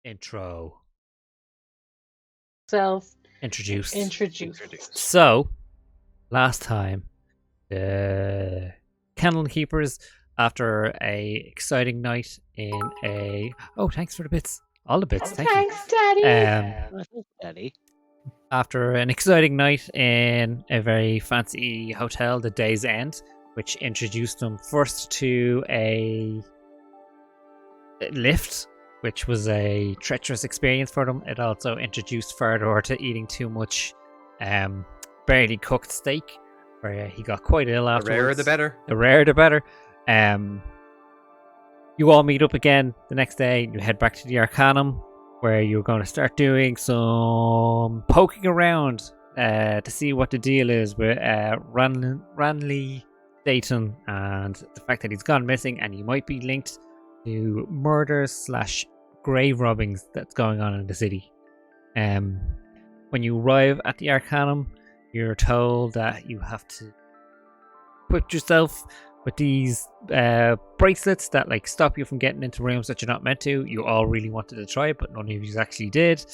Intro. Self Introduced. introduced. So, last time, the Candle Keepers, after a exciting night in a... Oh, thanks for the bits. All the bits, thank you. Thanks, Daddy. Daddy. After an exciting night in a very fancy hotel, the Day's End, which introduced them first to a lift, which was a treacherous experience for them. It also introduced Fardor to eating too much barely cooked steak, where he got quite ill afterwards. The rarer the better. The rarer the better. You all meet up again the next day. You head back to the Arcanum, where you're going to start doing some poking around to see what the deal is with Ranley Dayton and the fact that he's gone missing, and he might be linked to murders / grave robbings that's going on in the city. When you arrive at the Arcanum, you're told that you have to equip yourself with these bracelets that stop you from getting into rooms that you're not meant to. You all really wanted to try it, but none of you actually did.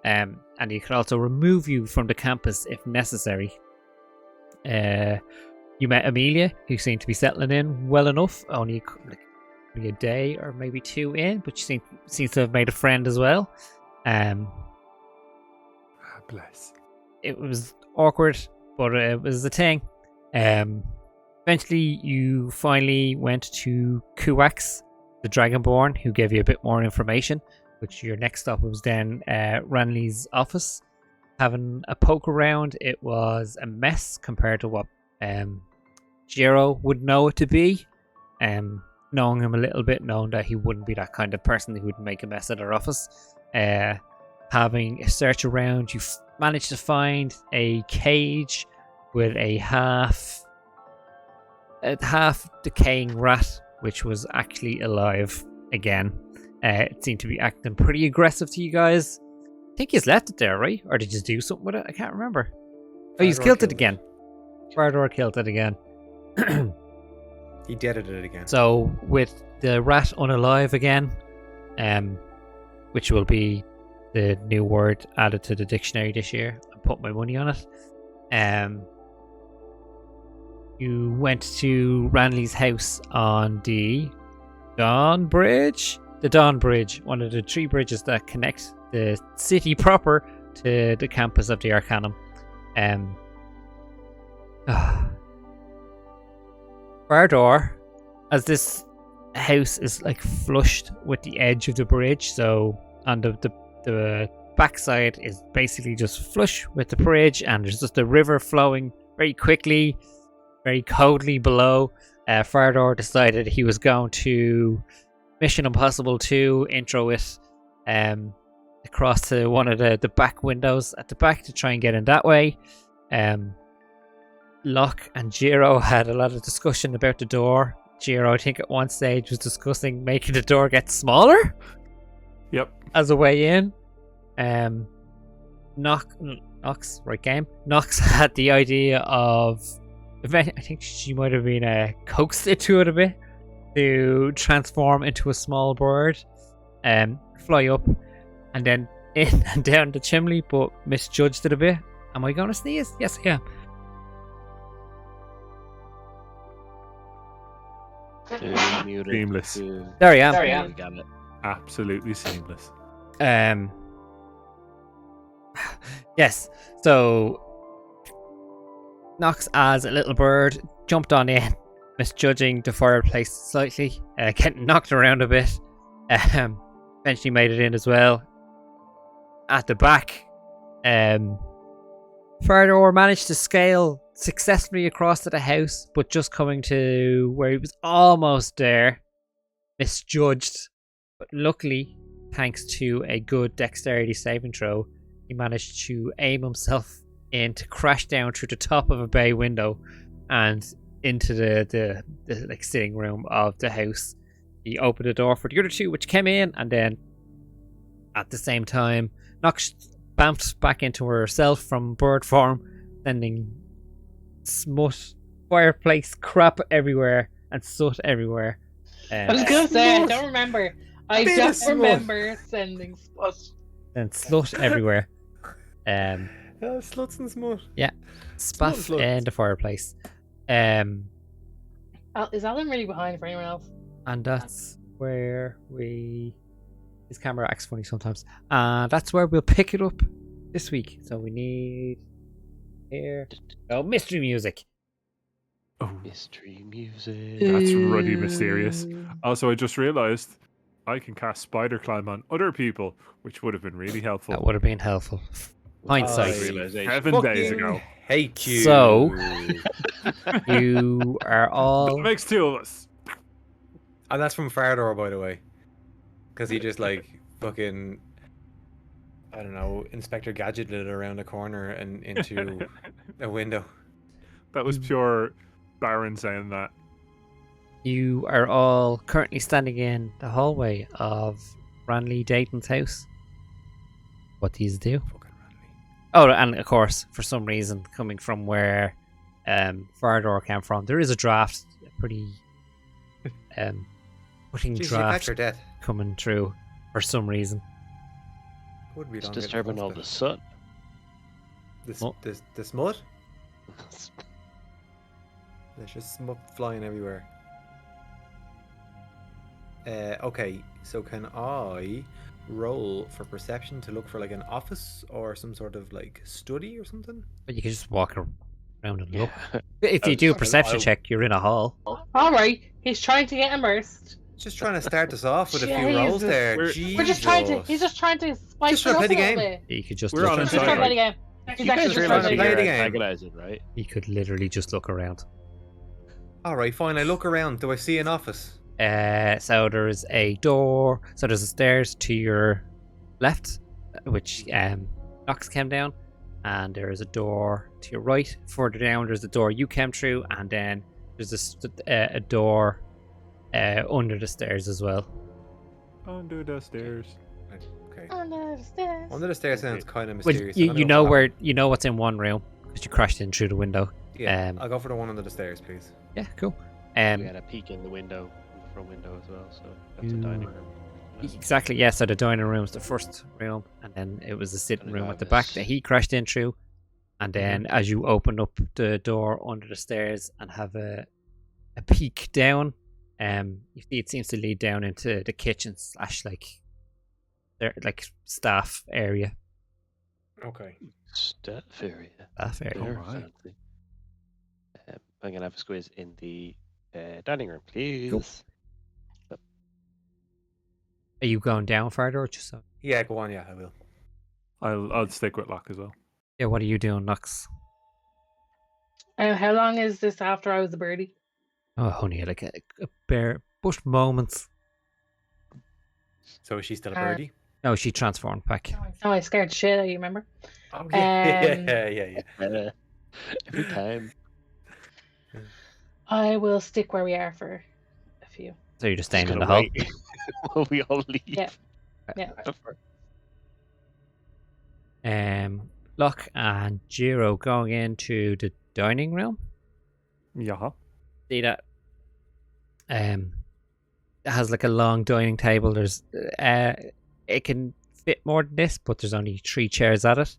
And you can also remove you from the campus if necessary. You met Amelia, who seemed to be settling in well enough, only a day or maybe two in, but she seems to have made a friend as well. Bless. It was awkward, but it was the thing. Eventually, you finally went to Kuax, the Dragonborn, who gave you a bit more information, which your next stop was then Ranley's office. Having a poke around, it was a mess compared to what Jiro would know it to be. Knowing him a little bit, knowing that he wouldn't be that kind of person who would make a mess at our office. Having a search around, you managed to find a cage with a half decaying rat, which was actually alive again. It seemed to be acting pretty aggressive to you guys. I think he's left it there, right? Or did you do something with it? I can't remember. Oh, he's killed it again. Fardor killed it again. He deaded it again. So with the rat unalive again, which will be the new word added to the dictionary this year, I put my money on it. You went to Ranley's house on the Dawn Bridge. The Dawn Bridge, one of the 3 bridges that connect the city proper to the campus of the Arcanum. Fardor, as this house is flushed with the edge of the bridge, so on the backside is basically just flush with the bridge, and there's just a river flowing very quickly, very coldly below. Fardor decided he was going to Mission Impossible 2 intro it across to one of the back windows at the back to try and get in that way. Locke and Jiro had a lot of discussion about the door. Jiro, I think at one stage, was discussing making the door get smaller. Yep. As a way in. Nox, right game. Nox had the idea of, I think she might have been coaxed into it a bit, to transform into a small bird, fly up, and then in and down the chimney, but misjudged it a bit. Am I going to sneeze? Yes, I am. Seamless. There I am. Got it. Absolutely seamless. Yes, so Nox as a little bird jumped on in, misjudging the fireplace slightly, getting knocked around a bit. Eventually made it in as well. At the back, Fardor managed to scale successfully across to the house, but just coming to where he was almost there, misjudged. But luckily, thanks to a good dexterity saving throw, he managed to aim himself in to crash down through the top of a bay window and into the sitting room of the house. He opened the door for the other 2, which came in, and then at the same time, Nox bounced back into herself from bird form, sending smut, fireplace crap everywhere and soot everywhere. I was gonna say, I don't remember I Bit of don't smut. remember sending smut. And slut everywhere. Sluts and smut. Spaff sluts. in the fireplace. Is Alan really behind for anyone else? And that's where his camera acts funny sometimes. And that's where we'll pick it up this week. So we need mystery music. Oh, Mystery music. that's really mysterious. Also, I just realised I can cast spider climb on other people, which would have been really helpful. That would have been helpful. Hindsight. Nice realization. 7 days ago. Hate you. So- You are all That makes 2 of us. And that's from Fardor, by the way. Because he just like fucking, I don't know, Inspector Gadgeted it around a corner and into a window. That was pure Baron saying that. You are all currently standing in the hallway of Ranley Dayton's house. What do you do? Fucking Randy. Oh, and of course, for some reason, coming from where Fardor came from, there is a draft, a pretty putting Jeez, you draft catch your death. coming through for some reason. Would be It's long disturbing all the sun. Oh. the smut? There's just smut flying everywhere. Okay, so can I roll for perception to look for like an office or some sort of like study or something? But you can just walk around and look. Yeah. If you do a I'll- perception I'll- check, you're in a hall. All right, he's trying to get immersed. Just trying to start us off with a few rolls Jesus. there. We're We're just trying to. Jesus. He's just trying to spice Just trying to it play up the a little game. bit. You could just We're look on He's his just side. trying to play the game. He's You actually guys just really trying wanna to play play the the game. antagonizing, right? You could literally just look around. All right, fine. I look around. Do I see an office? So there is a door. So there's a stairs to your left, which Knox came down, and there is a door to your right. Further down, there's a door you came through, and then there's a door under the stairs as well. Under the stairs. Right, okay. Under the stairs. Under the stairs sounds kind of Well, mysterious. you, I'm gonna you go know for that where you know what's in one room because you crashed in through the window. one. Yeah, um, I'll go for the one under the stairs, please. Yeah, cool. We had a peek in the window, in the front window as well, so that's a You- dining room. Exactly, yeah. So the dining room's the first room, and then it was the sitting room at the back that he crashed in through. And then as you open up the door under the stairs and have a peek down, you see it seems to lead down into the kitchen / like staff area. Okay. Staff area. Staff area. Very Alright. fancy. I'm gonna have a squeeze in the dining room, please. Cool. Are you going down further or just so? Yeah, go on. Yeah, I will. I'll stick with Locke as well. Yeah, what are you doing, Knox? How long is this after I was a birdie? Oh, honey, like a bare bush moments. So is she still a Uh, birdie? No, she transformed back. Oh, I scared shit out of you, remember? Oh, yeah, yeah. Every time. I will stick where we are for a few. So you're just staying Just in the gonna hall. wait while we all leave. Yeah. Yeah. Locke and Jiro going into the dining room. Yeah. See that? It has like a long dining table. There's it can fit more than this, but there's only 3 chairs at it.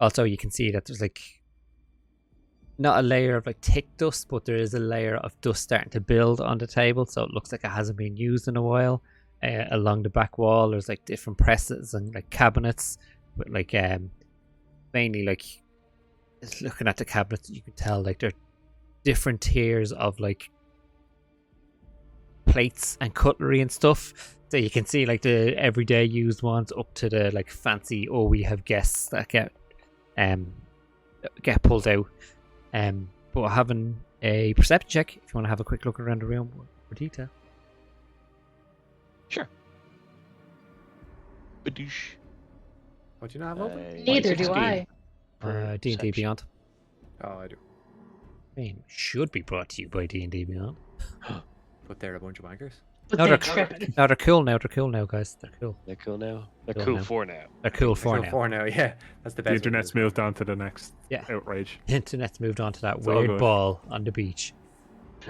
Also you can see that there's like not a layer of like thick dust, but there is a layer of dust starting to build on the table, so it looks like it hasn't been used in a while. Along the back wall there's like different presses and like cabinets with like mainly like just looking at the cabinets you can tell like they're different tiers of like plates and cutlery and stuff, so you can see like the everyday used ones up to the like fancy we have guests that get pulled out. But having a perception check if you want to have a quick look around the room for detail. Sure. Badoosh. What do you not have open? Neither do 16 I. for D&D perception. Beyond. Oh, I do. Game should be brought to you by D&D Beyond. But they're a bunch of wankers. But No, they're they're tripping. No, they're cool now. They're cool now, guys. They're cool. They're cool now. They're Cool cool now. for now. They're cool for Go now. for now, yeah. That's the The best. internet's moved on to the next Yeah. outrage. Internet's moved on to that It's all weird good. ball on the beach.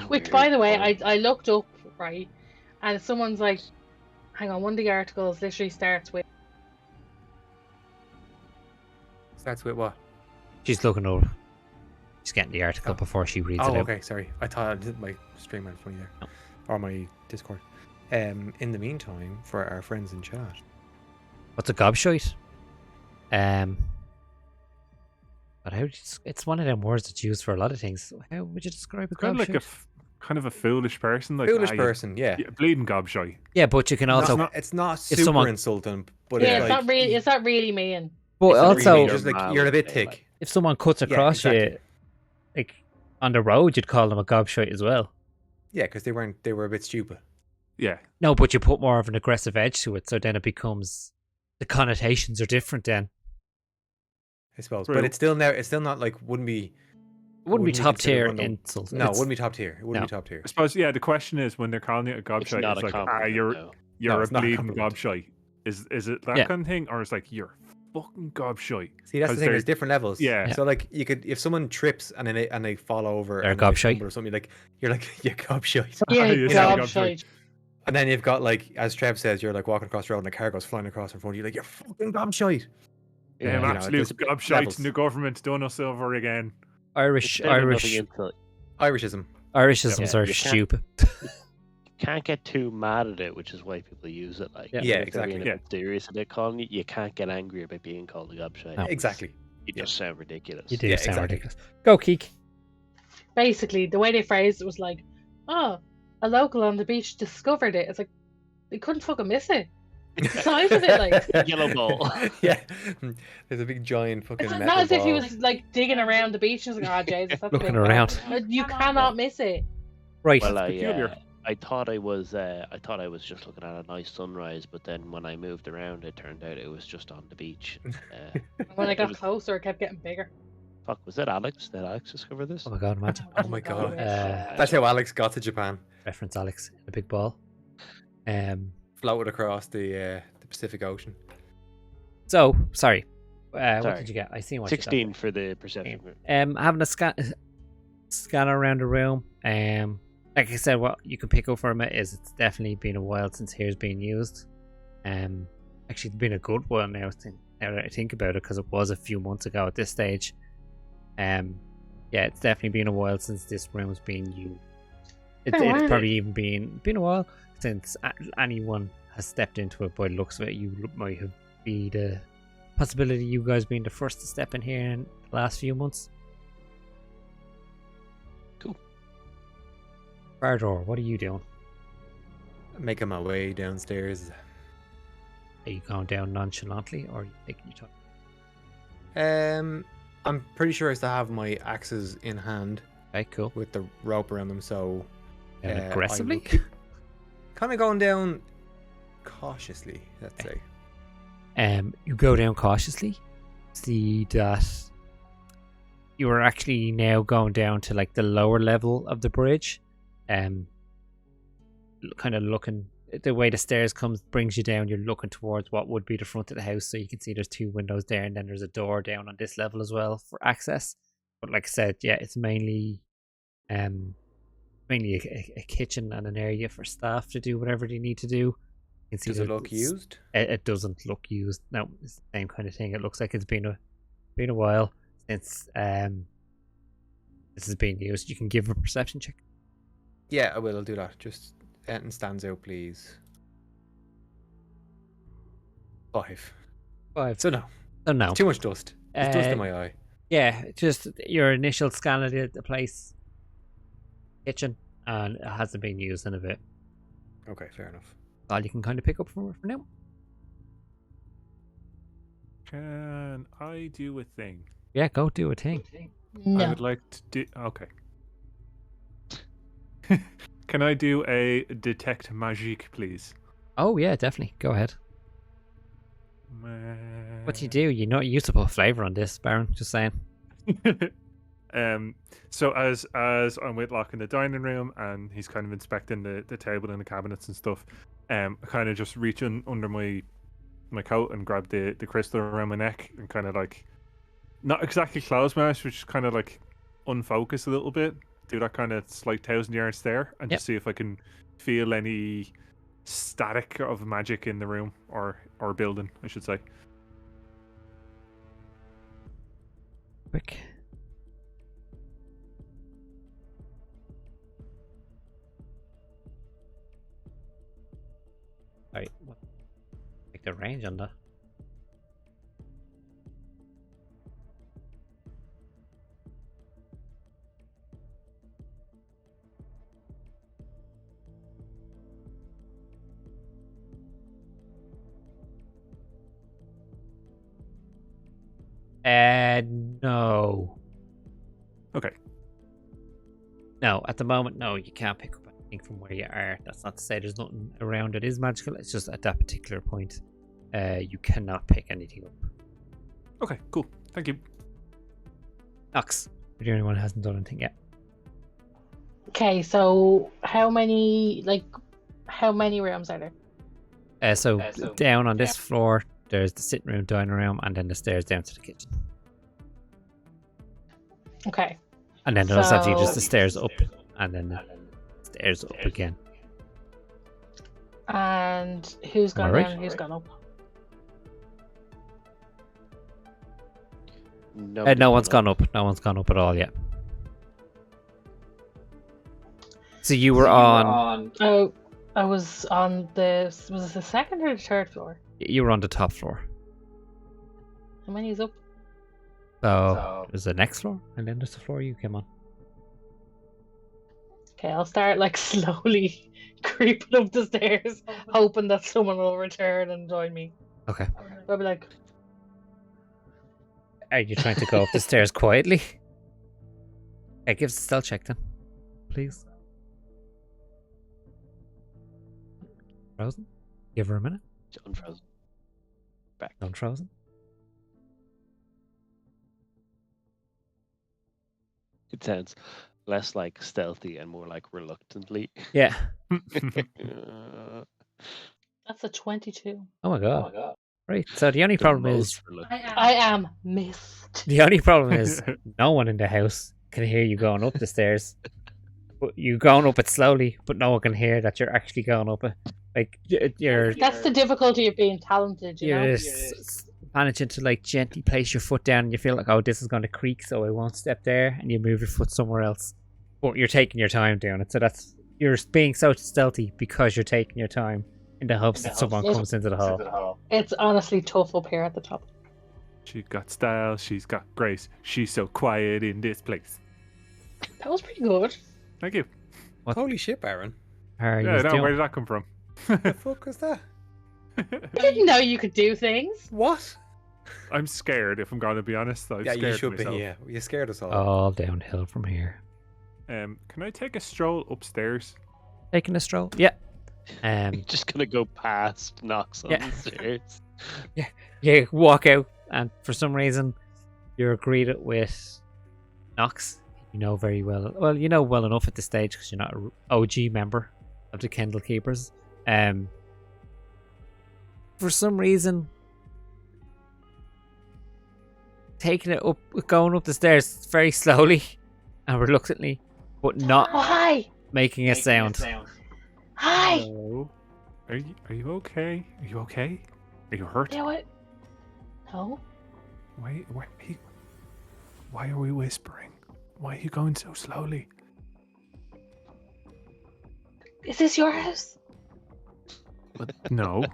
Which, by the way, I looked up, right, and someone's like, hang on, one of the articles literally starts with, Starts with what? She's looking over. She's getting the article Oh. before she reads Oh, it out. okay. Sorry, I thought my stream went funny there, or my Discord. In the meantime, for our friends in chat, What's a gobshite? But it's one of them words that's used for a lot of things. How would you describe a Kind of like gobshite? kind of a foolish person, like foolish you person, yeah. bleeding gobshite. Yeah, but you can also. It's not if super someone- insulting, but yeah, it's like it's not really mean. But it's not also, really just like you're a bit Normal, thick. if someone cuts Yeah, across you, exactly. like on the road, you'd call them a gobshite as well. Yeah, because they were a bit stupid. Yeah, No, but you put more of an aggressive edge to it, so then it becomes the connotations are different. Then I suppose, True. but it's still not like wouldn't be it wouldn't be top considered tier one of the- insult. No, it It's- wouldn't be top tier. It wouldn't no. be top tier. I suppose. Yeah, the question is when they're calling it a It's gobshite, not it's a like compliment. you're No. No, a it's not a bleeding compliment. gobshite. Is it that Yeah. kind of thing, or it's like you're fucking gobshite? See, that's the 'Cause thing. There's they're- different levels. Yeah. Yeah. So like you could, if someone trips and then they fall over They're and then they gobshite. stumble or something, you're like you gobshite. Yeah, You sound gobshite. And then you've got like, as Trev says, you're like walking across the road and a car goes flying across in front of you, like you're fucking gobshite. Yeah. You know, Absolute there's gobshite. levels. The government's done us over again. Irish It's better than nothing Irish insult. Irishism. Irishisms Yeah, are you can't- stupid. Can't get too mad at it, which is why people use it. Like, Yeah. even Yeah, if they're exactly. being a bit serious and they're calling you can't get angry about being called a gobshite. No. Exactly. You just sound ridiculous. You do Yeah, sound exactly. ridiculous. Go, Keek. Basically, the way they phrased it was like, oh, a local on the beach discovered it. It's like, they couldn't fucking miss it. The size of it, like. Yellow ball. Yeah. There's a big giant fucking It's metal not as if he ball. was like digging around the beach and was like, oh, Jesus, that's a Looking big ball." around. You cannot miss it. Right. Well, peculiar. I thought I was just looking at a nice sunrise, but then when I moved around, it turned out it was just on the beach. When I It got was- closer, it kept getting bigger. Fuck, was that Alex? Did Alex discover this? Oh my god, imagine. Oh my God. yeah. That's how Alex got to Japan. Reference Alex in a big ball. Floated across the Pacific Ocean. So, sorry. What Sorry. did you get? I seen what you got 16 for the perception. group. having a scanner around the room. Like I said, what you can pick up from it is it's definitely been a while since here's been used. Actually, it's been a good while now. Now that I think about it, because it was a few months ago at this stage. Yeah, it's definitely been a while since this room's been used. It's Oh, wow. probably even been a while since anyone has stepped into it. By the looks of it, you might have be the possibility you guys being the first to step in here in the last few months. Cool. Bardor, what are you doing? Making my way downstairs. Are you going down nonchalantly, or are you taking your time? I'm pretty sure I still have my axes in hand Okay, cool. with the rope around them, so And aggressively? kind of going down cautiously, let's say. You go down cautiously. See that you are actually now going down to like the lower level of the bridge. Kind of looking the way the stairs brings you down. You're looking towards what would be the front of the house, so you can see there's two windows there, and then there's a door down on this level as well for access. But like I said, yeah, it's mainly a kitchen and an area for staff to do whatever they need to do. You can see Does it that look used? It doesn't look used. No, it's the same kind of thing. It looks like it's been a while since this has been used. You can give a perception check. Yeah, I will. I'll do that. Just anything stands out, please. 5. 5. So no, So no. too much dust. There's dust in Uh, my eye. Yeah, just your initial scan of the place, kitchen, and it hasn't been used in a bit. Okay, fair enough. All you can kind of pick up from it for now. Can I do a thing? Yeah, go do a thing. I No. would like to do. Okay. Can I do a detect magique, please? Oh yeah, definitely. Go ahead. What do you do? You used to put flavor on this, Baron. Just saying. So as I'm with Locke in the dining room and he's kind of inspecting the table and the cabinets and stuff, I kind of just reach under my coat and grab the crystal around my neck and kind of like not exactly close my eyes, which is kind of like unfocus a little bit. Do that kind of slight 1,000-yard stare and Yep. just see if I can feel any static of magic in the room or building, I should say. Quick. Sorry, like the range on that. No. Okay. No, at the moment, no, you can't pick up anything from where you are. That's not to say there's nothing around that is magical. It's just at that particular point, you cannot pick anything up. Okay, cool. Thank you. Nox, you're the only one who hasn't done anything yet. Okay, so how many rooms are there? So down on this floor, there's the sitting room, dining room, and then the stairs down to the kitchen. Okay. And then there's obviously just the stairs up, and then the stairs up again. And who's gone Alright. down and who's gone up? No one's gone up. No one's gone up at all yet. So you were on. Oh, I was on was it the second or the third floor? You were on the top floor. How many is up? So there's the next floor, and then there's the floor you came on. Okay, I'll start like slowly creeping up the stairs, hoping that someone will return and join me. Okay. I'll be like, Are you trying to go up the stairs quietly? Hey, give us a stealth check then, please. Frozen? Give her a minute. Unfrozen. Back. Unfrozen. It sounds less like stealthy and more like reluctantly. Yeah. that's a 22. Oh my god. Right. So the only problem is I am missed. the only problem is no one in the house can hear you going up the stairs. But you going up it slowly, but no one can hear that you're actually going up it. Like you're That's the difficulty of being talented, you know? you're managing to like gently place your foot down, and you feel like, oh, this is going to creak, so I won't step there, and you move your foot somewhere else. But you're taking your time doing it, so that's you're being so stealthy because you're taking your time in the hopes that someone comes into the hall. It's honestly tough up here at the top. She got style, she's got grace. She's so quiet in this place. That was pretty good. Thank you. What? Holy shit, Baron. How are you Yeah, no, doing? where did that come from? The fuck was that? I didn't know you could do things. What? I'm scared, if I'm going to be honest. I've Yeah, scared you should myself. be. Yeah, you scared us all. All downhill from here. Can I take a stroll upstairs? Taking a stroll? Yeah. Just gonna go past Knox on Yeah. the stairs. You walk out, and for some reason, you're greeted with Nox. You know very well. Well, you know well enough at this stage because you're not an OG member of the Kendall Keepers. For some reason, taking it up, going up the stairs very slowly and reluctantly, but not Oh, hi. making a sound. Hi. Hello? Are you okay? Are you okay? Are you hurt? You know what? No. Why are we whispering? Why are you going so slowly? Is this your house? No.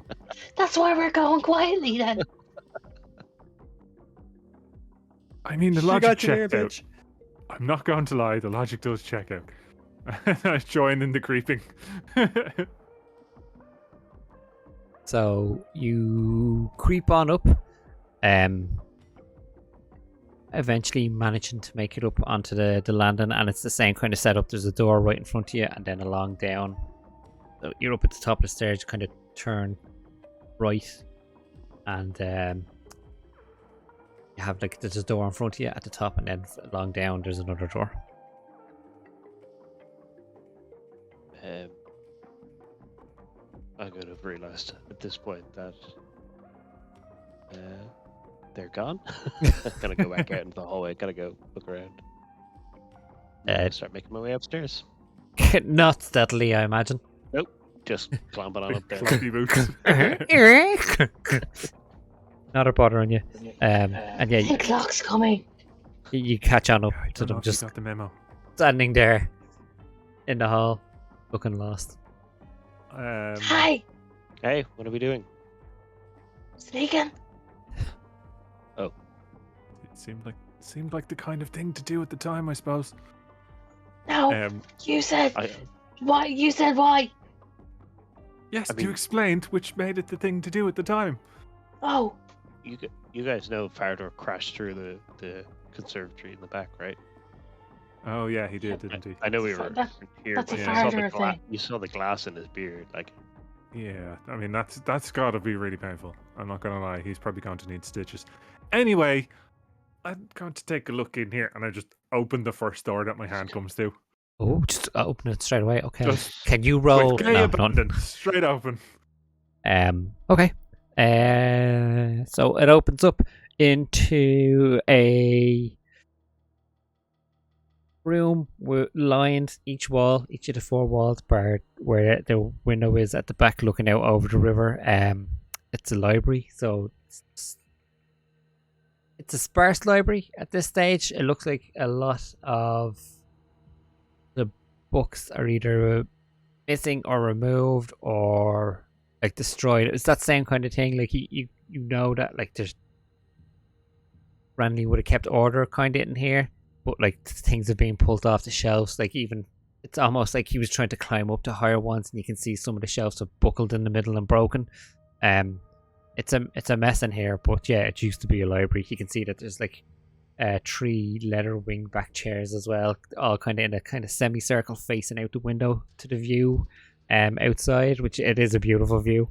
That's why we're going quietly then. I mean, the She logic got you there, checked out. bitch. I'm not going to lie, the logic does check out. I join in the creeping. So you creep on up, eventually managing to make it up onto the landing, and it's the same kind of setup. There's a door right in front of you, and then along down. So you're up at the top of the stairs, kind of turn right, and you have like there's a door in front of you at the top, and then along down there's another door. I could have realised at this point that they're gone. Gonna go back out into the hallway. Gotta go look around. Uh, Start making my way upstairs. Not steadily, I imagine. Just clamping on Big up there. floppy boots. Not a bother on you. And yeah, The clock's coming. you catch on up I to don't know them if you just got the memo. standing there in the hall, looking lost. Hi, Hey, what are we doing? sneaking. Oh, It seemed like the kind of thing to do at the time, I suppose. No, Um, you said I why? You said why? yes, I mean- you explained, which made it the thing to do at the time. Oh, you guys know Fardor crashed through the conservatory in the back, right? Oh yeah, he did, didn't he? I know we were That- here, that's but a you saw, Fardor thing. you saw the glass in his beard. Like, Yeah, I mean that's got to be really painful. I'm not gonna lie, he's probably going to need stitches. Anyway, I'm going to take a look in here, and I just open the first door that my hand comes to. Oh, just open it straight away. Okay. Just Can you roll? with gay No, abandon, none. straight open. Okay. So it opens up into a room with lined each of the four walls barred where the window is at the back looking out over the river. It's a library, so it's a sparse library at this stage. It looks like a lot of the books are either missing or removed or like destroyed. It's that same kind of thing. Like you know that like there's Randy would have kept order kind of in here, but like things are being pulled off the shelves. Like even it's almost like he was trying to climb up to higher ones, and you can see some of the shelves are buckled in the middle and broken. It's a mess in here, but yeah, it used to be a library. You can see that there's like 3 leather wing-back chairs as well, all kind of in a kind of semicircle facing out the window to the view outside, which it is a beautiful view.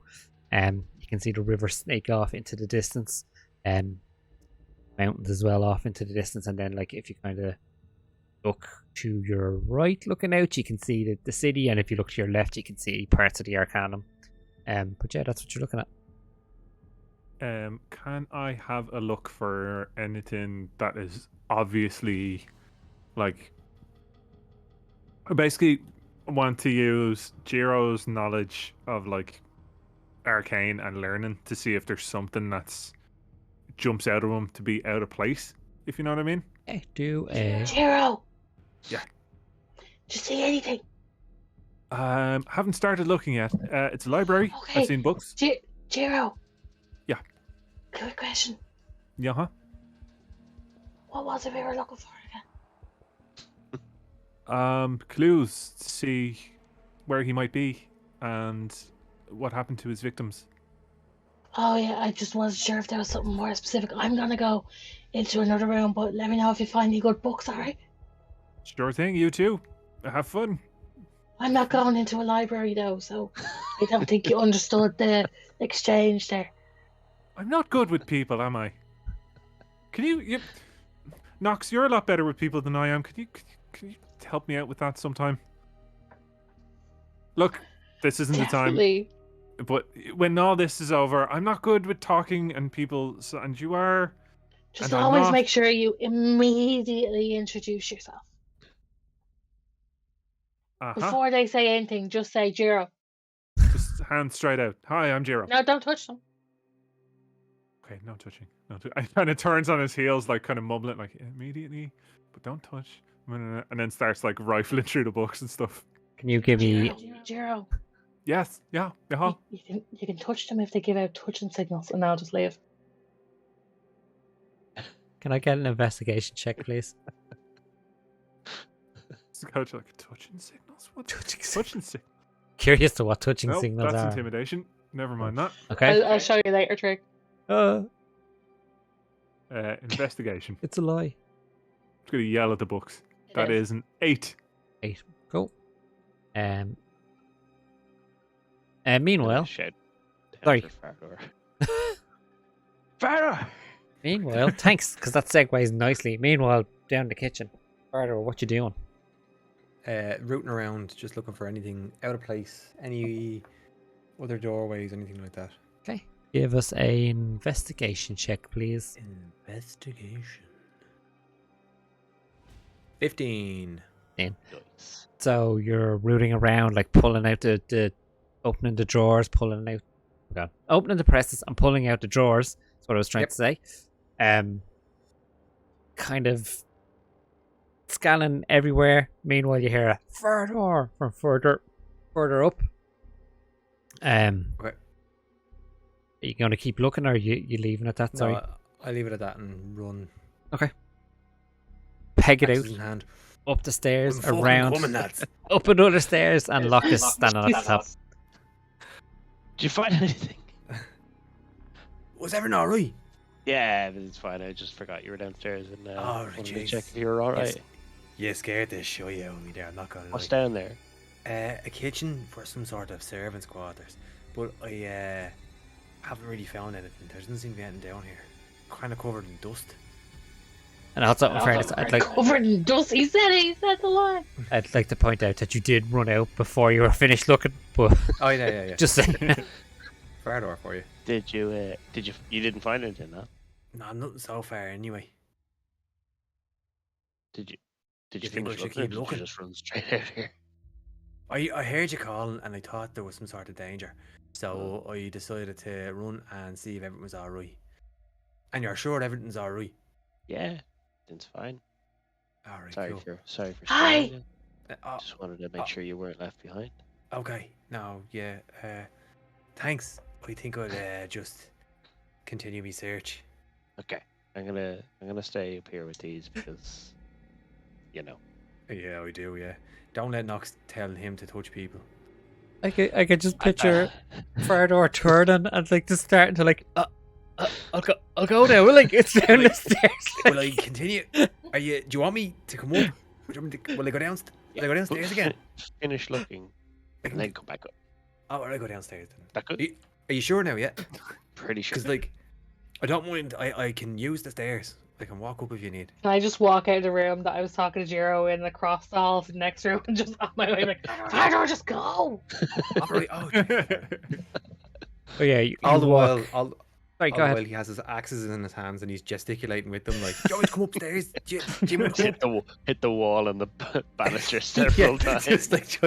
You can see the river snake off into the distance, mountains as well off into the distance, and then like if you kind of look to your right looking out, you can see the city, and if you look to your left you can see parts of the Arcanum. But yeah, that's what you're looking at. Can I have a look for anything that is obviously like? I basically want to use Jiro's knowledge of like arcane and learning to see if there's something that's jumps out of him to be out of place. If you know what I mean. Okay, do a Jiro. Yeah. Did you see anything? Haven't started looking yet. It's a library. Okay. I've seen books. Jiro. Yeah. Quick question. Yeah. Huh? What was it we were looking for again? Clues to see where he might be and what happened to his victims. Oh yeah, I just wasn't sure if there was something more specific. I'm gonna go into another room, but let me know if you find any good books, alright? Sure thing. You too. Have fun. I'm not going into a library though, so I don't think you understood the exchange there. I'm not good with people, am I? Can you Nox, you're a lot better with people than I am. Can you help me out with that sometime? Look, this isn't the time. Definitely. But when all this is over, I'm not good with talking and people, and you are. Just And I'm always not. make sure you immediately introduce yourself. Before they say anything, just say Jiro. Just hand straight out. Hi, I'm Jiro. No, don't touch them. Okay, no touching. No I kind of turns on his heels, like kind of mumbling, like immediately, but don't touch. And then starts like rifling through the books and stuff. Can you give me Jiro. Yes, yeah, yeah. You can touch them if they give out touching signals, and I'll just leave. Can I get an investigation check, please? Coach like touching signals. What touching signals? Curious to what touching Nope, signals that's are. intimidation. Never mind that. Okay. I'll show you later, Trick. Investigation. It's a lie. Just gonna yell at the books. That is an 8. 8. Cool. Meanwhile, shout sorry. Fardor! Meanwhile, thanks, because that segues nicely. Meanwhile, down the kitchen. Fardor, what you doing? Rooting around, just looking for anything out of place, any other doorways, anything like that. Okay. Give us an investigation check, please. Investigation. 15. Nice. So you're rooting around, like pulling out the opening the drawers, pulling out. Oh God, opening the presses and pulling out the drawers. That's what I was trying to say. Kind of scanning everywhere. Meanwhile, you hear a further from further up. Okay. Are you going to keep looking, or are you leaving it at that? Sorry. No, I leave it at that and run. Peg it Axes out in hand. up the stairs, I'm fucking around, coming, lads. up another stairs, and Locke is standing at the top. Did you find anything? Was everything alright? Yeah, but it's fine. I just forgot you were downstairs and Oh, wanted to jeez. check if you were alright. Yes. You scared the shit out of me there, I'm not gonna What's lie. down there? A kitchen for some sort of servants' quarters. But I haven't really found anything. There doesn't seem to be anything down here. Kind of covered in dust. And also, in fairness, Covered in dust. He said it. He said the line. I'd like to point out that you did run out before you were finished looking, but Oh yeah. just saying. Fire door for you. Did you you didn't find anything, no? No, nothing so far anyway. Did you You think I finish should looking, or keep did you looking? just run straight out here? I heard you calling and I thought there was some sort of danger. So I decided to run and see if everything was alright. And you're sure everything's alright? Yeah, it's fine. Alright, Sorry cool. for Hi. scaring you. Oh, Just wanted to make sure you weren't left behind. okay. No, yeah. Thanks. I think I'll just continue my search. Okay, I'm gonna stay up here with these because, you know. Yeah, I do, yeah. Don't let Nox tell him to touch people. I could just picture Fardor turning and like just starting to like, I'll go now. Like it's down the stairs. Will I continue? Do you want me to come up? Do you want me to, will I go down? Will I go downstairs again? Finish looking I and can, then come back up. oh, I'll go downstairs then. That good? Are you sure now? Yeah. Pretty sure. Because like, I don't mind. I can use the stairs. I can walk up if you need. Can I just walk out of the room that I was talking to Jiro in across the hall to the next room and just on my way like, Fardor, just go. Alright, Oh yeah, you all the walk. while, Sorry, go ahead. he has his axes in his hands and he's gesticulating with them like, "Yo, come upstairs, Jim, come hit up." hit the wall and the banister several times. Just like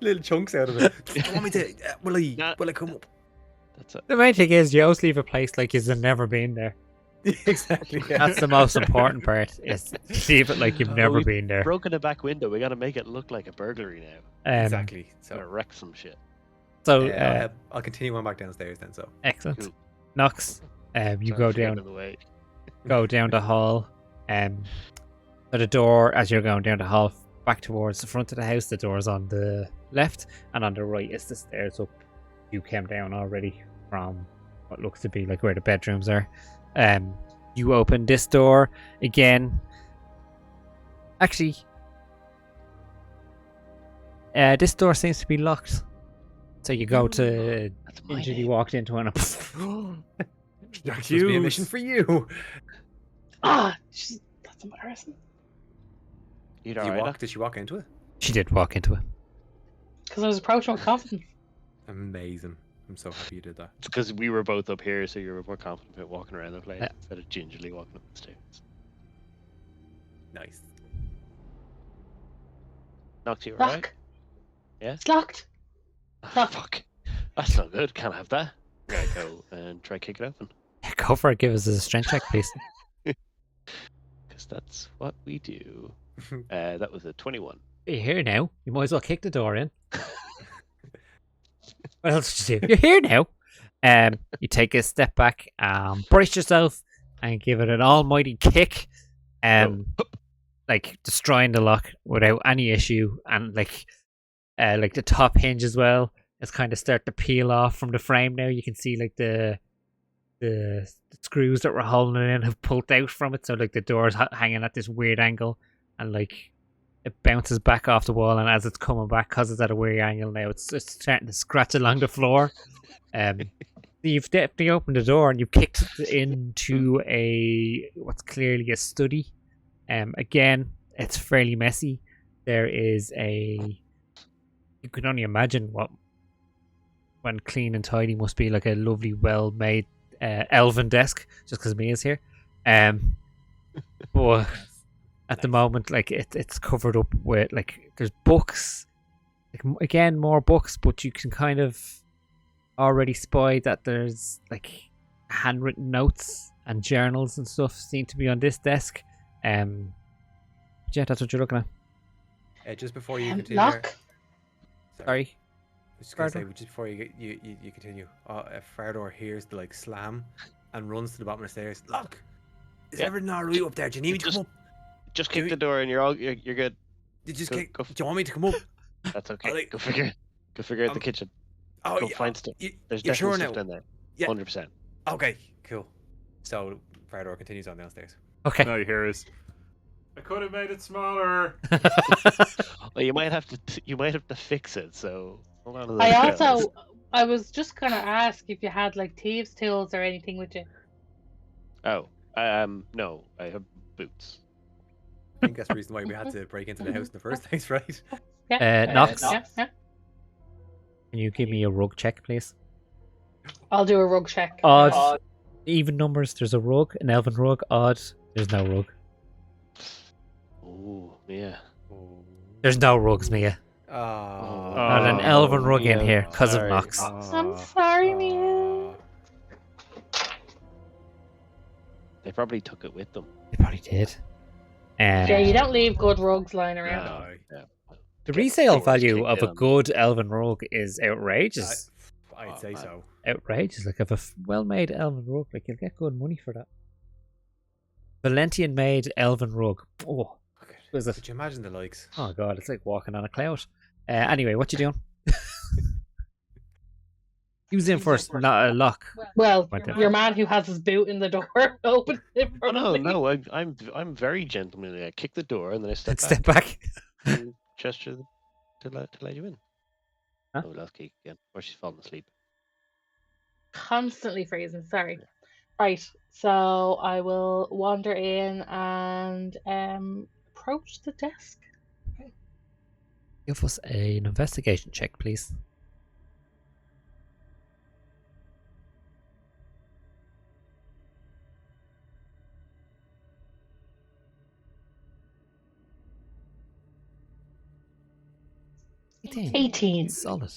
little chunks out of it. Do you want me to? Will I come up? That's it. The main thing is you always leave a place like you've never been there. Exactly. Yeah. That's the most important part. Is leave it like you've never we been there. Broken a back window. We gotta make it look like a burglary now. Exactly. Gotta So, wreck some shit. So I'll continue on back downstairs then. So, excellent. Cool. Knox, you Sorry go for getting down. in the way. Go down the hall. At the door, as you're going down the hall, back towards the front of the house, the door's on the left, and on the right is the stairs up. You came down already from what looks to be like where the bedrooms are. You open this door again. Actually, this door seems to be locked. So you go to That's my gingerly name. walked into it and that must be a mission for you. Ah, jeez, that's embarrassing. You Did alright? Did she walk into it? she did walk into it. Because I was approaching with confidence. Amazing. I'm so happy you did that. It's because we were both up here, so you were more confident about walking around the place Yeah. instead of gingerly walking up the stairs. Nice. Knocked you alright? Lock. Yeah? It's locked. Ah, fuck. That's not good. Can't have that. I'm gonna go and try kick it open. Yeah, go for it. Give us a strength check, please. Because that's what we do. That was a 21. You're here now. You might as well kick the door in. What else did you do? You're here now. You take a step back, brace yourself, and give it an almighty kick. Like destroying the lock without any issue, and like the top hinge as well is kind of start to peel off from the frame now. You can see like the screws that were holding it in have pulled out from it, so like the door's hanging at this weird angle, and like it bounces back off the wall, and as it's coming back, because it's at a weird angle now, it's starting to scratch along the floor. You've definitely opened the door and you've kicked it into what's clearly a study. Again, it's fairly messy. There is you can only imagine what when clean and tidy must be like a lovely, well-made elven desk, just because Mia's here. But at the moment, like it's covered up with like there's books, again, more books, but you can kind of already spy that there's like handwritten notes and journals and stuff seem to be on this desk. But yeah, that's what you're looking at. Just before you continue. Lock. Sorry. I was just gonna say, Fardor? just before you continue, Fardor hears the like slam and runs to the bottom of the stairs. Look, is Yeah. everything all right up there? Do you need me to come up? Just kick the door and you're good. Did you just Go- kick? go Do you want me to come up? That's okay. Alright. Go figure. Go figure out the Um, kitchen. Oh, Go yeah, find stuff. There's you're definitely sure stuff now? in there. Yeah. 100%. Okay, cool. So Fardor continues on downstairs. Okay. Now you hear is, I could have made it smaller. Well, you might have to fix it. So hold on a little I bit. also, I was just gonna ask if you had like thieves' tools or anything with you. Oh, no, I have boots. I think that's the reason why we had to break into the house in the first place, right? Yeah. Knox. Yeah. Can you give me a rug check, please? I'll do a rug check. Odd. Even numbers. There's a rug, an elven rug. Odd. There's no rug. Ooh, yeah. There's no rugs, Mia. Oh, Not an elven rug in yeah, here because of sorry. Knox. I'm sorry, Mia. They probably took it with them. They probably did. Yeah, you don't leave good rugs lying around. No. Yeah. The resale Kick- value kick of a them. good elven rug is outrageous. I'd say man. so. Outrageous. Like, if a well-made elven rug, like, you'll get good money for that. Valentian-made elven rug. Oh, was it? Could you imagine the likes? Oh god, it's like walking on a cloud. Anyway, what you doing? He was in first, not a lock. Well, Went in. your man who has his boot in the door opened it for Oh no, me. no, I'm very gentlemanly. I kick the door and then I step Step back back. and gesture to let you in. Huh? Oh, last kick again. Or she's fallen asleep. Constantly freezing. Sorry. Right. So I will wander in and approach the desk. Give us an investigation check, please. Eighteen. 18. Solid.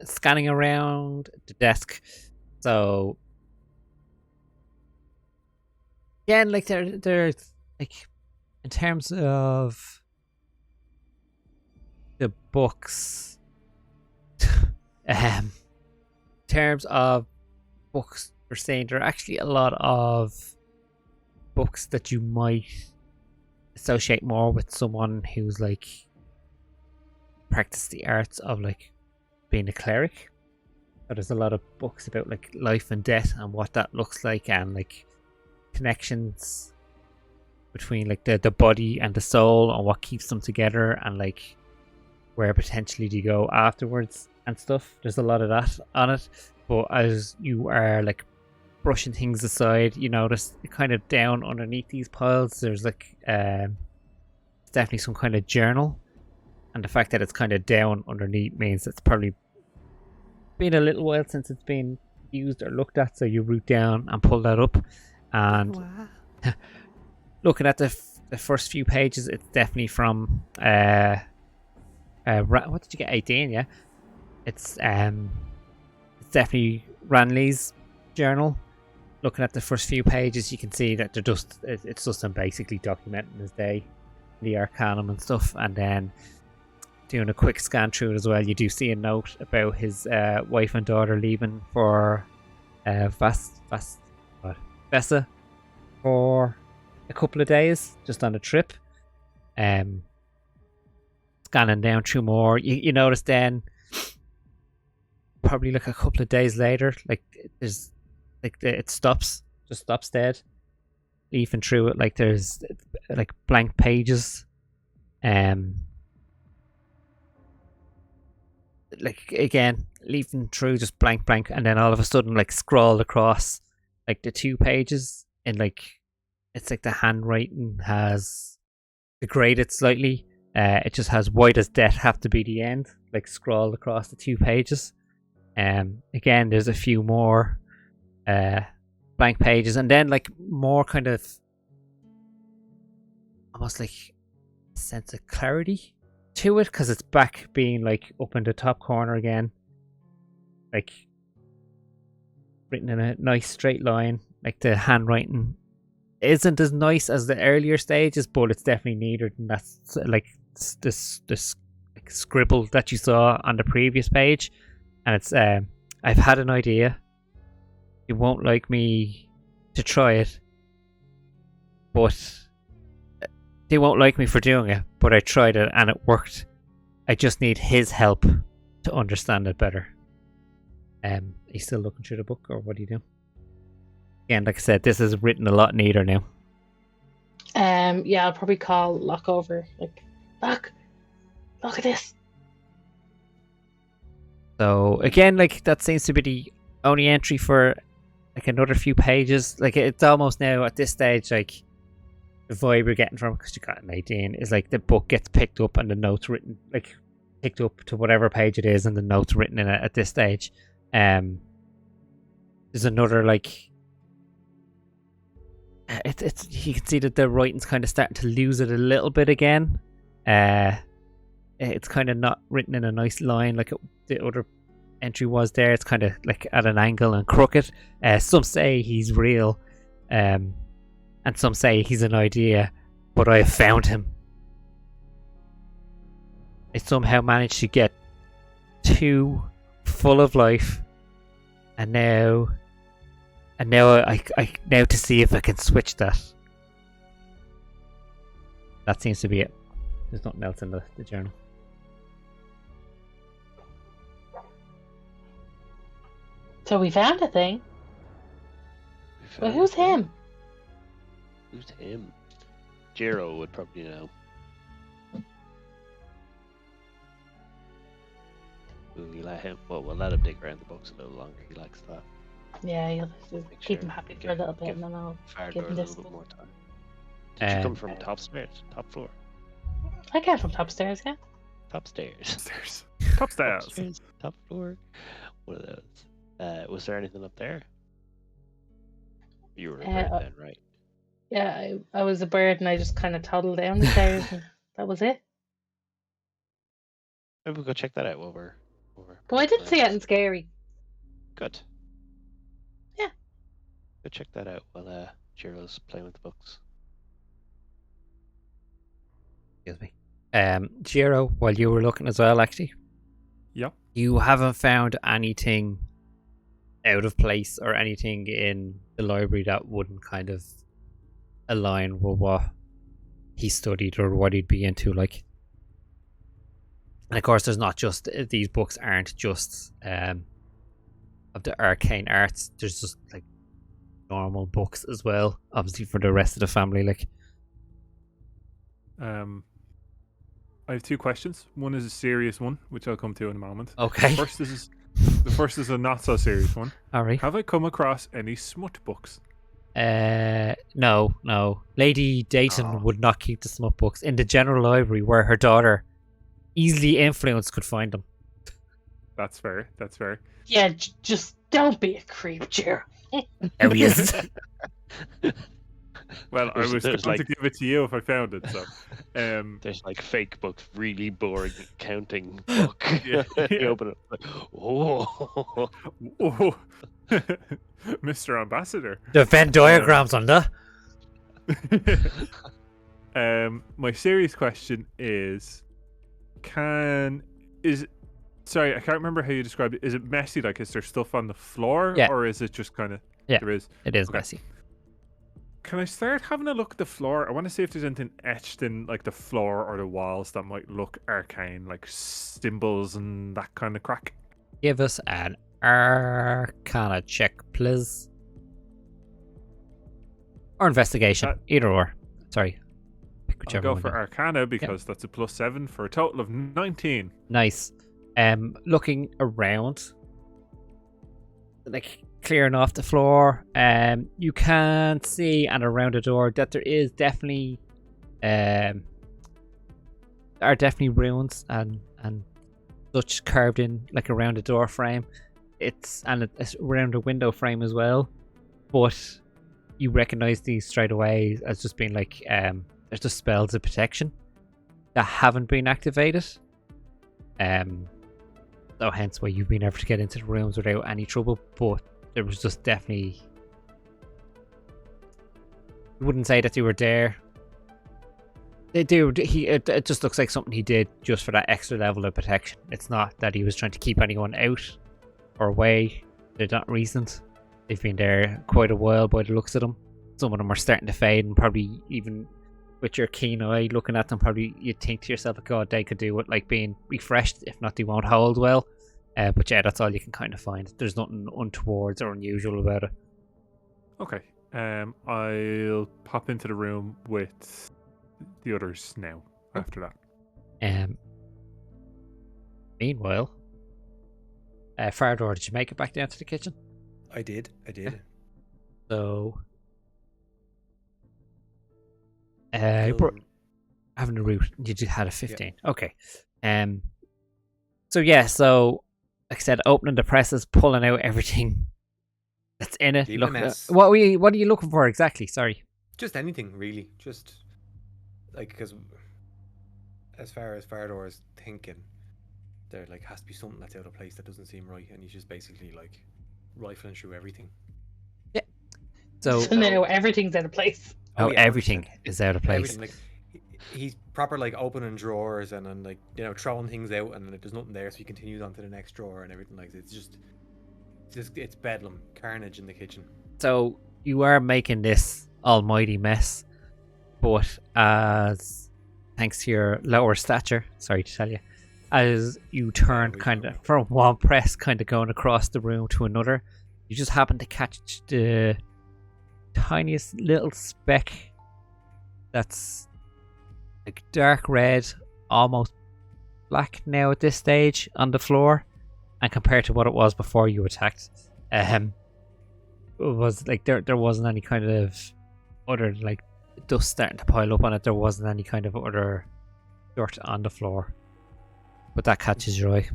Scanning around the desk. So again, like they're like, in terms of the books, in terms of books, we're saying there are actually a lot of books that you might associate more with someone who's like practiced the arts of like being a cleric. So there's a lot of books about like life and death and what that looks like, and like connections between like the body and the soul and what keeps them together, and like where potentially do you go afterwards and stuff. There's a lot of that on it. But as you are like brushing things aside, you notice kind of down underneath these piles there's like it's definitely some kind of journal, and the fact that it's kind of down underneath means it's probably been a little while since it's been used or looked at, so you root down and pull that up, and looking at the first few pages, it's definitely from what did you get, 18? Yeah, it's definitely Ranley's journal. Looking at the first few pages, you can see that it's just him basically documenting his day, the Arcanum and stuff, and then doing a quick scan through it as well. You do see a note about his wife and daughter leaving for Vessa for a couple of days, just on a trip. Scanning down through more, you notice then probably like a couple of days later, like there's like it stops dead. Leafing through it, like there's like blank pages, like again leafing through just blank, and then all of a sudden like scrolled across like the 2 pages, and like it's like the handwriting has degraded slightly. It just has "why does death have to be the end?" like scrolled across the 2 pages. Again, there's a few more blank pages, and then like more kind of almost like sense of clarity to it, because it's back being like up in the top corner again, like written in a nice straight line. Like the handwriting isn't as nice as the earlier stages, but it's definitely neater than that's like this like scribble that you saw on the previous page. And it's I've had an idea. You won't like me to try it, but they won't like me for doing it. But I tried it and it worked. I just need his help to understand it better. Are you still looking through the book, or what do you do? Again, like I said, this is written a lot neater now. Yeah, I'll probably call Locke over. Like, look at this. So again, like that seems to be the only entry for like another few pages. Like it's almost now at this stage, like the vibe you're getting from, because you got an 18, is like the book gets picked up and the notes written, like picked up to whatever page it is, and the notes written in it at this stage. There's another like. It's you can see that the writing's kind of starting to lose it a little bit again. It's kind of not written in a nice line like the other entry was there. It's kind of like at an angle and crooked. Some say he's real, and some say he's an idea, but I have found him. I somehow managed to get too full of life, and now I now to see if I can switch that. That seems to be it. There's nothing else in the journal. So we found a thing. Well, who's him? Who's him? Jiro would probably know. Will we let him? Well, we'll let him dig around the books a little longer. He likes that. Yeah, you'll just Make keep sure him happy for give- a little bit, give and then I'll Fardor give a him this. little bit more time. Did you Um, come from top stairs? Top floor? I came from top stairs, yeah. Top stairs. Stairs. Top stairs. Top floor? One of those. Was there anything up there? You were a bird then, right? Yeah, I was a bird and I just kind of toddled down the stairs, and that was it. Maybe we'll go check that out while we're But I didn't see anything scary. Good. Yeah. Go check that out while Jiro's playing with the books. Excuse me. Jiro, while you were looking as well, actually, Yep. you haven't found anything out of place or anything in the library that wouldn't kind of align with what he studied or what he'd be into, like. And of course, there's not just these books aren't just of the arcane arts. There's just like normal books as well, obviously for the rest of the family. Like, I have two questions. One is a serious one, which I'll come to in a moment. okay, The first is a not so serious one. all right. Have I come across any smut books? No. Lady Dayton Oh. would not keep the smut books in the general library where her daughter, easily influenced, could find them. That's fair. That's fair. Yeah, just don't be a creep, Jiro. There he is. Well, I There's- was there's going to like- give it to you if I found it. So, There's like fake books, really boring counting book. Yeah, You yeah. open it, like, oh. oh, Mr. Ambassador. The Venn diagrams on that. My serious question is, sorry, I can't remember how you described it. Is it messy? Like, is there stuff on the floor? Yeah. Or is it just kind of, Yeah. there is? It is Okay. messy. Can I start having a look at the floor? I want to see if there's anything etched in like the floor or the walls that might look arcane, like symbols and that kind of crack. Give us an Arcana check, please. Or investigation, either or. Sorry. Pick I'll whichever go one for you- Arcana because that's a +7 for a total of 19. Nice. Looking around, like clearing off the floor, you can see and around the door that there is definitely are definitely runes and such carved in like around the door frame. It's around the window frame as well, but you recognize these straight away as just being like there's just spells of protection. that haven't been activated. So hence why you've been able to get into the rooms without any trouble. But there was just definitely, you wouldn't say that they were there. They do. It just looks like something he did just for that extra level of protection. It's not that he was trying to keep anyone out or away. They're not recent. They've been there quite a while by the looks of them. Some of them are starting to fade, and probably even with your keen eye looking at them, probably you'd think to yourself, God, they could do with like being refreshed. If not, they won't hold well. But yeah, that's all you can kind of find. There's nothing untowards or unusual about it. Okay. I'll pop into the room with the others now. After that. Meanwhile, Fardor, did you make it back down to the kitchen? I did. So, Still- having the route, you just had a 15. Okay. So yeah, so like I said, opening the presses, pulling out everything that's in it. Leaving a Looking mess. what are you looking for exactly? Sorry. Just anything, really. Just like, because as far as Fardor is thinking, there like has to be something that's out of place that doesn't seem right, and he's just basically like rifling through everything. So So now everything's out of place. oh, yeah, everything 100%. is out of place. Everything, like he's proper like opening drawers and then like throwing things out, and like, there's nothing there, so he continues on to the next drawer and everything. Like it's bedlam, carnage in the kitchen. So you are making this almighty mess, but as thanks to your lower stature, sorry to tell you, as you turn we kind know. of from one press, kind of going across the room to another, you just happen to catch the tiniest little speck that's like dark red, almost black now at this stage on the floor, and compared to what it was before you attacked, it was like there wasn't any kind of other like dust starting to pile up on it. There wasn't any kind of other dirt on the floor, but that catches your eye.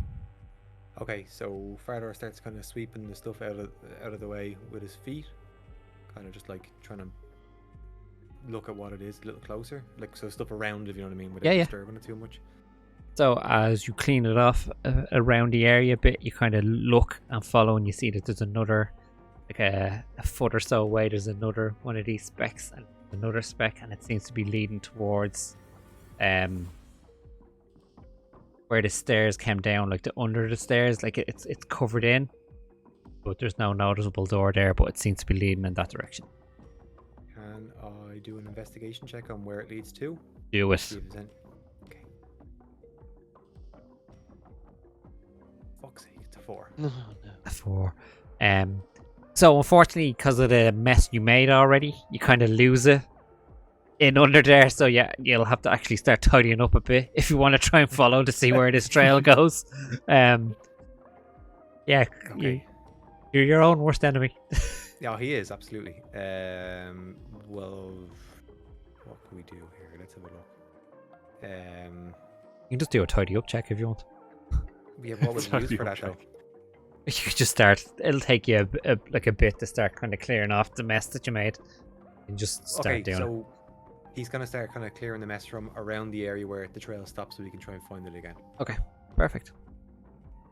Okay, so Fardor starts kind of sweeping the stuff out of the way with his feet, kind of just like trying to look at what it is a little closer, like so stuff around, if you know what I mean, without Yeah. disturbing it too much. So as you clean it off around the area a bit, you kind of look and follow, and you see that there's another, like a foot or so away, there's another one of these specks and another speck, and it seems to be leading towards where the stairs came down, like the under the stairs, like it's covered in, but there's no noticeable door there, but it seems to be leading in that direction. Can I do an investigation check on where it leads to? Do it. See if there's any... Okay. Fuck's sake, it's a 4. No. For so unfortunately, because of the mess you made already, you kind of lose it in under there, so yeah, you'll have to actually start tidying up a bit if you want to try and follow to see where this trail goes. Yeah, Okay. you're your own worst enemy. Yeah, he is, absolutely. Well, what can we do here? Let's have a look. You can just do a tidy up check if you want. Yeah, what would we use Tidy for up that though? check. You could just start. It'll take you a bit to start kind of clearing off the mess that you made, and just start Okay, doing it. so he's gonna start kind of clearing the mess from around the area where the trail stops, so we can try and find it again. Perfect.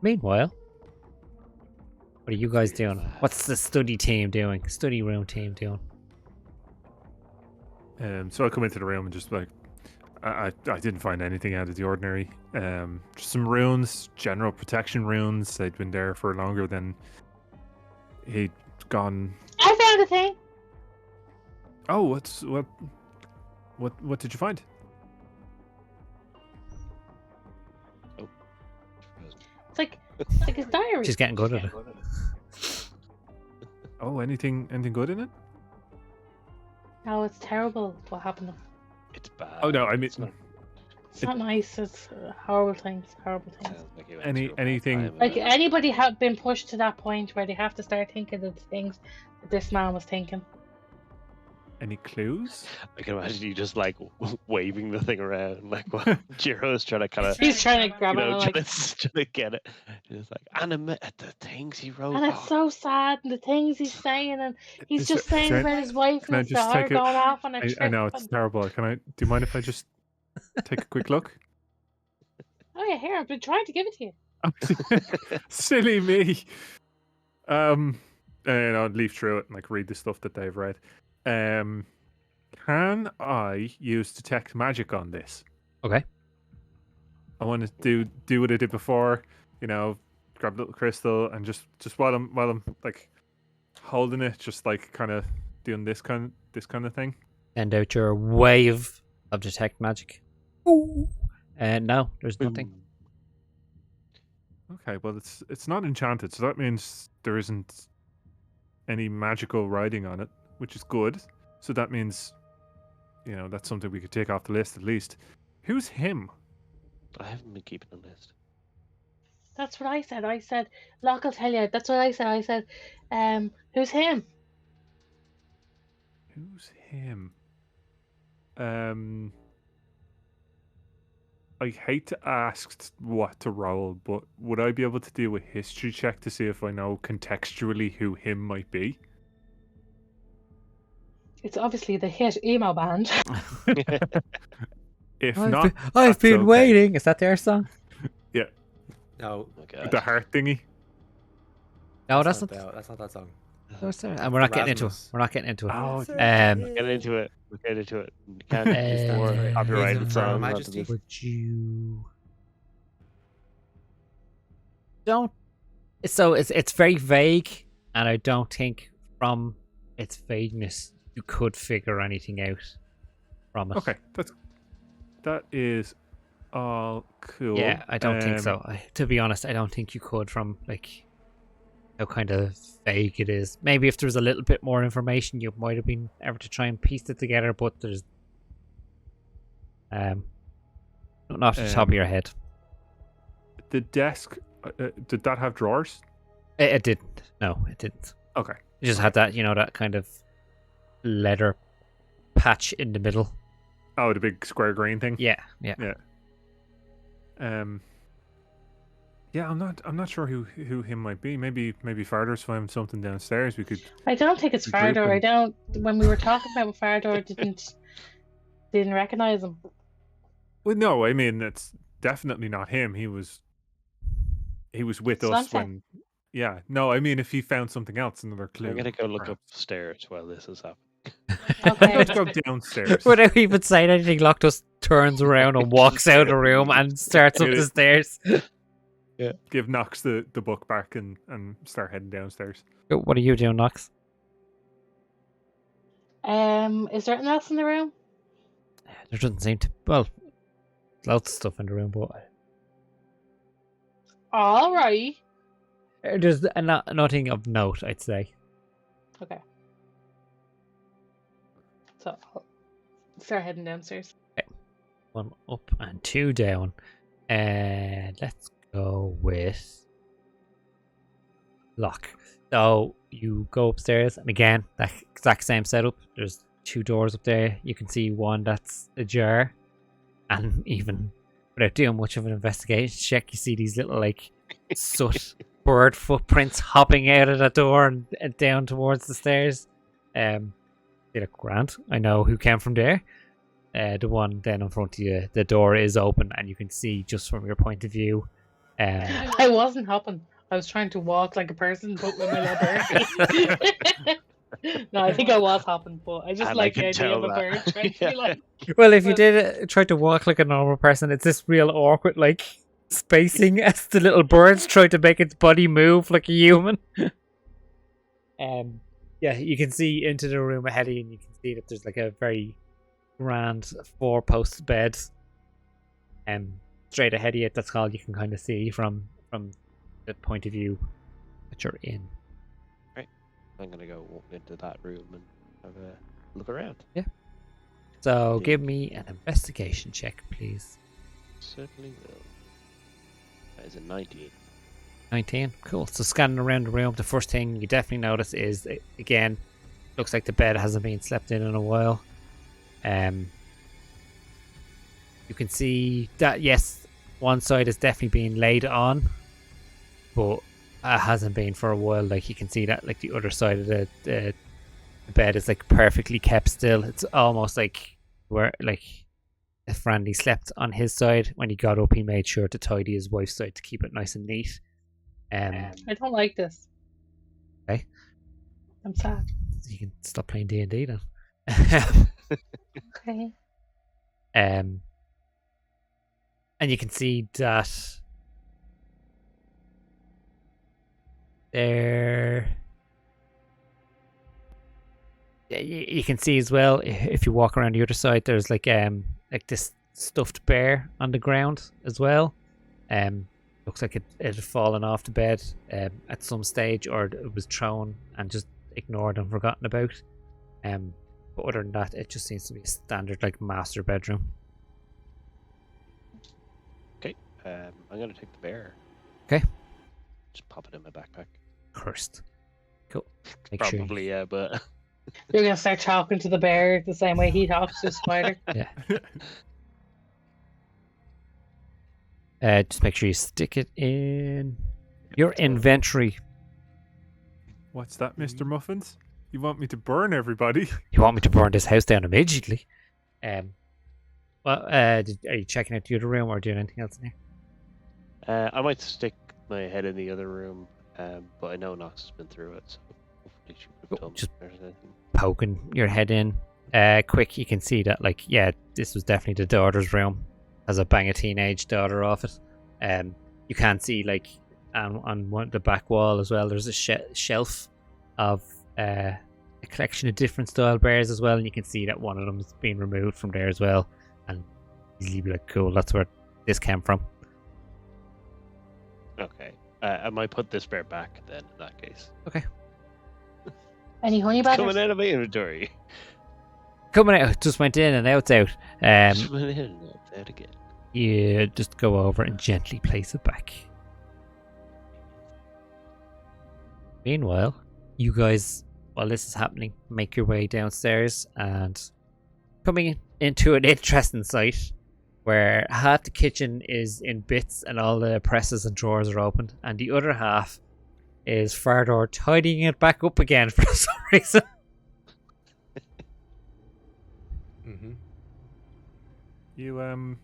Meanwhile, what are you guys doing? What's the study team doing? Study room team doing? So I come into the room and just like I didn't find anything out of the ordinary. Just some runes, general protection runes. They'd been there for longer than he'd gone. I found a thing. Oh, what did you find? It's like his diary. She's getting good at it. Oh, anything good in it? No, it's terrible what happened. It's bad. Oh no, I mean It's not nice. It's horrible things. Horrible things. Sounds like you went through a bad anything- time, Like anybody have been pushed to that point where they have to start thinking of the things that this man was thinking. any clues? I can imagine you just like waving the thing around, like what Jiro's trying to kind of, He's trying to grab you it. know, And, trying like, to get it. It's like the things he wrote. and it's oh, so sad, and the things he's saying, and he's Is just saying there- about his wife can I and his just daughter take it- going off on a trip. I know it's and- terrible. Do you mind if I just Take a quick look. Oh yeah, here I've been trying to give it to you. Silly me. And I'll leaf through it and like read the stuff that they've read. Can I use detect magic on this? Okay. I want to do what I did before. You know, grab a little crystal and just while I'm like holding it, just like kind of doing this kind of thing. Send out your wave of detect magic. Ooh. And no, there's nothing. Okay, well it's not enchanted, so that means there isn't any magical writing on it, which is good. So that means, you know, that's something we could take off the list at least. Who's him? I haven't been keeping a list. That's what I said. I said, Locke will tell you. That's what I said. I said, who's him? Who's him? I hate to ask what to roll, but would I be able to do a history check to see if I know contextually who him might be? It's obviously the hit emo band. If I've not, been that's okay. waiting. Is that their song? Yeah, No, Oh my the God. heart thingy. No, that's not not. that's not that song. And we're not getting into it. Erasmus. We're not getting into it. Oh, Get into it. We'll get into it. You can't use the word Uh, copyrighted Is it song. Her not Majesty? this. Would you? Don't. So it's very vague, and I don't think from its vagueness you could figure anything out from it. okay. That is all cool. Yeah, I don't think so. To be honest, I don't think you could from like how kind of vague it is. Maybe if there was a little bit more information, you might have been able to try and piece it together. But there's not off the top of your head. The desk. Did that have drawers? It didn't. No, it didn't. Okay. It just had that, that kind of leather patch in the middle. Oh, the big square green thing. Yeah. Yeah, I'm not sure who him might be. Maybe Farder's found something downstairs. We could. I don't think it's Group Fardor. I and- don't. When we were talking about Fardor, didn't recognize him. Well, no, I mean it's definitely not him. He was with That's what I'm us when. Yeah, no, I mean if he found something else, another clue. I'm gonna go look perhaps. upstairs while this is happening. Okay. Let's go downstairs. Without even saying anything, Locke just turns around and walks out of the room and starts up the stairs. Give Knox the book back and start heading downstairs. What are you doing, Knox? Is there anything else in the room? There doesn't seem to. Well, lots of stuff in the room, but All right. there's nothing of note, I'd say. Okay. So, I'll start heading downstairs. One up and two down. Let's go with Locke. So you go upstairs, and again, that exact same setup. There's two doors up there. You can see one that's ajar, and even without doing much of an investigation check, you see these little like soot bird footprints hopping out of that door and down towards the stairs. They look grand. I know who came from there. The one then in front of you, the door is open, and you can see just from your point of view. I wasn't hopping. I was trying to walk like a person, but with my little bird. No, I think I was hopping, but I just And like I the can idea of tell a that. bird trying to be like. Well, if you But- did try to walk like a normal person, it's this real awkward like spacing as the little birds try to make its body move like a human. Yeah, you can see into the room ahead of you, and you can see that there's like a very grand 4-post bed. Straight ahead of you. That's all you can kind of see from the point of view that you're in. I'm gonna go into that room and have a look around. So Yeah. give me an investigation check, please. Certainly will. That is a 19. 19. Cool. So scanning around the room, the first thing you definitely notice is, again, looks like the bed hasn't been slept in a while. You can see that, yes, one side is definitely being laid on, but it hasn't been for a while. Like, you can see that, like, the other side of the bed is, like, perfectly kept still. It's almost like, if Randy slept on his side, when he got up, he made sure to tidy his wife's side to keep it nice and neat. I don't like this. Okay. I'm sad. You can stop playing D&D then. Okay. And you can see that there. You can see as well, if you walk around the other side, there's like this stuffed bear on the ground as well. Looks like it had fallen off the bed at some stage, or it was thrown and just ignored and forgotten about. But other than that, it just seems to be a standard like master bedroom. Okay. I'm gonna take the bear. Okay. Just pop it in my backpack. Cursed. Cool. Make Probably, yeah, but You're gonna start talking to the bear the same way he talks to a spider. Just make sure you stick it in your inventory. What's that, Mr. Muffins? You want me to burn everybody? You want me to burn this house down immediately? Are you checking out the other room or doing anything else in here? I might stick my head in the other room, but I know Nox has been through it, so hopefully she would have told me Just if there's anything. poking your head in. Quick, you can see that, like, yeah, this was definitely the daughter's room. Has a bang a teenage daughter off it. You can see, like, on the back wall as well, there's a shelf of a collection of different style bears as well, and you can see that one of them is being removed from there as well, and easily be like, cool, that's where this came from. Okay. I might put this bear back then in that case. Okay. Any honey It's badgers? coming out of my inventory. Coming out, just went in and out's out. Just went in and out again. You just go over and gently place it back. Meanwhile, you guys, while this is happening, make your way downstairs and coming into an interesting sight where half the kitchen is in bits and all the presses and drawers are open, and the other half is Fardor tidying it back up again for some reason. Mm-hmm. You And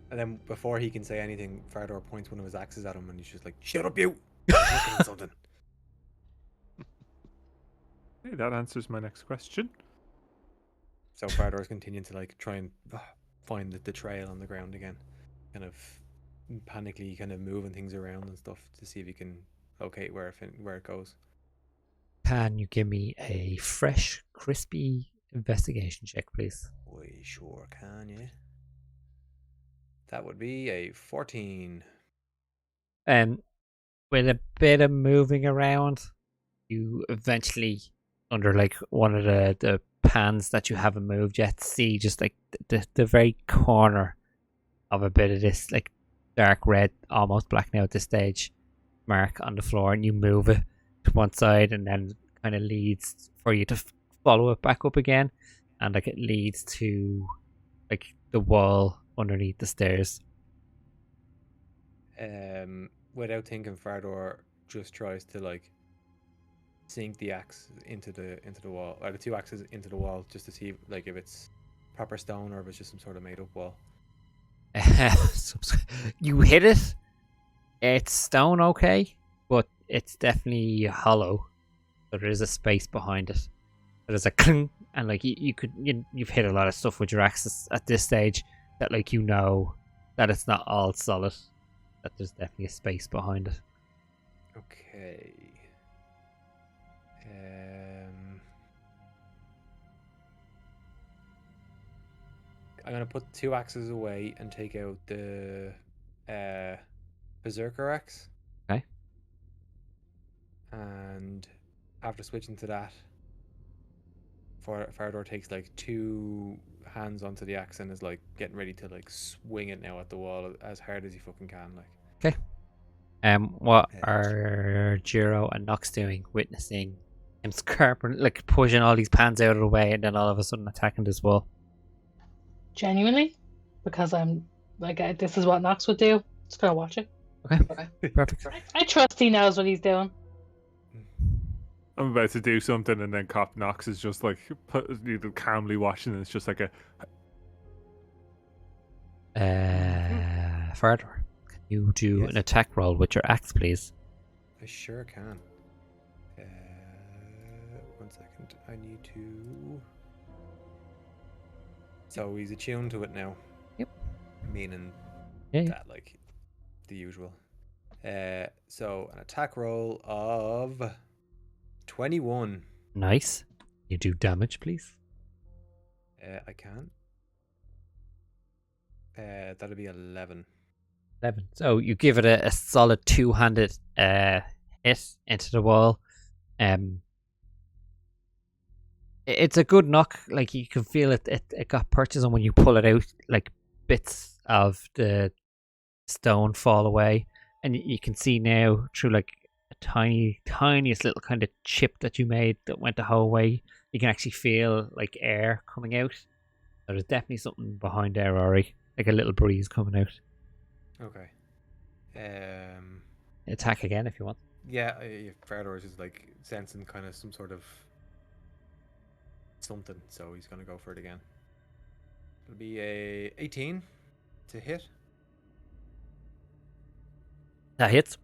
then before he can say anything, Fardor points one of his axes at him, and he's just like, "Shut up, you! I'm looking at something." Hey, that answers my next question. So Fardor's continuing to like try and find the trail on the ground again, kind of panically, kind of moving things around and stuff to see if he can locate where it goes. Can you give me a fresh, crispy investigation check, please? We sure can, yeah. That would be a 14. With a bit of moving around, you eventually, under like one of the pans that you haven't moved yet, see just like the very corner of a bit of this like dark red, almost black now at this stage, mark on the floor, and you move it to one side, and then kind of leads for you to follow it back up again, and like it leads to like the wall underneath the stairs. Without thinking, Fardor just tries to like sink the axe into the wall, or the two axes into the wall, just to see like if it's proper stone or if it's just some sort of made up wall. You hit it. It's stone, okay, but it's definitely hollow. So there is a space behind it. There's a cling, and like you've hit a lot of stuff with your axes at this stage that like you know that it's not all solid. That there's definitely a space behind it. Okay. I'm gonna put two axes away and take out the berserker axe. Okay. And after switching to that, Fardor takes like two hands onto the axe and is like getting ready to like swing it now at the wall as hard as he fucking can. Like. What are Jiro and Nox doing, witnessing him scarping, like pushing all these pans out of the way, and then all of a sudden attacking this wall? Genuinely, because I'm like, this is what Nox would do. Just gonna watch it. Okay, perfect. I trust he knows what he's doing. I'm about to do something, and then Cop Knox is just like calmly watching, and it's just like a. Fardor, can you do Yes. an attack roll with your axe, please? I sure can. 1 second. I need to. So he's attuned to it now. Yep. Meaning Yeah. that, like, the usual. So an attack roll of 21. Nice. You do damage, please. I can. That'll be 11. 11. So you give it a solid two-handed hit into the wall. It's a good knock. Like, you can feel it got purchased, and when you pull it out, like, bits of the stone fall away, and you can see now through like a tiniest little kind of chip that you made that went the whole way. You can actually feel like air coming out. So there's definitely something behind there, Rory. Like a little breeze coming out. Okay. Attack again if you want. Yeah, Fardor is just like sensing kind of some sort of something, so he's gonna go for it again. It'll be a 18 to hit. That hits.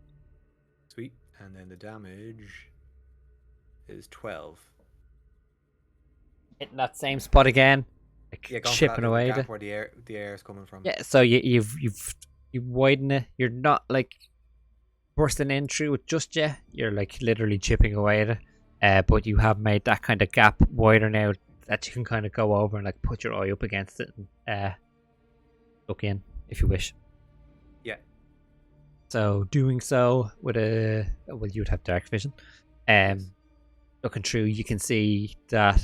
Sweet. And then the damage is 12. Hitting that same spot again. Like Yeah, going for chipping that away little at gap where the air is coming from. Yeah, so you widen it. You're not like bursting in through it just yet. You're like literally chipping away at it. But you have made that kind of gap wider now that you can kind of go over and like put your eye up against it and look in if you wish. Yeah. So doing so with you would have dark vision. Looking through, you can see that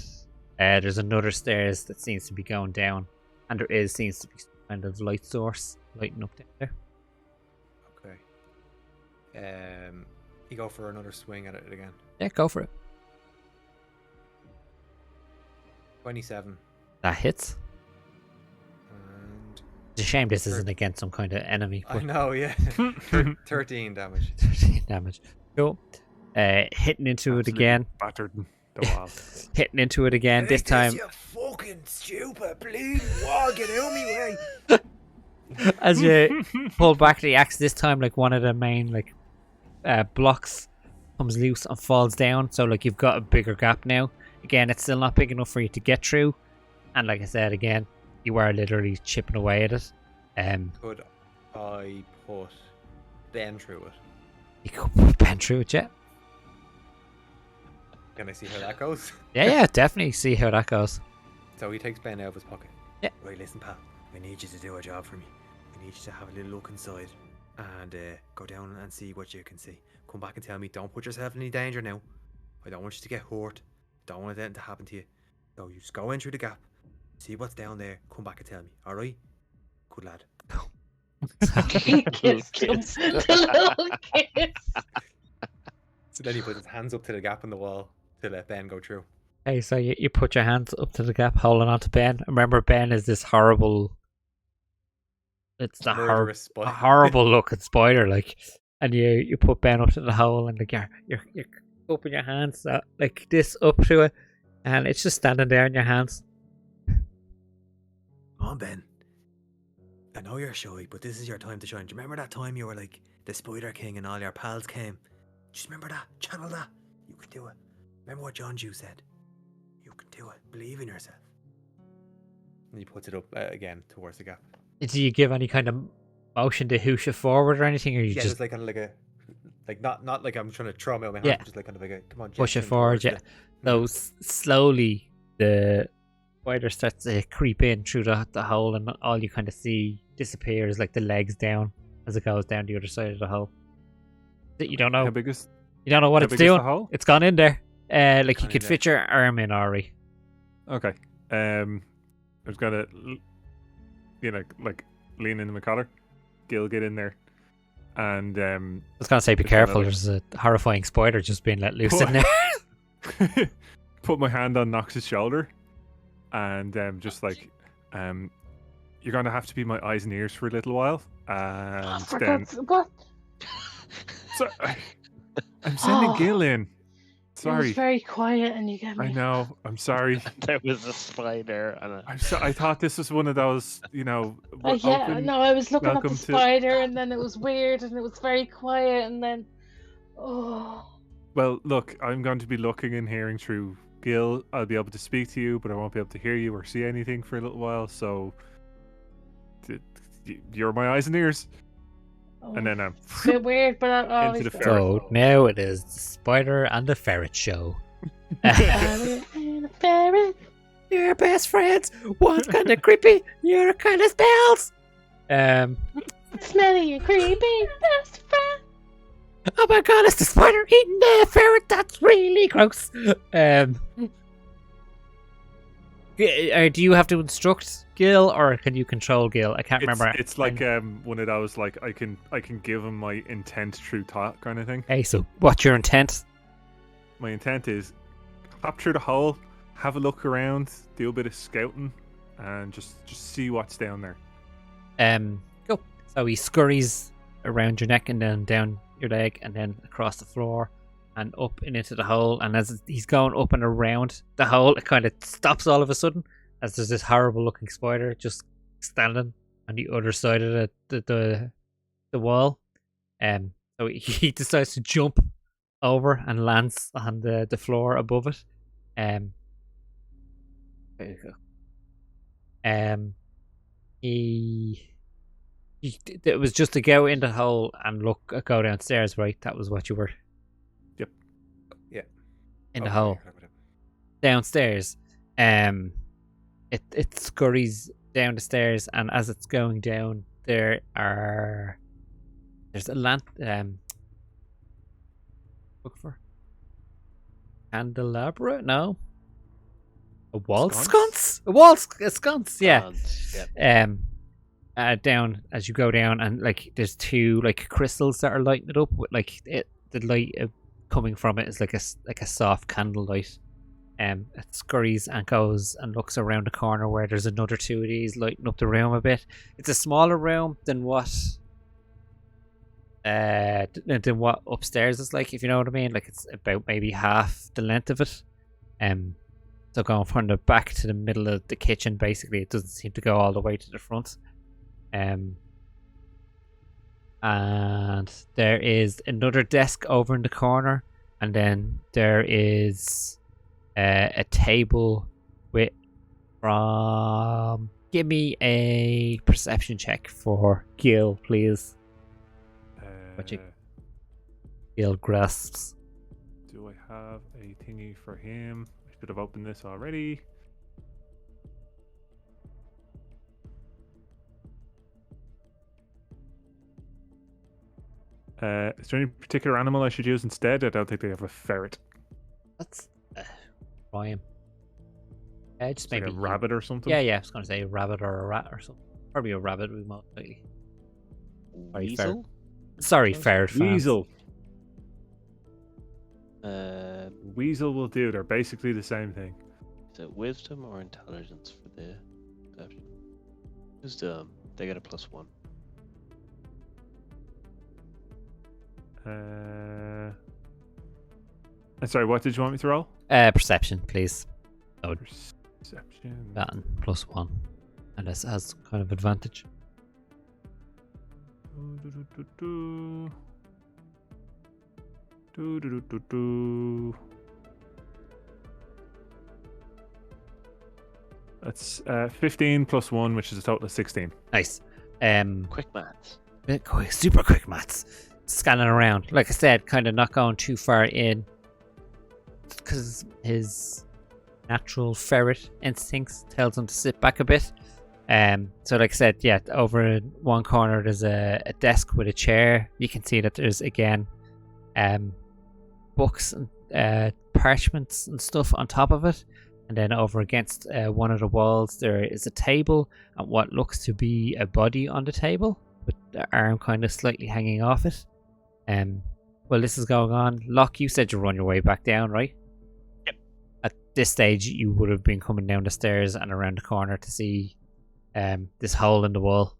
there's another stairs that seems to be going down, and there seems to be some kind of light source lighting up down there. Okay. You go for another swing at it again. Yeah, go for it. 27. That hits. And It's a shame this isn't against some kind of enemy. I know, yeah. 13 damage. 13 damage. Cool. Hitting into it Absolutely again. Battered the wall. Hitting into it again. This time, You fucking stupid bleeding wall, get out of me way. as you pull back the axe, this time like one of the main like blocks comes loose and falls down. So like you've got a bigger gap now. Again, it's still not big enough for you to get through. And like I said again, you are literally chipping away at it. Could I put Ben through it? You could bend through it, yeah. Can I see how that goes? Yeah, definitely see how that goes. So he takes Ben out of his pocket. Yeah. Right, listen, pal. I need you to do a job for me. I need you to have a little look inside and go down and see what you can see. Come back and tell me. Don't put yourself in any danger now. I don't want you to get hurt. Don't want anything to happen to you. So you just go in through the gap, see what's down there. Come back and tell me. All right? Good lad. Kiss them. The little kiss. So then he puts his hands up to the gap in the wall to let Ben go through. Hey, so you put your hands up to the gap, holding on to Ben. Remember, Ben is this horrible. It's the Murderous spider. horrible looking spider, like, and you put Ben up to the hole, and like you're open your hands like this up to it, and it's just standing there in your hands. Come on, Ben. I know you're shy, but this is your time to shine. Do you remember that time you were like the Spider King and all your pals came? Just remember that. Channel that. You can do it. Remember what John Jew said. You can do it. Believe in yourself. And he puts it up again towards the gap. Do you give any kind of motion to hoosh it forward or anything, or you Yeah, just just like kind of like a, like not like I'm trying to throw him out my hand, Yeah. but just like kind of like a come on, push it Jackson, forward? towards Yeah. So slowly the spider starts to creep in through the hole, and all you kind of see disappears, like the legs down as it goes down the other side of the hole. You don't know. How big is You don't know what how it's big is the doing. hole? It's gone in there. Like Gone you in could there. fit your arm in, Ari. Okay. I was gonna, like lean into my collar. Gil, get in there, and I was gonna say, be It's kinda careful. like- There's a horrifying spider just being let loose in there. put my hand on Knox's shoulder, and just like, you're gonna have to be my eyes and ears for a little while, and then What? so, I'm sending Oh. Gil in. Sorry. very quiet, and you get me. I know. I'm sorry. There was a spider and a. I thought this was one of those, Yeah, no, I was looking at welcome the to- spider, and then it was weird, and it was very quiet, and then, oh, Well, look, I'm going to be looking and hearing through Gil. I'll be able to speak to you, but I won't be able to hear you or see anything for a little while. So, you're my eyes and ears. And then it's a bit weird, but I into always the go. ferret. So now it is the Spider and the Ferret show. Ferret and a ferret. You're best friends. One's kind of creepy. You're kind of spells. Smelly and creepy, best friend. Oh my god, it's the spider eating the ferret. That's really gross. Do you have to instruct Gil, or can you control Gil? I can't remember. It's like one of those like I can give him my intent through thought kind of thing. Hey, so what's your intent? My intent is hop through the hole, have a look around, do a bit of scouting, and just see what's down there. Go. So he scurries around your neck and then down your leg and then across the floor and up and into the hole. And as he's going up and around the hole, it kind of stops all of a sudden as there's this horrible looking spider just standing on the other side of the wall. So he decides to jump over and lands on the floor above it. There you go. It was just to go in the hole and go downstairs, right? That was what you were. Yep. Yeah. In the Okay, hole downstairs. It scurries down the stairs, and as it's going down, there's a lamp. Look for candelabra? No. A wall sconce? A sconce, yeah. Yep. Down as you go down, and like there's two like crystals that are lighting it up with like the light coming from it is like a soft candlelight. It scurries and goes and looks around the corner where there's another two of these lighting up the room a bit. It's a smaller room than what upstairs is like, if you know what I mean. Like it's about maybe half the length of it. So going from the back to the middle of the kitchen, basically, it doesn't seem to go all the way to the front. And there is another desk over in the corner, and then there is a table with give me a perception check for Gil, please. Gil grasps. Do I have a thingy for him? I should have opened this already. Is there any particular animal I should use instead? I don't think they have a ferret. That's Ryan. Just Like maybe a rabbit or something? Yeah, I was going to say a rabbit or a rat or something. Probably a rabbit would be most likely. Weasel? Sorry, ferret fans. Weasel. Uh, Weasel will do. They're basically the same thing. is it wisdom or intelligence for the perception? Wisdom. They get a +1. Sorry, what did you want me to roll? Perception, please. Perception. That and +1. And this has kind of advantage. That's 15 plus 1, which is a total of 16. Nice. Quick maths. Super quick maths. Scanning around. Like I said, kind of not going too far in. Because his natural ferret instincts tells him to sit back a bit. So like I said, yeah, over in one corner there's a desk with a chair. You can see that there's again books and parchments and stuff on top of it. And then over against one of the walls there is a table and what looks to be a body on the table with the arm kind of slightly hanging off it. Well, this is going on. Locke, you said you're on your way back down, right? Yep. At this stage, you would have been coming down the stairs and around the corner to see this hole in the wall.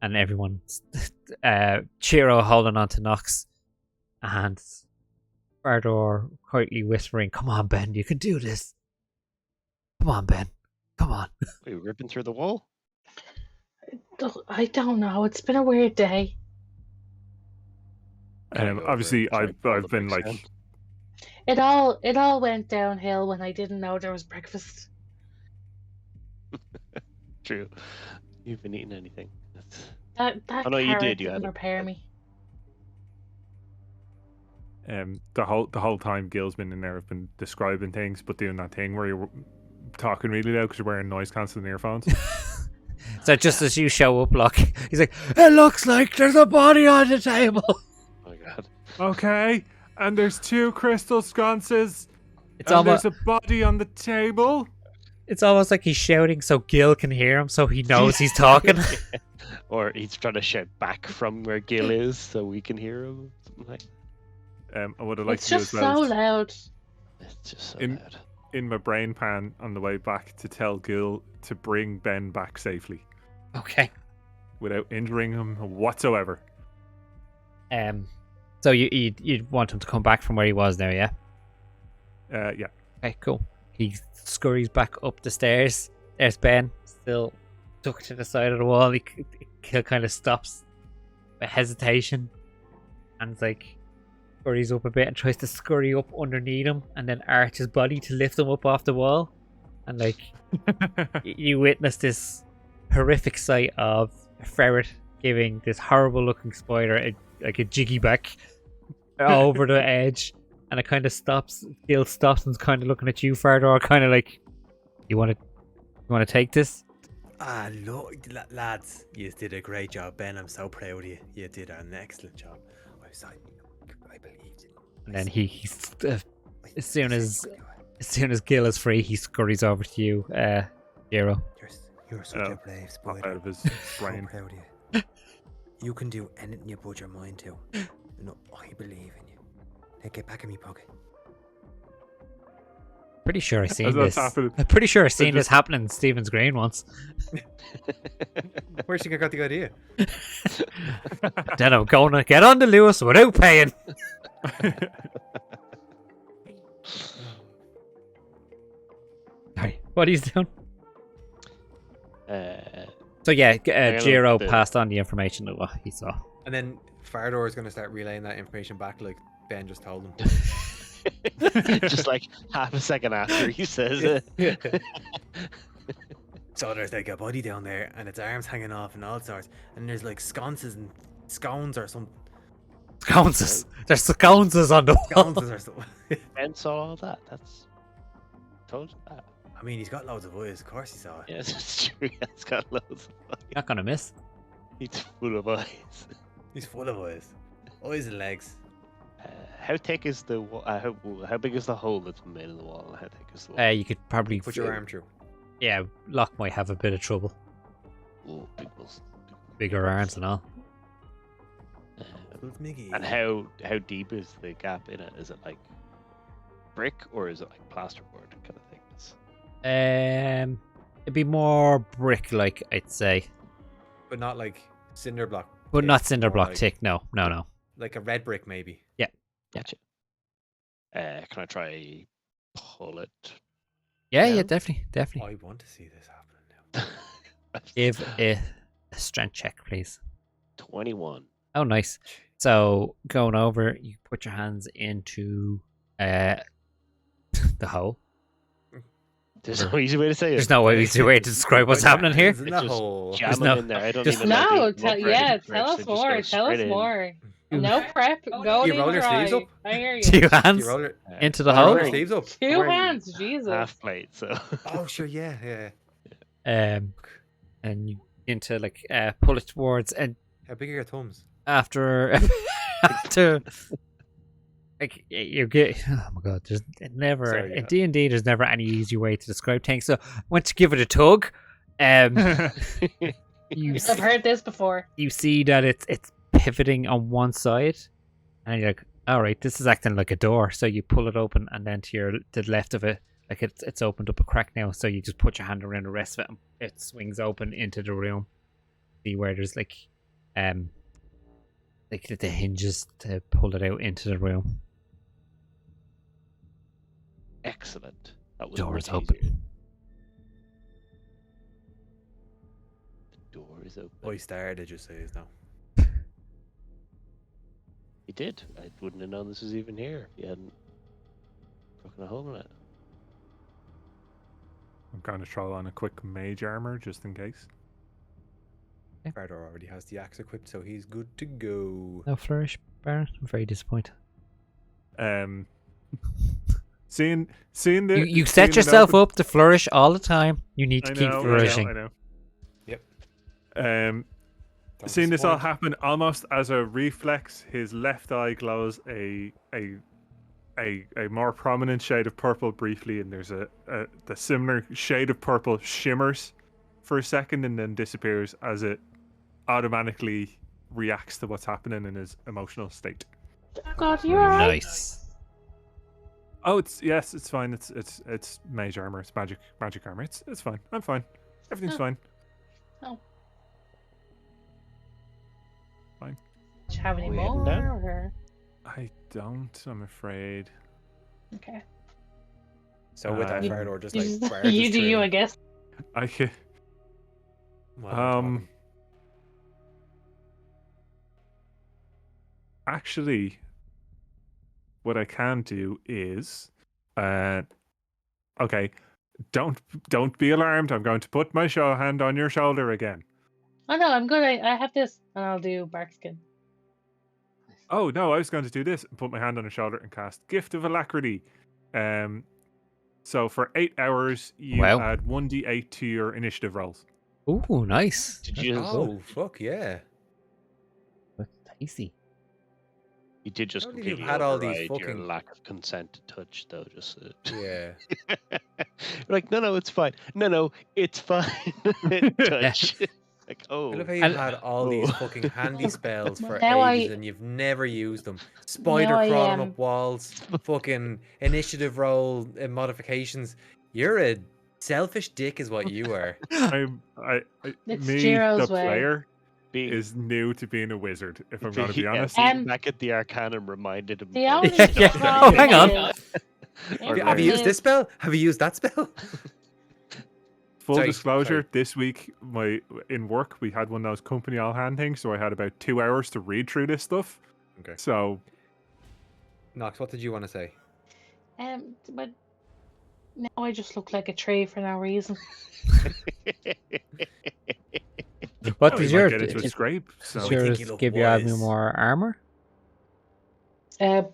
And everyone's Chiro holding on to Nox. And Fardor quietly whispering, "Come on, Ben, you can do this. Come on, Ben. Come on." Are you ripping through the wall? I don't know. It's been a weird day. Gotta go over Obviously, and try and pull the I've been bricks like, down. It all went downhill when I didn't know there was breakfast. True. You've been eating anything? That Oh, no, you carrot did, you didn't had it. prepare me. the whole time Gil's been in there, I've been describing things, but doing that thing where you're talking really loud because you're wearing noise cancelling earphones. So just as you show up, Locke, he's like, "It looks like there's a body on the table." Oh my god. Okay, and there's 2 crystal sconces. It's and almost there's a body on the table. like he's shouting so Gil can hear him, so he knows he's talking. Or he's trying to shout back from where Gil is so we can hear him. Something like I would have liked It's to do just as well so as loud. it's just so In- loud. in my brain pan on the way back to tell Gil to bring Ben back safely Okay. without injuring him whatsoever. So you'd want him to come back from where he was now, yeah? Yeah. Okay, cool. He scurries back up the stairs. There's Ben, still stuck to the side of the wall. He kind of stops with hesitation and like scurries up a bit and tries to scurry up underneath him and then arch his body to lift him up off the wall. And like you witness this horrific sight of a ferret giving this horrible looking spider like a jiggy back over the edge, and it kind of stops. Gil stops and's kind of looking at you, Fardor, kind of like, you want to take this? Ah, look, lads, you did a great job, Ben. I'm so proud of you. You did an excellent job. I believed in you. And then as soon as Gil is free, he scurries over to you, Jiro. You're such a brave Pop spider. out of his So brain. proud of you. You can do anything you put your mind to. No, I believe in you. Now get back in me pocket. Pretty sure I seen As that's this. happening, I'm pretty sure I seen this just- happening in Stephen's Green once. Where'd you got the idea? Then I'm going to get on to Lewis without paying. Sorry, what are you doing? So yeah, gonna Jiro look at the- passed on the information of what he saw. And then Fardor is going to start relaying that information back like Ben just told him. Just like half a second after he says it. So there's like a body down there and its arms hanging off and all sorts. And there's like sconces and scones or something. Sconces. There's sconces on the wall. Sconces or something. Ben saw all that. That's told you that. I mean, he's got loads of eyes. Of course he saw it. Yes, it's true. It's got loads of eyes. Not gonna miss. He's full of eyes. He's full of eyes. Eyes and legs. How thick is the how big is the hole that's been made in the wall? And how thick is the wall? You could probably Put your arm through. Yeah, Locke might have a bit of trouble. Oh, big ones. Bigger arms and all. Little Miggy. And how deep is the gap in it? Is it like brick or is it like plasterboard kind of thickness? It'd be more brick-like, I'd say, But not like cinder block. but thick, not cinder more block like, thick. No. Like a red brick, maybe. Gotcha. Can I try pull it? Yeah, Yeah. definitely. I want to see this happening now. Give a strength check, please. 21. Oh, nice. So going over, you put your hands into the hole. There's no easy way to say it. There's no easy way to describe what's happening here. It's in the Just hole. Jam There's it no- in there. I don't just- even No, like beat 'em up or yeah, anything tell first, us I just more. go Tell us straight in. more. You- No prep. Go You in roll your sleeves dry. up? I hear you. 2 Do you hands roll it? into the You roll hole. your Right. sleeves up? Two Wearing hands, Jesus. Half plate, so. Oh, sure, yeah. And you into like pull it towards, and How big are your thumbs? after like you get, oh my god, there's never Sorry, in yeah. D&D there's never any easy way to describe things. So once you give it a tug, you I've heard this before. you see that it's pivoting on one side, and you're like, all right, this is acting like a door. So you pull it open, and then to the left of it, like it's opened up a crack now. So you just put your hand around the rest of it, and it swings open into the room. See where there's like the hinges to pull it out into the room. Excellent. That was Door is much open. easier. The door is open. I started, just says now. You did. I wouldn't have known this was even here if you hadn't broken a hole in it. I'm going to throw on a quick mage armor just in case. Fardor already has the axe equipped, so he's good to go. No flourish, Baron. I'm very disappointed. Seeing the You seeing set it yourself open- up to flourish all the time. You need to I keep know, flourishing. I know. Yep. Don't seeing this all happen, almost as a reflex, his left eye glows a more prominent shade of purple briefly, and there's the similar shade of purple shimmers for a second and then disappears as it automatically reacts to what's happening in his emotional state. Oh God, you're alright. Nice. Oh, it's fine. It's mage armor. It's magic armor. It's fine. I'm fine. Everything's fine. Do you have any Are we heading more? down? Or... I don't. I'm afraid. Okay. So with that, You- Fardor just You, like just- barges you do you, through I guess. I can. while we're talking. Actually, what I can do is, okay, don't be alarmed. I'm going to put my hand on your shoulder again. Oh no, I'm good. I have this, and I'll do bark skin. Oh no, I was going to do this. Put my hand on her shoulder and cast Gift of Alacrity. So for 8 hours, you Wow. add 1d8 to your initiative rolls. Ooh, nice. Did you? Oh fuck yeah! That's tasty. You did just How did you completely had all these override your fucking- lack of consent to touch, though. Just Yeah. like, no, it's fine. No, it's fine. Touch. Like, oh, I love how you And- had all these Oh. fucking handy spells for Now ages I- and you've never used them. Spider I, crawling up walls, fucking initiative roll modifications. You're a selfish dick, is what you are. It's Me, Jiro's the way. player, being, is new to being a wizard. If I'm going to be yeah, honest. being back at the Arcanum reminded him. The of only stuff Yeah, problem hang on. is- Or Yeah, Have you used is- this spell? Have you used that spell? Full Sorry, disclosure, sorry. this week in work we had one of those company all hand things, so I had about 2 hours to read through this stuff. Okay. So Nox, what did you want to say? But now I just look like a tree for no reason. What oh, does you might your get into a did scrape. So Sure. think you yours look give your army wise. more armor?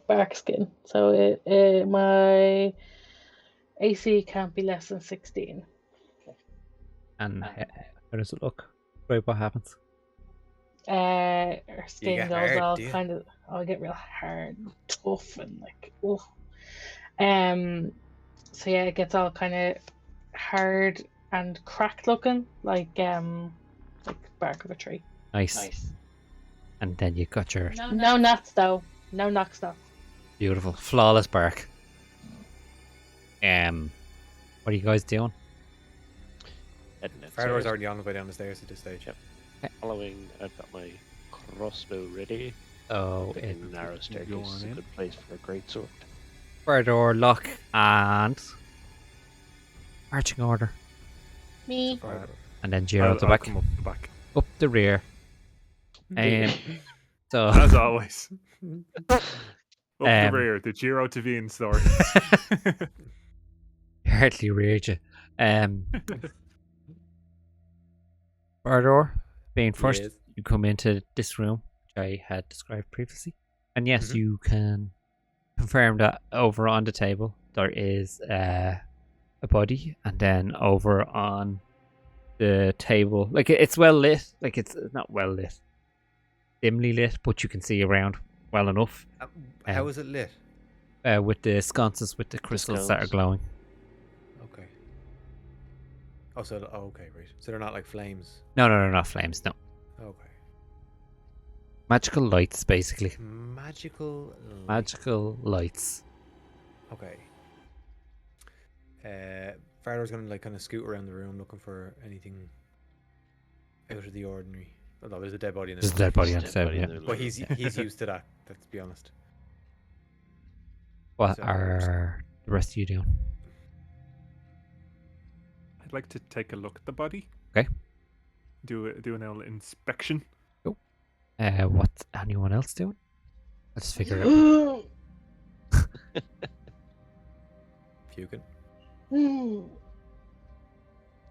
Bark skin. So my AC can't be less than 16. And how does it look? Right, what happens? Our skin get goes hard, all do you? kind of. Oh, I get real hard, and tough, and like oh. So yeah, it gets all kind of hard and cracked looking, like bark of a tree. Nice. And then you got your No nuts though. No knocks though. beautiful, flawless bark. What are you guys doing? Heading Fardor's upstairs, already on the way down the stairs at this stage. Yep. Following, I've got my crossbow ready. Oh, The in narrow Go staircase is on a in. good place for a great sword. corridor, lock, and marching order, Me. Fardor. and then Giro at the I'll back, come up the back. up the rear. So As always. Up the Um, rear, the Giro Tavine story. hardly reared you. Corridor, being first, Yes. you come into this room, which I had described previously, and yes, Mhm. you can confirm that over on the table there is a body, and then over on the table, like it's well lit, like it's not well lit, dimly lit, but you can see around well enough. How is it lit? With the sconces with the crystals that are scones. glowing. Okay. Oh, so okay, right. So they're not like flames. No, not flames. No, Okay. magical lights, basically. Magical. light. Magical lights. Okay. Fardor's gonna like kind of scoot around the room looking for anything out of the ordinary. Although there's a dead body in There's a there. dead body on the Dead table. body in Yeah. there, But like- he's used to that. Let's be honest. What So- are the rest of you doing? I'd like to take a look at the body. Okay. Do an old inspection. What's anyone else doing? Let's figure it out. Fukin.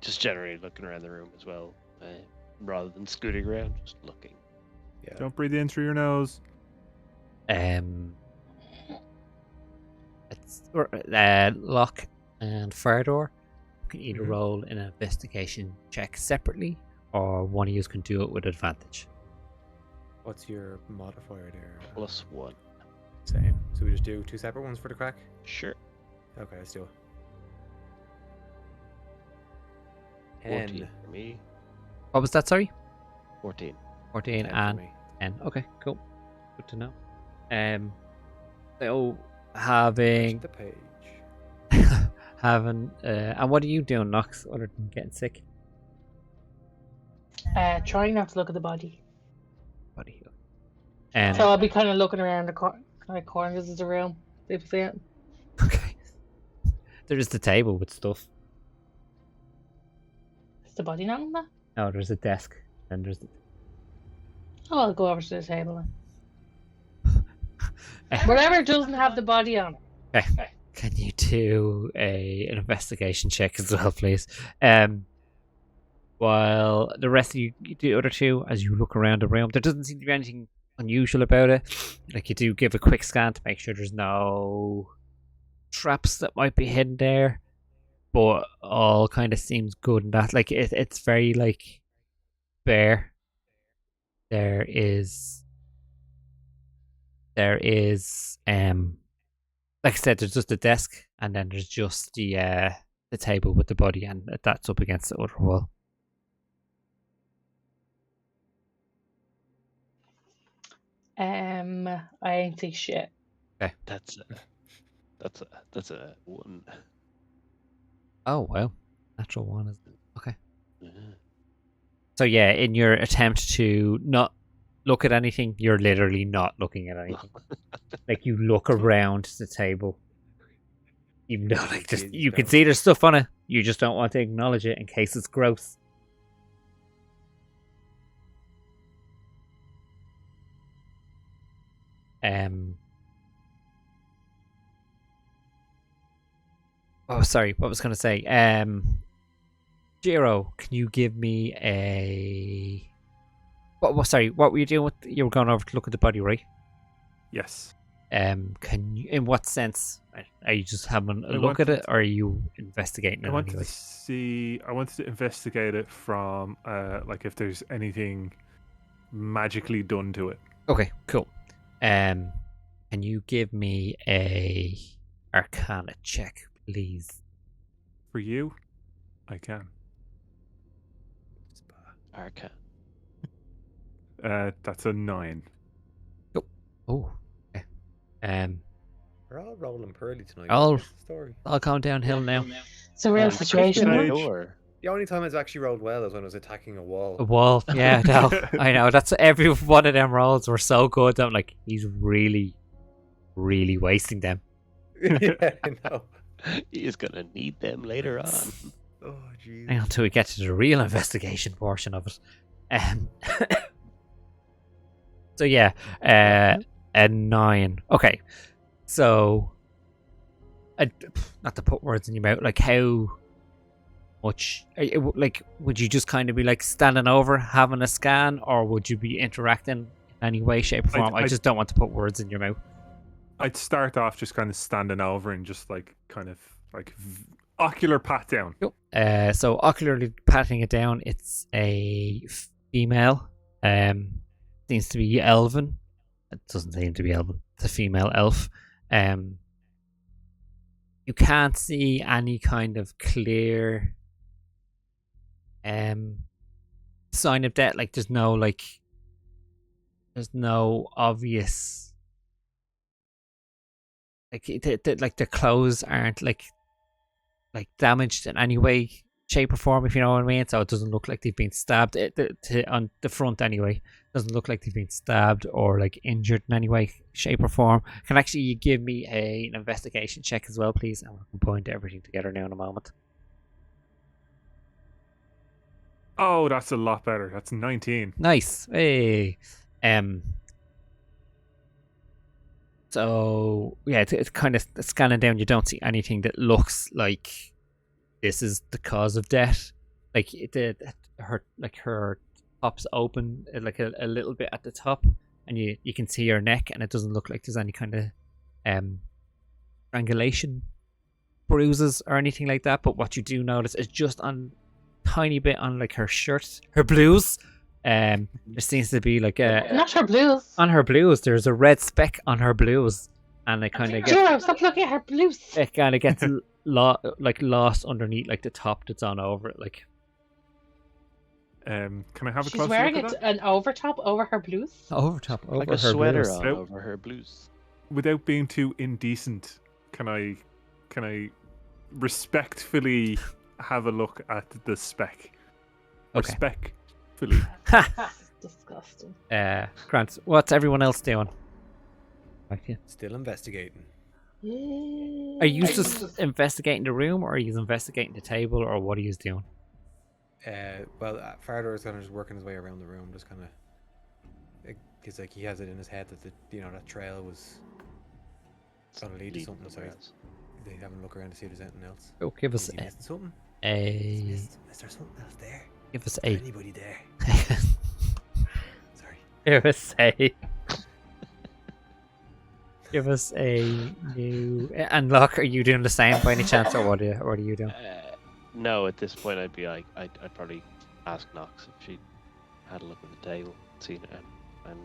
Just generally looking around the room as well, rather than scooting around, just looking. Yeah. Don't breathe in through your nose. It's Locke and Fardor can either Mhm. roll an investigation check separately, or one of you can do it with advantage. What's your modifier there? +1. Same. So we just do 2 separate ones for the crack? Sure. Okay, let's do it. 14 10. for me. What was that? Sorry, 14. 14 10 for and me. 10. Okay, cool. Good to know. So having The page. having and what are you doing, Nox, other than getting sick? Trying not to look at the body. What are you? So I'll be kind of looking around the corners of the room. See if I see it. Okay. There's the table with stuff. Is the body not on that? No, there's a desk, and there's. Oh, I'll go over to the table then. Whatever doesn't have the body on it. Can you do an investigation check as well, please? While the rest of you do the other two, as you look around the room, there doesn't seem to be anything unusual about it. Like, you do give a quick scan to make sure there's no traps that might be hidden there, but all kind of seems good and that. Like, it's very like bare. There is like I said, there's just a desk, and then there's just the table with the body, and that's up against the other wall. I ain't see shit. That's a 1. Oh wow, natural one is okay. Yeah. So yeah, in your attempt to not look at anything, you're literally not looking at anything. Like, you look around the table, even though like you can see there's stuff on it. You just don't want to acknowledge it in case it's gross. Oh, sorry. What was I going to say? Jiro, can you give me a? Sorry, what were you doing with? You were going over to look at the body, right? Yes. Can you? In what sense? Are you just having a I look at wanted it, or are you investigating it I wanted anyway? to see. I wanted to investigate it from like if there's anything magically done to it. Okay, cool. Can you give me a Arcana check, please? For you, I can. Arca. That's a 9. Oh, okay. We're all rolling pearly tonight. All- What's the story? I'll calm downhill now. It's a real Yeah, situation. Christian huh? age. Door. The only time it's actually rolled well is when I was attacking a wall. A wall, yeah, no, I know. That's every one of them rolls were so good. I'm like, he's really, really wasting them. Yeah, I know. He is gonna need them later on. Oh, jeez. Hang on until we get to the real investigation portion of it. So yeah, a 9. Okay, so not to put words in your mouth, like how much? Like, would you just kind of be like standing over, having a scan, or would you be interacting in any way, shape, or form? I just don't want to put words in your mouth. I'd start off just kind of standing over and just like kind of like ocular pat down. Cool. So ocularly patting it down, it's a female. Seems to be elven. It doesn't seem to be elven. It's a female elf. You can't see any kind of clear sign of death. Like, there's no obvious, like the clothes aren't like damaged in any way. shape or form, if you know what I mean. So it doesn't look like they've been stabbed. On the front anyway, doesn't look like they've been stabbed or like injured in any way, shape or form. Can actually you give me an investigation check as well, please? And we can point everything together now in a moment. Oh, that's a lot better. That's 19. Nice. Hey. So yeah, it's kind of scanning down. You don't see anything that looks like this is the cause of death. Like her top's open, like a little bit at the top, and you can see her neck, and it doesn't look like there's any kind of strangulation bruises or anything like that. But what you do notice is just on tiny bit on like her shirt, her blues. There seems to be like Not her blues. on her blues. There's a red speck on her blues, and it kind of gets Juro, stop looking at her blues. it kind of gets lost underneath like the top that's on over it. Like, Can I have a She's closer wearing look at that? an overtop over her blues. over top, over Like her a sweater blues. on Nope. over her blues. Without being too indecent, can I respectfully have a look at the speck? Okay. Respectfully. Disgusting. Grant, what's everyone else doing? Okay. Still investigating. Are you just investigating the room, or are you investigating the table, or what are you doing? Well, Farador is kind of just working his way around the room, just kind of, because like he has it in his head that that trail was gonna lead to Leading something. So somewhere else. they have a look around to see if there's anything else. Oh, give us Is he missing something? a Is there something else there? give us Is there a anybody there? Sorry. give us a give us a new. And Locke, are you doing the same by any chance, or what are you doing? No, at this point I'd be like, I'd probably ask Nox if she had a look at the table, seen it, and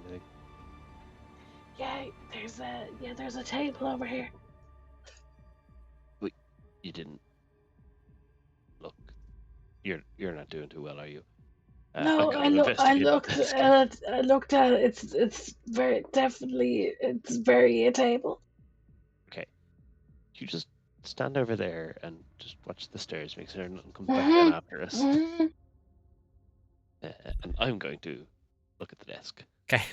Yeah, there's a table over here. you didn't look. You're not doing too well, are you? No, I'm gonna investigate this. I looked at it. It's very definitely it's very a table. Okay, you just stand over there and just watch the stairs, make sure nothing comes back down after us. Mhm. And I'm going to look at the desk. Okay.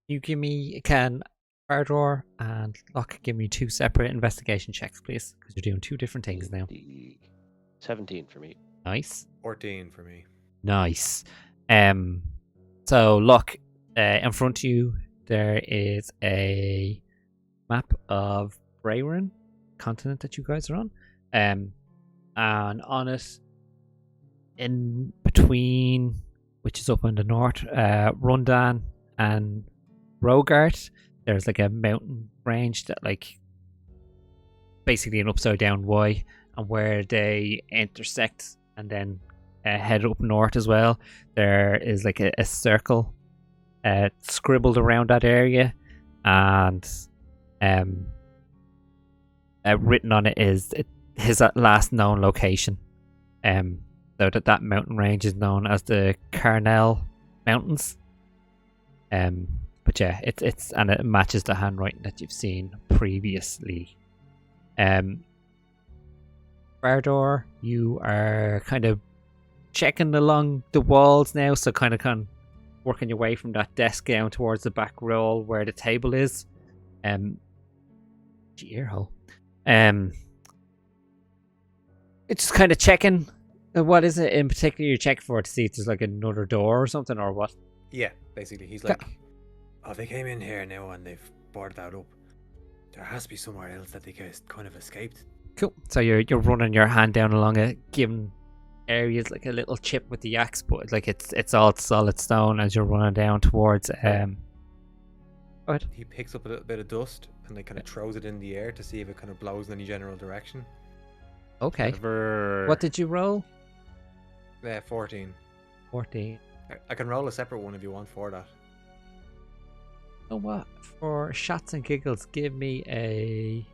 You give me Farador and Locke give me 2 separate investigation checks, please, because you're doing 2 different things now. 17 for me. Nice. 14 for me. Nice. So Locke, in front of you there is a map of Brayron, continent that you guys are on. And on it, in between, which is up in the north, Rundan and Rogart, there's like a mountain range that like basically an upside down Y, and where they intersect and then head up north as well, there is like a circle scribbled around that area, and written on it is his last known location. So that mountain range is known as the Carnell Mountains. But yeah, it's and it matches the handwriting that you've seen previously. Farador, you are kind of checking along the walls now, so kind of working your way from that desk down towards the back row where the table is. Earhole. It's just kind of checking. What is it in particular you're checking for, to see if there's like another door or something, or what? Yeah, basically, he's like, oh, they came in here now and they've boarded that up. There has to be somewhere else that they kind of escaped. Cool. So you're running your hand down along a given areas, like a little chip with the axe, but like it's all solid stone as you're running down towards. Go ahead. He picks up a little bit of dust and like kind of throws it in the air to see if it kind of blows in any general direction. Okay. Never... What did you roll? 14. 14. I can roll a separate one if you want for that. Oh, what? For shots and giggles, give me a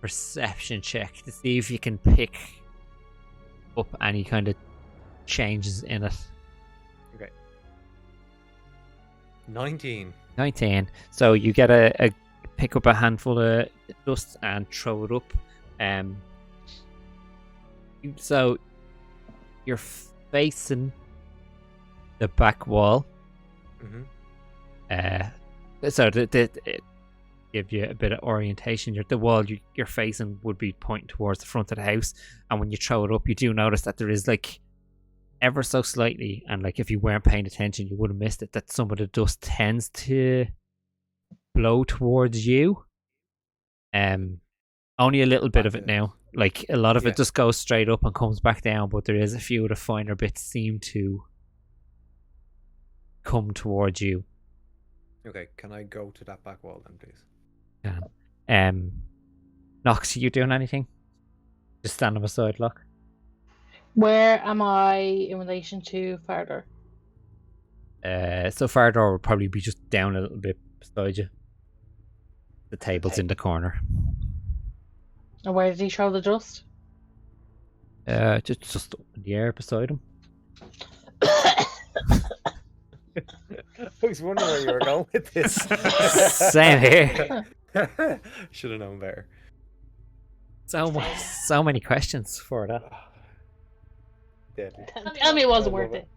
perception check to see if you can pick up any kind of changes in it. Okay. 19. 19. So you get a pick up a handful of dust and throw it up. So you're facing the back wall. So give you a bit of orientation. The wall you're facing would be pointing towards the front of the house, and when you throw it up, you do notice that there is like ever so slightly, and like if you weren't paying attention, you would have missed it, that some of the dust tends to blow towards you. Only a little bit of it now. Like a lot of it just goes straight up and comes back down, but there is a few of the finer bits seem to come towards you. Okay, can I go to that back wall then, please? Nox, are you doing anything? Just standing beside Locke. Where am I in relation to Fardor? So Fardor will probably be just down a little bit beside you. The table's in the corner. And where did he throw the dust? Just up in the air beside him. I was wondering where you were going with this. Same here. Should have known better. So many questions for that. Deadly. Tell me it wasn't worth it.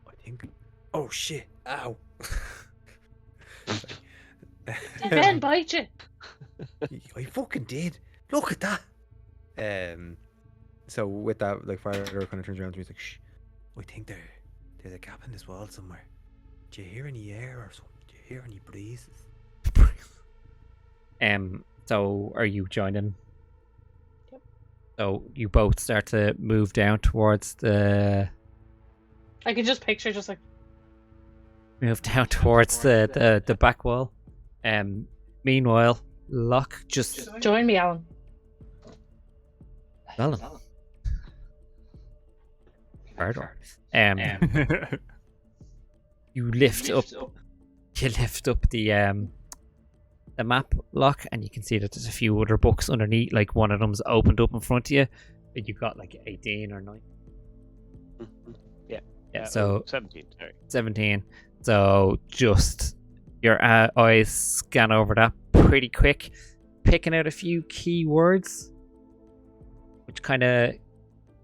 I think. Oh shit! Ow! Did Ben bite you? I fucking did. Look at that. So with that, like, Fire kind of turns around to me. He's like, "Shh! I think there's a gap in this wall somewhere. Do you hear any air or something? Do you hear any breezes?" So are you joining? Yep. So you both start to move down towards the. I can just picture just like. Move down towards the back wall. Meanwhile, Locke just. Join me, Alan. Alan. Fardor. You lift up the map, Locke, and you can see that there's a few other books underneath. Like one of them's opened up in front of you, but you've got like 18 or 9. Yeah. So 17. Sorry. 17. So just your eyes scan over that pretty quick, picking out a few key words, which kind of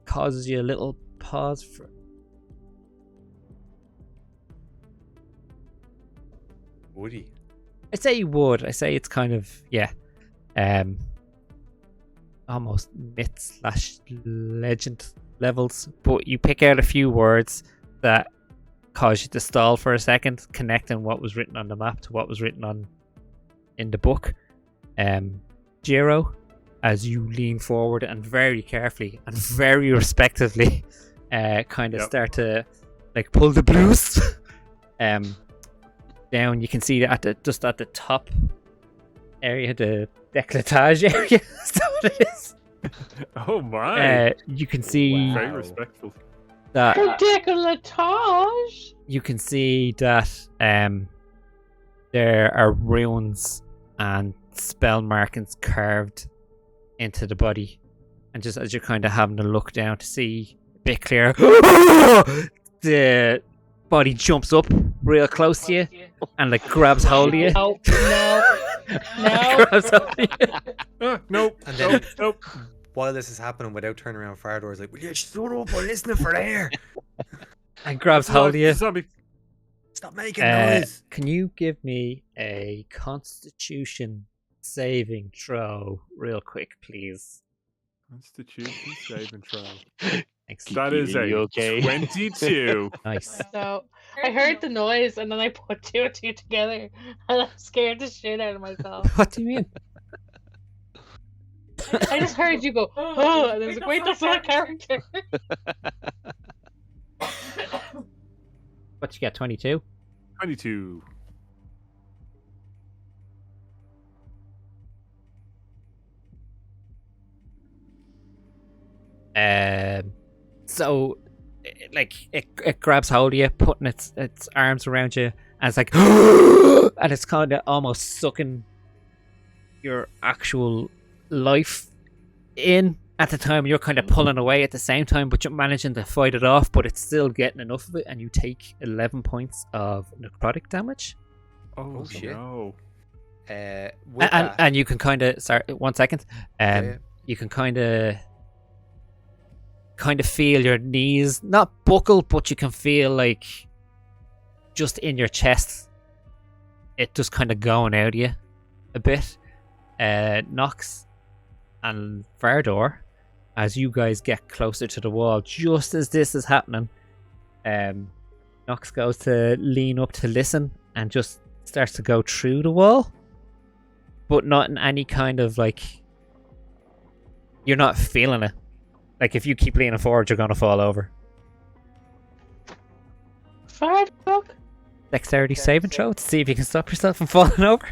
causes you a little pause for. Woody. I say you would. I say it's kind of almost myth/legend levels. But you pick out a few words that cause you to stall for a second, connecting what was written on the map to what was written in the book. Jiro, as you lean forward and very carefully and very respectively, kind of start to like pull the blues. Down, you can see that just at the top area, the décolletage area. That's what it is. Oh my! You can see Very respectful. that. Décolletage. You can see that there are runes and spell markings carved into the body, and just as you're kind of having a look down to see a bit clearer, the body jumps up real close to you and like grabs hold of you. No. Grabs hold of you. Nope. And then, Nope. while this is happening, without turning around, Fardor's like, "Will you shut up? I'm listening for air." And grabs hold of you. Stop making noise. Can you give me a Constitution saving throw real quick, please? Constitution saving throw. Excellent. That is a okay? 22. Nice. So I heard the noise and then I put 2 and 2 together and I scared the shit out of myself. What do you mean? I just heard you go, oh, and I was like, wait, that's not a character. What you get? 22. 22. So, like, it grabs hold of you, putting its arms around you, and it's like, and it's kind of almost sucking your actual life in at the time. You're kind of pulling away at the same time, but you're managing to fight it off, but it's still getting enough of it, and you take 11 points of necrotic damage. Oh, shit. no. With that, And you can kind of, sorry, 1 second. yeah. You can kind of feel your knees not buckle, but you can feel like just in your chest, it just kind of going out of you a bit. Nox and Vardor, as you guys get closer to the wall, just as this is happening, Nox goes to lean up to listen and just starts to go through the wall, but not in any kind of like, you're not feeling it. Like if you keep leaning forward, you're gonna fall over. Fardog? Dexterity saving throw to see if you can stop yourself from falling over.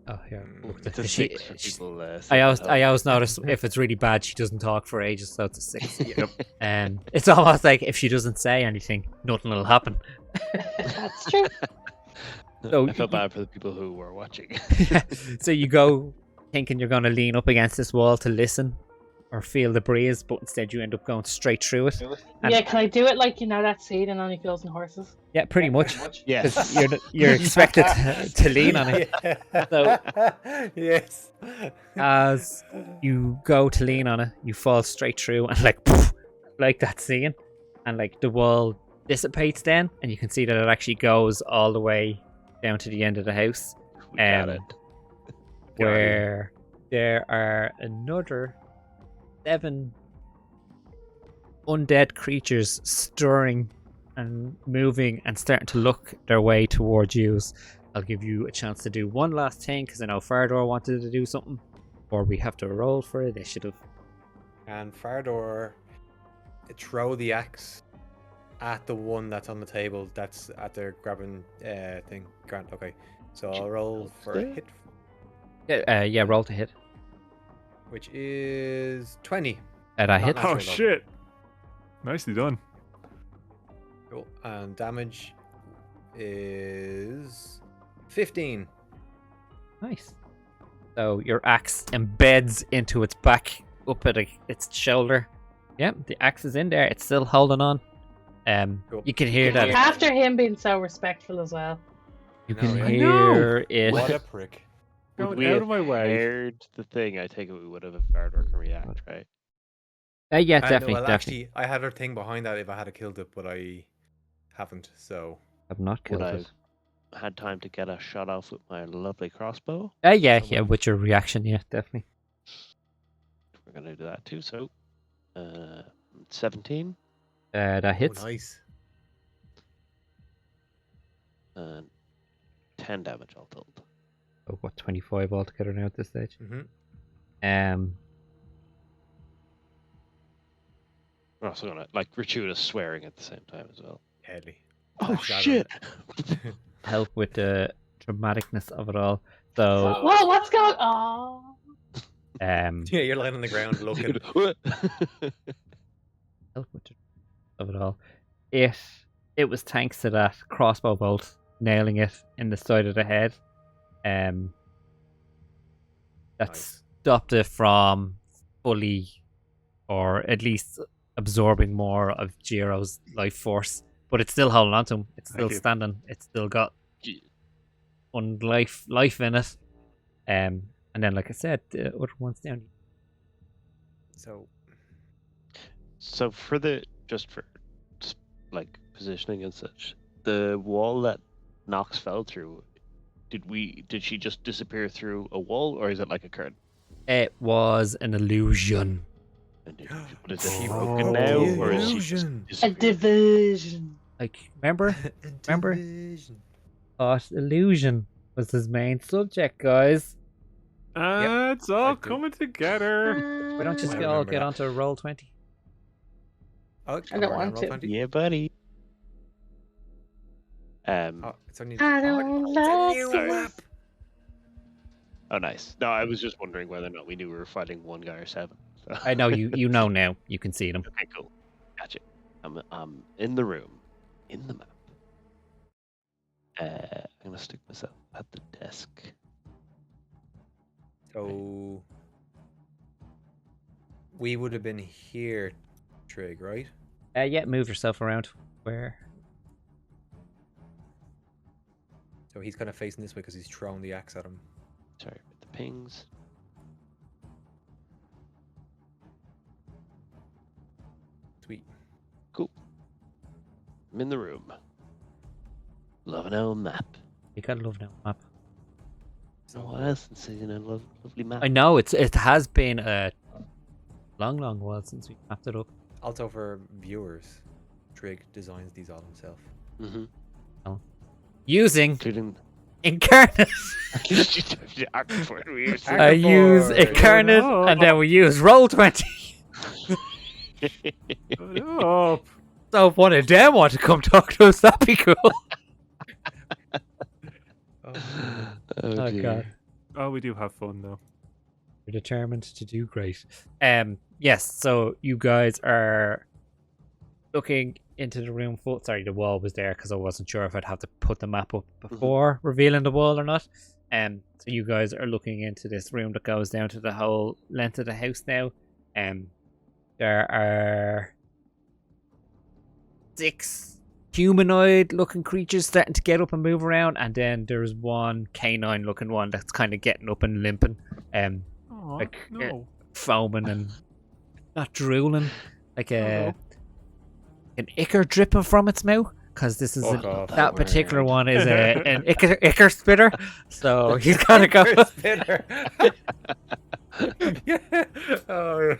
Oh yeah. It's a She- 6 for she- people. I always notice if it's really bad, she doesn't talk for ages, so it's a 6. It's almost like if she doesn't say anything, nothing will happen. That's true. So I felt bad for the people who were watching. So you go thinking you're going to lean up against this wall to listen or feel the breeze, but instead you end up going straight through it. And- Yeah, can I do it like that scene in Only Fools and Horses? Yeah, pretty much. Yes. 'Cause you're expected to lean on it. So- Yes. As you go to lean on it, you fall straight through and like that scene, and like the wall dissipates then, and you can see that it actually goes all the way down to the end of the house, We got it. where there are another 7 undead creatures stirring and moving and starting to look their way towards you. I'll give you a chance to do one last thing because I know Fardor wanted to do something, or we have to roll for initiative. And Fardor throw the axe at the one that's on the table that's at their grabbing thing. Grant, okay. So I'll roll for a hit, Yeah, roll to hit. which is 20. That Not hit. natural, Oh though. shit! Nicely done. Cool. And damage is 15. Nice. So your axe embeds into its back, up at its shoulder. Yeah, the axe is in there. It's still holding on. Cool. You can hear that. After him being so respectful as well. You No, can yeah. hear it. What a prick. Would Going we out have of my way. heard the thing? I take it we would have if Vardor can react, right? Yeah, And, definitely, well, definitely. actually, I had a thing behind that if I had killed it, but I haven't. So I've not killed Would it. I had time to get a shot off with my lovely crossbow? Yeah, somewhere. with your reaction, yeah, definitely. We're gonna do that too. So, 17 That hits. Oh, nice. and 10 damage all told. Oh, what, 25 altogether now at this stage? Mm-hmm. We're also gonna like gratuitous swearing at the same time as well. Headley. Oh Flash that on shit! Help with the dramaticness of it all. So, Whoa, what's going on? um, Yeah, you're lying on the ground looking. help with the of it all. It was thanks to that crossbow bolt nailing it in the side of the head. That Nice. stopped it from fully, or at least absorbing more of Jiro's life force. But it's still holding on to him. It's still Thank you. standing. It's still got Gee. life in it. And then, like I said, the other one's down. So So for the like positioning and such, the wall that Nox fell through, did she just disappear through a wall, or is it like a curtain? It was an illusion. And but is it She broken broke now, the or is she just illusion. A disappeared? division. Like, remember? Remember? Thought illusion was his main subject, guys. It's I all do. coming together. Why don't you I all remember get that. onto roll 20? Oh, I don't want to. Yeah, buddy. Oh, it's only. I don't it's a like new Sorry. map. Oh, nice. No, I was just wondering whether or not we knew we were fighting one guy or 7. So. I know you know now. You can see them. Okay, cool. Gotcha. I'm in the room, in the map. I'm gonna stick myself at the desk. So We would have been here, Trig, right? Yeah, move yourself around. Where? So he's kind of facing this way because he's throwing the axe at him. Sorry, with the pings. Sweet. I'm in the room. Loving our map. You gotta love now map. So what else? It's a lovely map. I know it has been a long while since we mapped it up. Also for viewers, Trig designs these all himself. Mm-hmm. Using Including. Incarnate. I use Board. Incarnate, Oh, no. and then we use Roll20. Oh, So if one of them want to come talk to us, that'd be cool. Oh, dear. God. oh, we do have fun though. We're determined to do great. Yes, so you guys are looking into the room full. Sorry, the wall was there because I wasn't sure if I'd have to put the map up before revealing the wall or not. So you guys are looking into this room that goes down to the whole length of the house now. There are 6 humanoid-looking creatures starting to get up and move around, and then there's one canine-looking one that's kind of getting up and limping, Oh, Like, no. foaming and not drooling, like no. an ichor dripping from its mouth. Because this is Fuck off. that particular word. one is an ichor spitter, so he's gotta go. Spinner. Yeah. Oh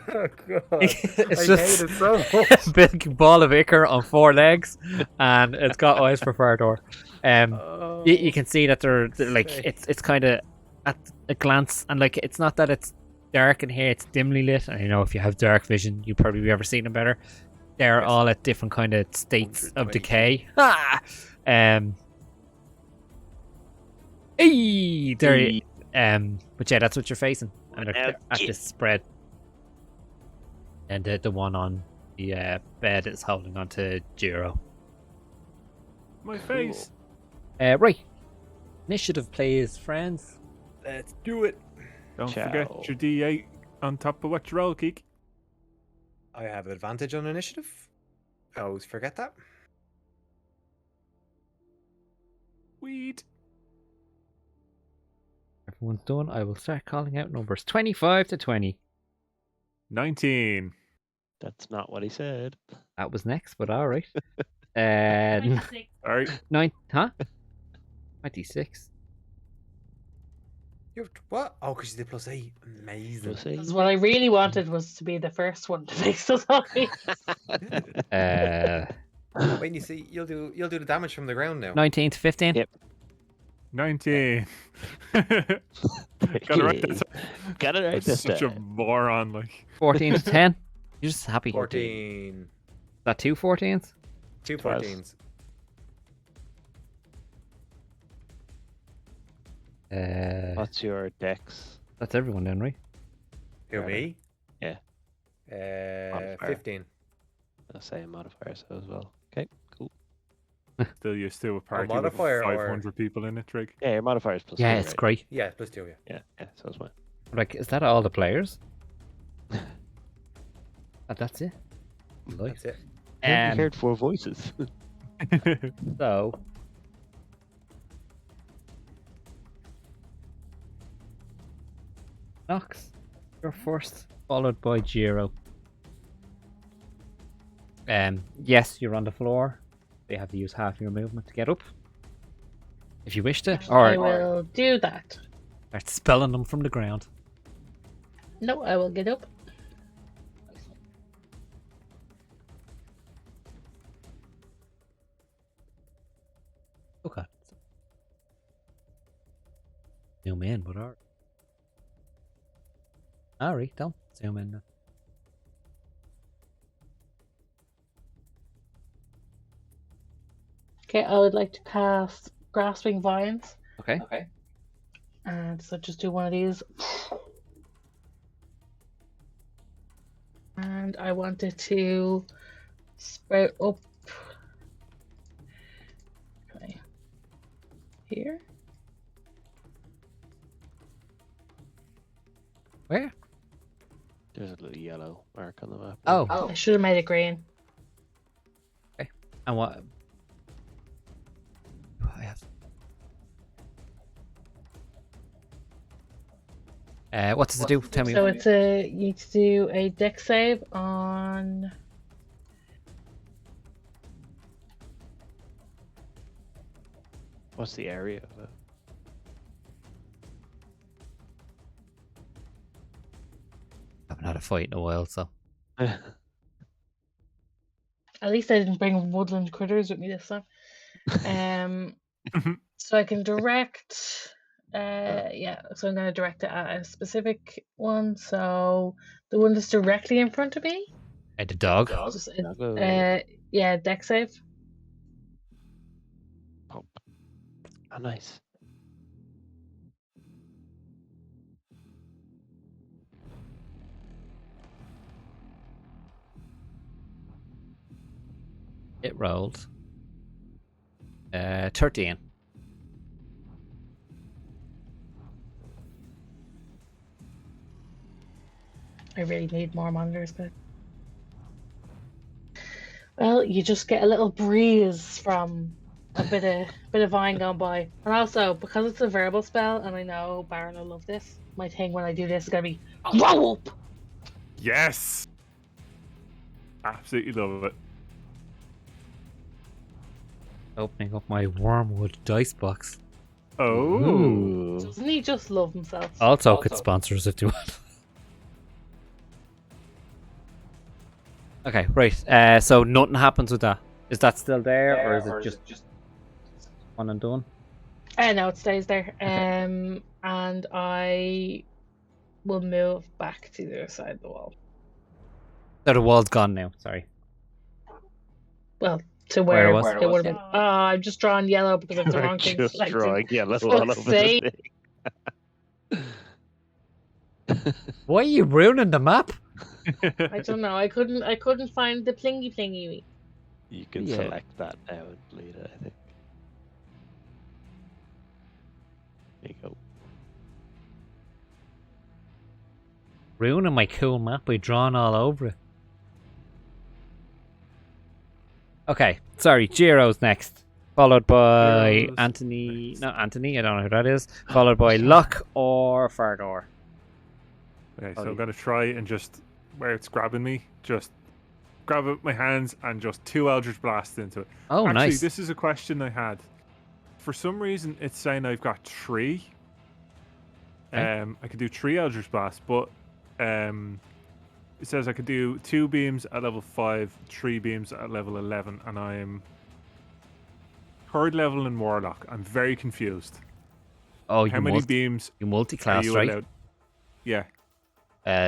God. It's I just hate it so much. a big ball of ichor on 4 legs, and it's got eyes for Fardor. You can see that they're like Christ. it's kind of at a glance, and like it's not that it's dark in here; it's dimly lit. And you know, if you have dark vision, you probably ever seen them better. They're Yes. all at different kind of states of 120. decay. Hey, there. But yeah, that's what you're facing, and they're at this spread. And the one on the bed is holding onto Jiro. My face. Right. Initiative, please, friends. Let's do it. Don't Ciao. forget your D8 on top of what you roll, Geek. I have advantage on initiative. I always forget that. Weed. Everyone's done. I will start calling out numbers. 25 to 20. 19. That's not what he said. That was next, but all right. 26. Sorry. 9, huh? 26. You have what? Oh, because you did +8. Amazing. We'll see. 'Cause what I really wanted was to be the first one to make those eyes. Wait, you see, you'll do the damage from the ground now. 19 to 15. Yep. 19. Gotta write this. Gotta write I'm this such a down. moron. Like 14 to 10. You're just happy. 14. Is that 2 14s? 2 12. 14s. What's your dex? That's everyone then, right? Who, me? Yeah. Modifier. 15. I'll say a modifier so as well. Okay, cool. still used to a party with modifier or- 500 people in it, Trig. Yeah, your modifier is plus Yeah, 2, it's right? great. Yeah, +2, yeah. Yeah, so is mine. Like, is that all the players? That's it. Nice. That's it. I heard 4 voices. So, Nox, you're first, followed by Jiro. Yes, you're on the floor. You have to use half your movement to get up, if you wish to, I or will do that. start spelling them from the ground. No, I will get up. Okay. Zoom in, but alright, don't zoom in now. Okay, I would like to cast Grasping Vines. Okay. And so just do one of these. And I want it to sprout up. Okay. Here. Where? There's a little yellow mark on the map. Oh. I should have made it green. And what? I have. What does it do? Tell me. So it's you need to do a deck save on. What's the area of it? I haven't had a fight in a while, so. At least I didn't bring woodland critters with me this time. So I can direct. Yeah. So I'm gonna direct it at a specific one. So the one that's directly in front of me. The dog. Just, Doggo. yeah, deck save. Pop. Oh, nice. It rolled. 13. I really need more monitors, but well, you just get a little breeze from a bit of vine going by, and also because it's a verbal spell, and I know Baron will love this. My thing when I do this is gonna be grow up. Yes. Absolutely love it. Opening up my Wormwood dice box. Oh. Doesn't he just love himself? Also could sponsor us if you want. Okay, right. So nothing happens with that. Is that still there, or is it just one and done? No, it stays there. And I will move back to the other side of the wall. So the wall's gone now. Sorry. Well, to where it was? it would have been. I'm just drawing yellow because it's the wrong thing Just selected. drawing yellow Fuck's all over sake. the thing. Why are you ruining the map? I don't know. I couldn't find the plingy plingy. You can Yeah. select that now and delete it, I think. There you go. Ruining my cool map by drawing all over it. Okay, sorry. Giro's next, followed by Giro's Anthony. next. Not Anthony. I don't know who that is. Followed by Luck or Fardor. Okay, so Oh, I'm gonna try and just where it's grabbing me, just grab it with my hands and just 2 Eldritch Blasts into it. Oh, Actually, nice. this is a question I had. For some reason, it's saying I've got 3. Okay. I could do 3 Eldritch Blasts, but it says I could do 2 beams at level 5, 3 beams at level 11, and I'm 3rd level in Warlock. I'm very confused. Oh, How you many beams you are multi-class, you right? allowed? Yeah.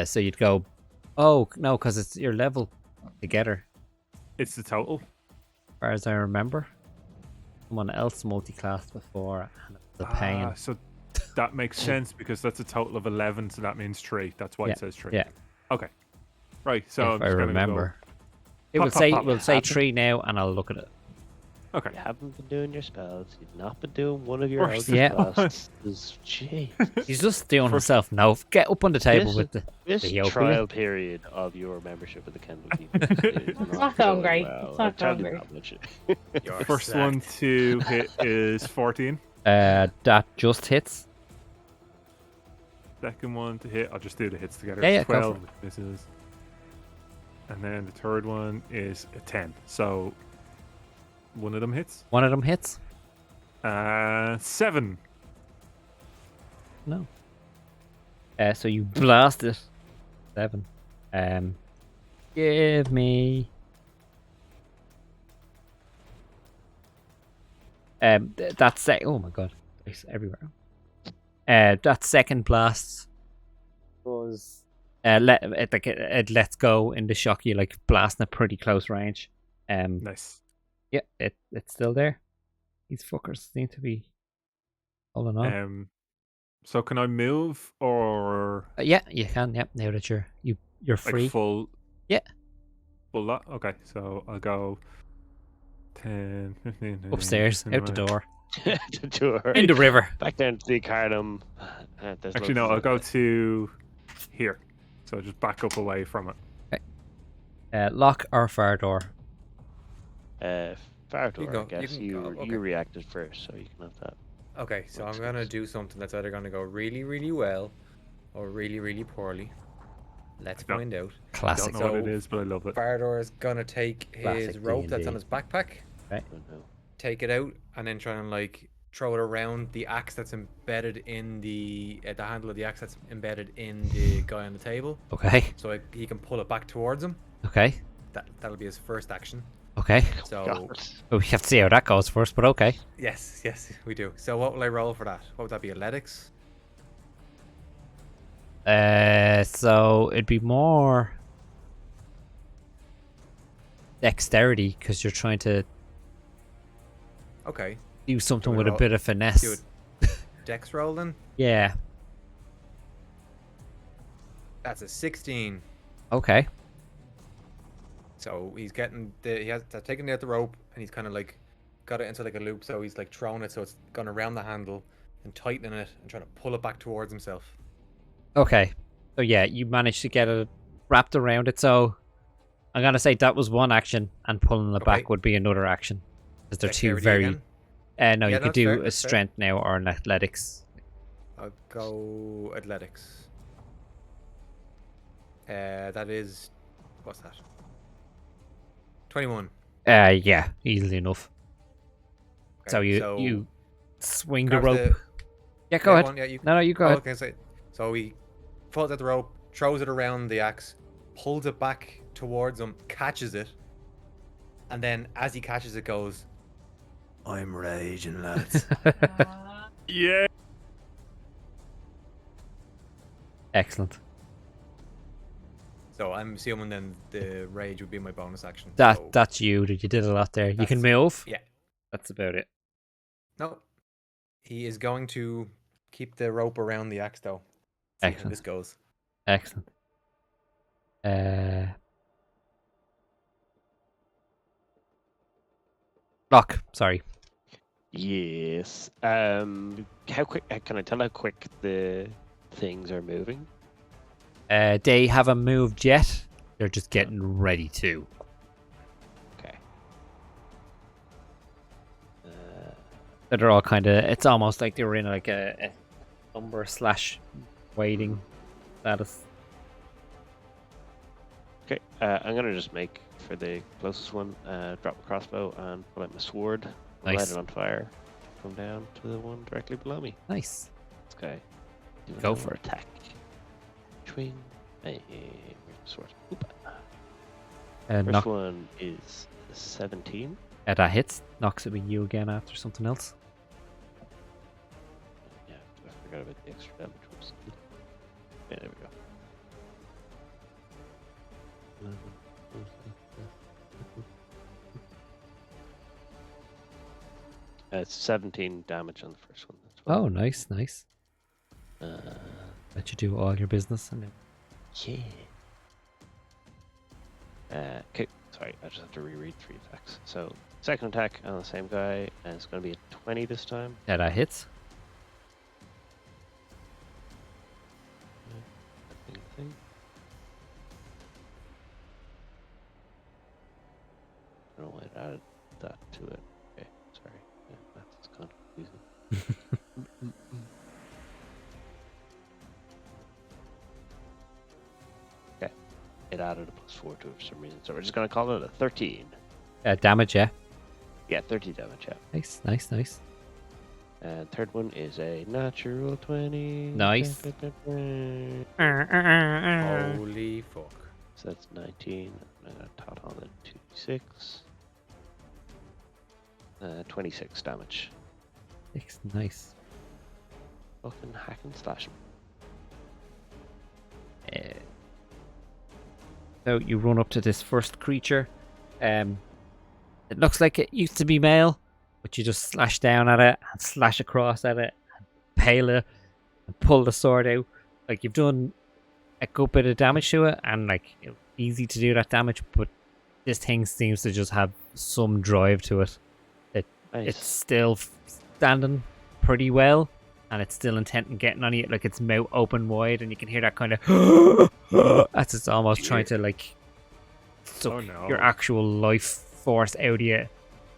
So you'd go. Oh no, because it's your level together, It's the total. as far as I remember. Someone else multi-classed before, and it's a pain. So that makes sense because that's a total of 11, so that means 3. That's why Yeah, it says 3. yeah. Okay. Right, so I'm if I just gonna remember, it Pop, will pop, say pop. we'll say Happen. 3 now, and I'll look at it. Go. Okay. You haven't been doing your spells. You've not been doing one of your course. Eldritch Yeah. Blasts. Gee. He's just doing himself now. Get up on the table This- with the. This yoke, will trial period of your membership with the Kendall team is not going great. well. It's not I'll tell going you great. that much. You're First sacked. one to hit is 14. That just hits. Second one to hit, I'll just do the hits together. Yeah, yeah, go for 12 misses. And then the third one is a 10. So one of them hits. One of them hits. 7. No. So you blast it. 7. Give me. That's oh my god, it's everywhere. That second blast was it lets go in the shock. You like blasting at pretty close range. Nice. Yeah, it's still there. These fuckers seem to be holding on. So can I move or Yeah, you can. Yep, now that you're like free. full? Yeah. Full lot. Okay, so I'll go 10, 15, 20, Upstairs, out the 21. door, The door. in the river. Back down to the Cardum. There's Actually, loads no, of I'll go stuff. to here. So just back up away from it. Lock or fire door? Fire You door, go- I guess. you can You, go, okay. you reacted first, so you can have that. Okay, so Makes I'm gonna sense. do something that's either gonna go really, really well, or really, really poorly. Let's No. find out. Classic. Don't know what it So, is, but I love it. Farador is gonna take his Classic rope that's D&D. on his backpack, I don't know. take it out, and then try and like throw it around the axe that's embedded in the handle of the axe that's embedded in the guy on the table, Okay. so he can pull it back towards him. Okay. That'll be his first action. Okay. So God. Well, we have to see how that goes first, but okay. yes, we do. So what will I roll for that? What would that be? Athletics? So it'd be more dexterity because you're trying to Okay. do something we with a roll- bit of finesse. Dex roll then. Yeah. That's a 16. Okay. So he's getting they're taking out the rope, and he's kind of like got it into like a loop. So he's like throwing it, so it's gone around the handle and tightening it and trying to pull it back towards himself. Okay. So yeah, you managed to get it wrapped around it. So I'm gonna say that was one action, and pulling it back Okay. would be another action because they're two Dexterity very. again? No, Yeah, you could that's do fair, a that's fair. strength now or an athletics. I'll go athletics. That is, what's that? 21. Yeah, easily enough. Okay, So you swing the grabs rope. Yeah, go yeah, ahead. go on, yeah, you, No, you go oh, ahead. okay, so he pulls out the rope, throws it around the axe, pulls it back towards him, catches it, and then as he catches it, goes, "I'm raging, lads." Yeah. Excellent. So I'm assuming then the rage would be my bonus action. so, That's you. You did a lot there. You can That's- move. yeah. That's about it. No, he is going to keep the rope around the axe though. See how Excellent. this goes. Excellent. Lock. Sorry. Yes. How quick? Can I tell how quick the things are moving? They haven't moved yet. They're just getting ready to. Okay. So they're all kind of. It's almost like they were in like a slumber / waiting status. Okay. I'm gonna just make for the closest one. Drop a crossbow and pull out my sword. Light Nice. it on fire. Come down to the one directly below me. Nice. This guy. Do Go another for it. Attack. Swing. Hey, where's the sword? Oop. First Knock. one is 17. That hits. Knocks it with you again after something else. Yeah, I forgot about the extra damage. Whoops. Yeah, there we go. It's 17 damage on the first one. That's Oh, fine. nice, nice. Let you do all your business and then. Yeah. Okay, sorry, I just have to reread 3 attacks. So, second attack on the same guy, and it's going to be a 20 this time. That hits. Thing. I don't know why it added that to it. Okay, sorry. Yeah, that's kind of confusing. Okay, it added a +4 to it for some reason, so we're just going to call it a 13. Damage, yeah. Yeah, 30 damage, yeah. Nice, nice, nice. And third one is a natural 20. Nice. Holy fuck. So that's 19. I'm going to tot on the 2d6. 26 damage. Nice. Fucking hack and slash. So you run up to this first creature. It looks like it used to be male, but you just slash down at it and slash across at it, and pale it, and pull the sword out. Like you've done a good bit of damage to it, and like easy to do that damage, but this thing seems to just have some drive to it. Nice. It's still standing pretty well, and it's still intent on getting on you, like its mouth open wide, and you can hear that kind of as it's almost trying to like suck Oh, no. your actual life force out of you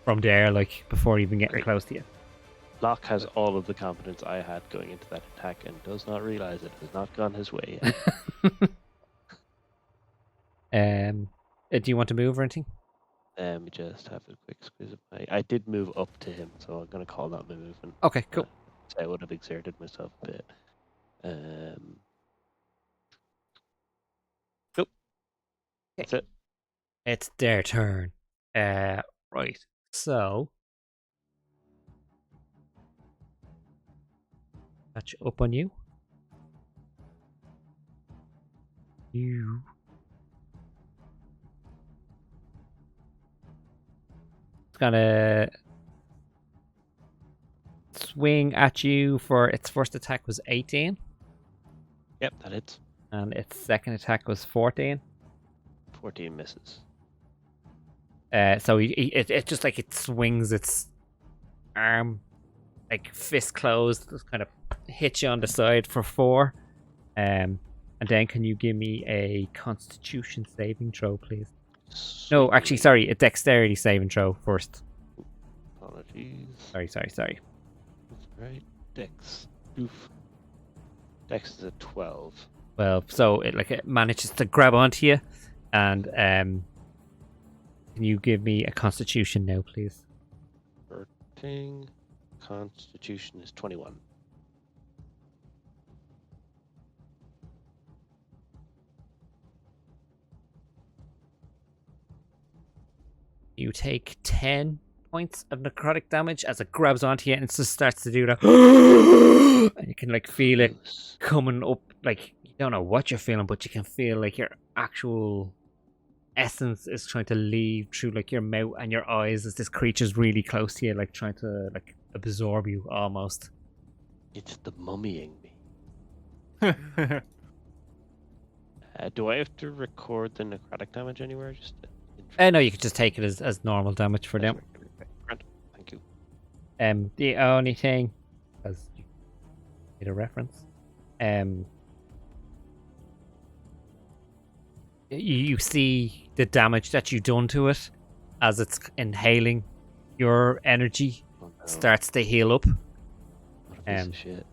from there, like before even getting close to you. Locke has all of the confidence I had going into that attack and does not realize it has not gone his way yet. Do you want to move or anything? Just have a quick squeeze of I did move up to him, so I'm going to call that my movement. Okay, cool. So I would have exerted myself a bit. Nope. That's it. It's their turn. Right. So catch up on you. You. It's gonna swing at you for its first attack was 18, Yep, that hits. and its second attack was 14. 14 misses. So it just like it swings its arm, like fist closed, just kind of hits you on the side for 4. And then can you give me a Constitution saving throw, please? No, actually, sorry, a Dexterity saving throw first. Apologies. Sorry. That's right. Dex. Oof. Dex is a 12. Well, so it manages to grab onto you, and can you give me a Constitution now, please? Thing. Constitution is 21. You take 10 points of necrotic damage as it grabs onto you and it just starts to do that. And you can like feel it Loose. coming up. Like, you don't know what you're feeling, but you can feel like your actual essence is trying to leave through like your mouth and your eyes as this creature's really close to you, like trying to like absorb you almost. It's the mummying me. Do I have to record the necrotic damage anywhere? Just No, you could just take it as normal damage for them. Grant, thank you. The only thing, as you made a reference, you see the damage that you've done to it as it's inhaling your energy Oh, no. starts to heal up. What a piece of shit.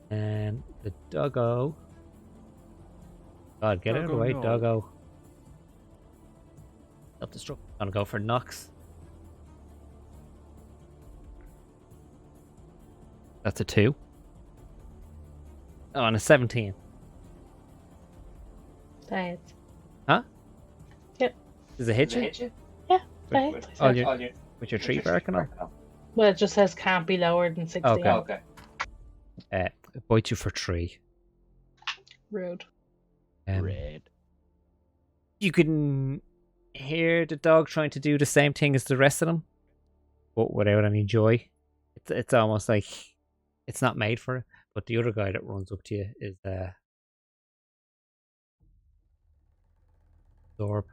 And the doggo. God, get out of the Doggo, way, no. doggo. Self-destruct. Gonna go for Nox. That's a 2. Oh, and a 17. That Does it hit you? Yeah, that With your tree bark and all? Well, it just says can't be lower than 16. Okay. It bites you for 3. Rude. Red. You can hear the dog trying to do the same thing as the rest of them, but without any joy. It's almost like it's not made for it. But the other guy that runs up to you is Zorb.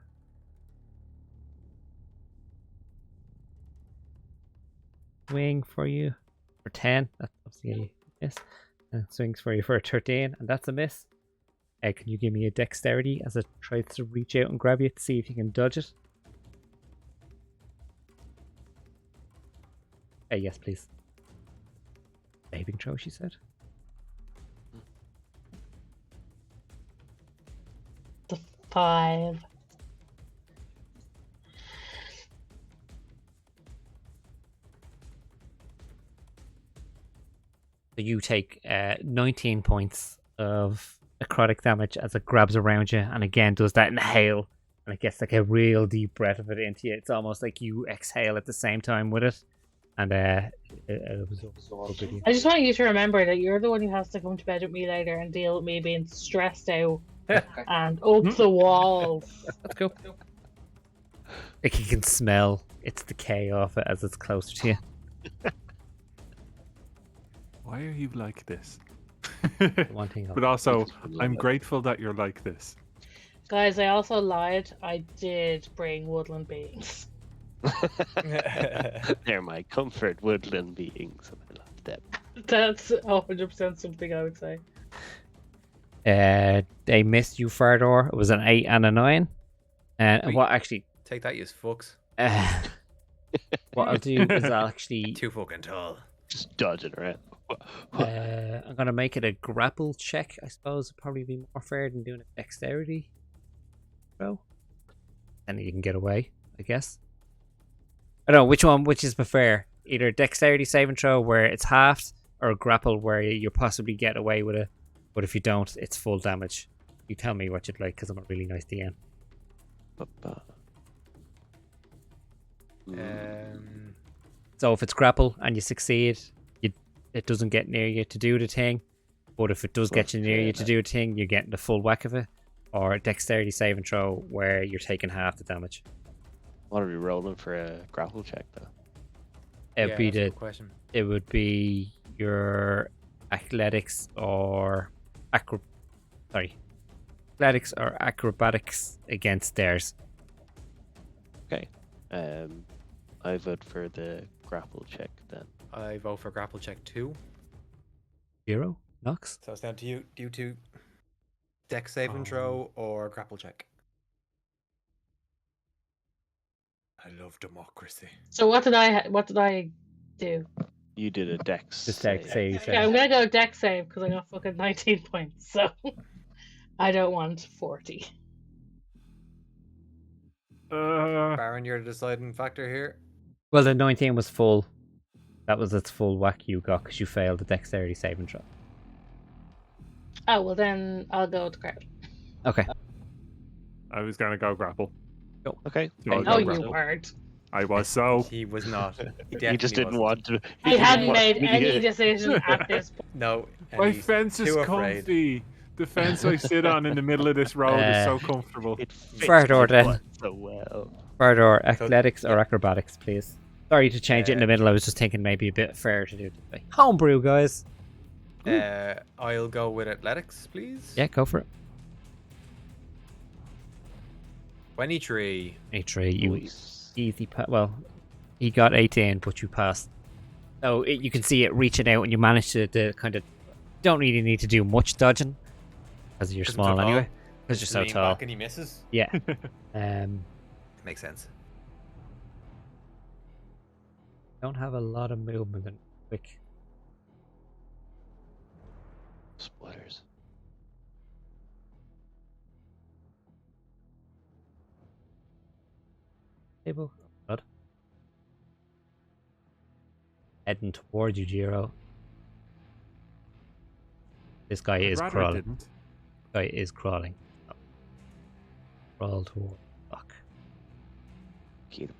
Swing for you for 10. That's obviously a miss. And it swings for you for a 13, and that's a miss. Can you give me a dexterity as it tries to reach out and grab you to see if you can dodge it? Yes, please. Saving throw, she said. The 5. So you take 19 points of necrotic damage as it grabs around you, and again does that inhale, and it gets like a real deep breath of it into you. It's almost like you exhale at the same time with it, and it absorbs with you. I just want you to remember that you're the one who has to come to bed with me later and deal with me being stressed out and up the walls. That's cool. Like you can smell its decay off it as it's closer to you. Why are you like this? One thing But also, Love I'm it. grateful that you're like this. Guys, I also lied. I did bring woodland beings. They're my comfort woodland beings, and I love them. That's 100% something I would say. They missed you, Fardor. It was an 8 and a 9. And Wait. what actually, Take that, you fucks. what I'll do is I'll actually, Too fucking tall. Just dodging around. I'm gonna make it a grapple check. I suppose it'd probably be more fair than doing a dexterity throw. And you can get away, I guess. I don't know which is prefer. Either dexterity saving throw where it's halved, or a grapple where you possibly get away with it. But if you don't, it's full damage. You tell me what you'd like, because I'm a really nice DM. So if it's grapple and you succeed, it doesn't get near you to do the thing. But if it does get you near you to do a thing, you're getting the full whack of it. Or a dexterity saving throw where you're taking half the damage. What are we rolling for a grapple check though? It'd be that's a the good question. it would be your athletics or athletics or acrobatics against theirs. Okay. I vote for the grapple check then. I vote for grapple check 2. 0 Nox. So it's down to you. Do you two dex save and throw or grapple check? I love democracy. So what did I do? You did a dex. Just dex save. Yeah, I'm gonna go deck save because I got fucking 19 points. So I don't want 40. Baron, you're the deciding factor here. Well, the 19 was full. That was its full whack you got because you failed the dexterity saving throw. Oh well, then I'll go with the crowd. Okay. I was gonna go grapple. Okay. So I'll Oh, go you grapple. weren't. I was so. He was not. You just didn't want to. I hadn't made any decision at this point. No. and My he's fence is too afraid. comfy. The fence I sit on in the middle of this road is so comfortable. It fits Fardor my then. butt so well. Fardor, athletics or acrobatics, please. Sorry to change it in the middle. I was just thinking maybe a bit fair to do it this way. Homebrew, guys. I'll go with athletics, please. Yeah, go for it. 23. 83, you Nice. easy well, he got 18, but you passed. So you can see it reaching out, and you managed to kind of don't really need to do much dodging because you're 'Cause I'm so small tall. anyway. Because you're so Lean tall. back and he misses. Yeah. Makes sense. Don't have a lot of movement and quick. Spoilers. Table. Good. Heading towards you, Jiro. This guy is Rather I crawling. didn't. Guy is crawling. Oh. Crawl toward. Fuck. Keep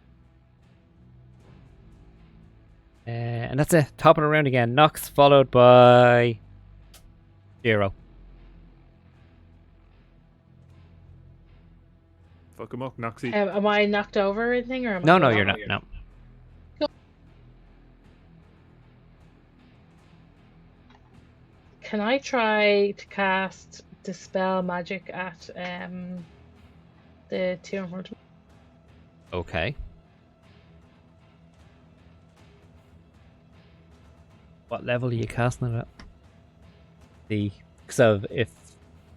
And that's it. Top of the round again. Nox followed by Jiro. Fuck him up, Noxie. Am I knocked over or anything, or am No, I no, going you're up? not. No. Can I try to cast Dispel Magic at the two in front of me? Okay. What level are you casting it at? So if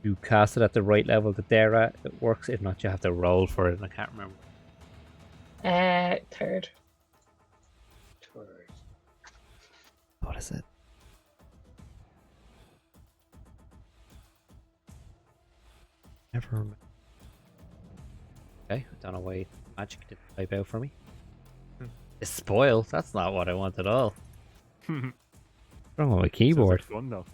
you cast it at the right level that they're at, it works. If not, you have to roll for it, and I can't remember. Third. What is it? Never remember. Okay, I don't know why magic didn't type out for me. It's spoiled. That's not what I want at all. Wrong with my Sounds keyboard. like fun though.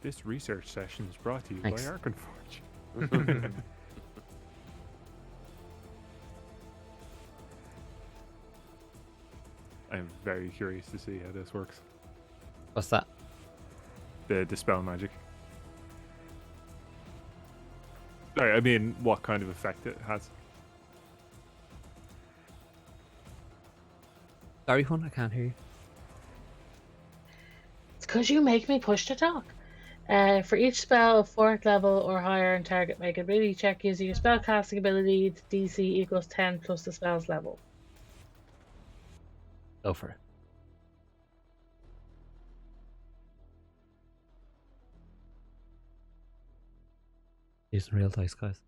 This research session is brought to you Thanks. by Arkenforge. I'm very curious to see how this works. What's that? The dispel magic. Sorry, I mean what kind of effect it has. Sorry, hon, I can't hear you. It's because you make me push to talk. For each spell of 4th level or higher and target, make an ability check using your spell casting ability to DC equals 10 plus the spell's level. Go for it. Using real dice, guys.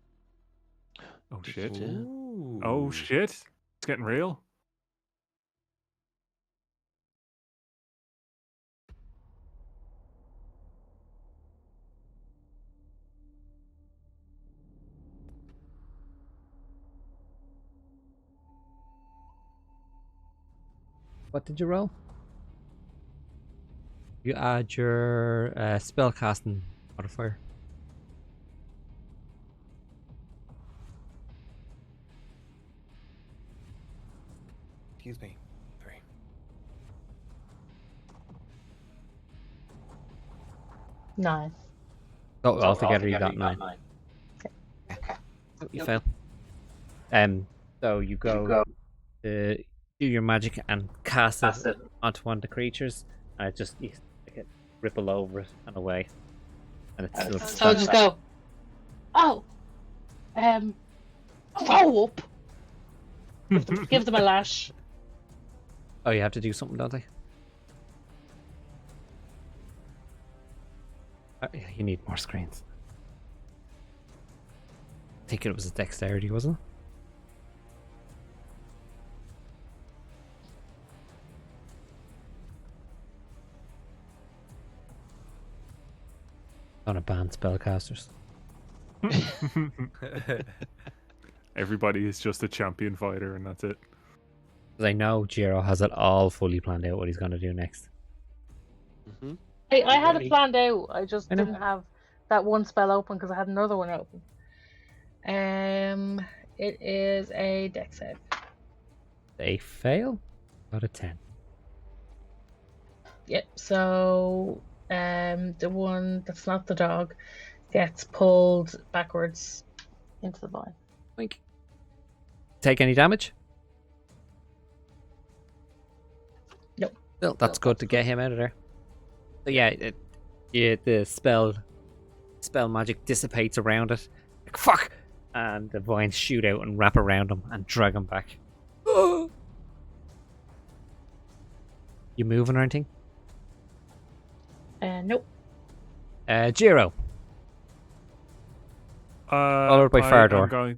Oh shit. Ooh. Oh shit. It's getting real. What did you roll? You add your spell casting modifier. Excuse me. Sorry. Nine. Oh, altogether you got 9. Oh, you fail. So you go to do your magic and cast it onto one of the creatures, and it just you like it ripple over it and away, and it's still So stuck. just go. Oh. Throw up. Give them a lash. Oh, you have to do something, don't they? Yeah, you need more screens. I think it was a dexterity, wasn't it? On a ban spellcasters. Everybody is just a champion fighter, and that's it. Because I know Jiro has it all fully planned out what he's going to do next. Hmm. I had it Ready? planned out. I just I know. didn't have that one spell open because I had another one open. It is a dex save. They fail? Got a 10. Yep. So, the one that's not the dog gets pulled backwards into the vine. Boink. Take any damage? Nope. Still, that's good to get him out of there. So yeah, the spell magic dissipates around it. Like, fuck! And the vines shoot out and wrap around him and drag him back. You moving or anything? Nope. Jiro. Followed by Fardor.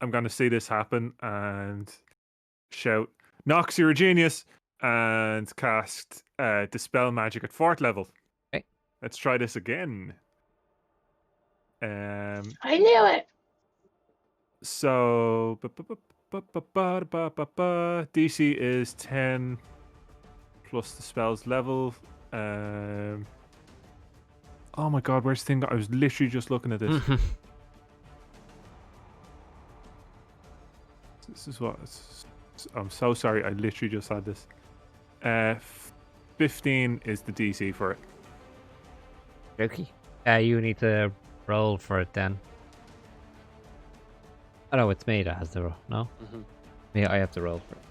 I'm going to see this happen and shout, "Nox, you're a genius!" and cast Dispel Magic at 4th level. Okay. Let's try this again. I knew it. So DC is 10 plus the spell's level. Oh my god, where's the thing? I was literally just looking at this. This is what. I'm so sorry. I literally just had this. 15 is the DC for it. Okay. You need to roll for it then. Oh no, it's me that has the roll. No? Mhm. Me, I have to roll for it.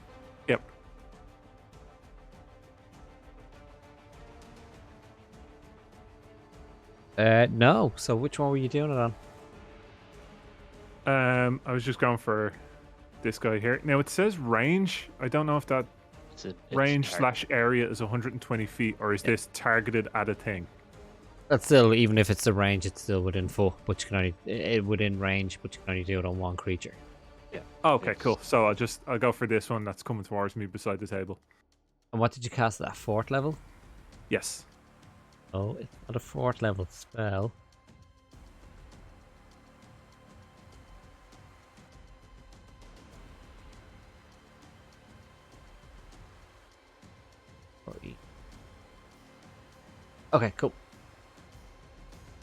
Yep. No. So which one were you doing it on? I was just going for this guy here. Now it says range. I don't know if that It's range target. / area is 120 feet, or is this targeted at a thing? That's still, even if it's the range, it's still within 4. But you can only within range, but you can only do it on one creature. Yeah. Okay, It's- cool. So I'll go for this one that's coming towards me beside the table. And what did you cast at that 4th level? Yes. Oh, it's not a 4th level spell. Okay, cool.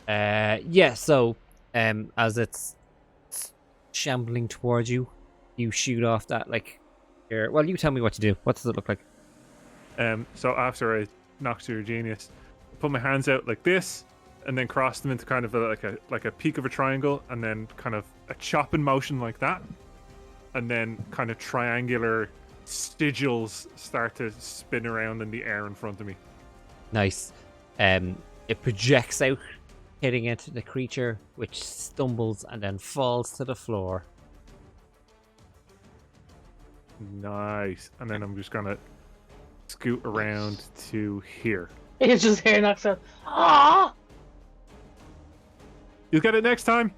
Yeah, so as it's shambling towards you, you shoot off that well, you tell me what to do. What does it look like? So after I knocked your genius, I put my hands out like this, and then cross them into kind of like a peak of a triangle, and then kind of a chopping motion like that, and then kind of triangular sigils start to spin around in the air in front of me. Nice. It projects out, hitting into the creature, which stumbles and then falls to the floor. Nice. And then I'm just gonna scoot around to here. It's just here knocks out. Ah! You'll get it next time.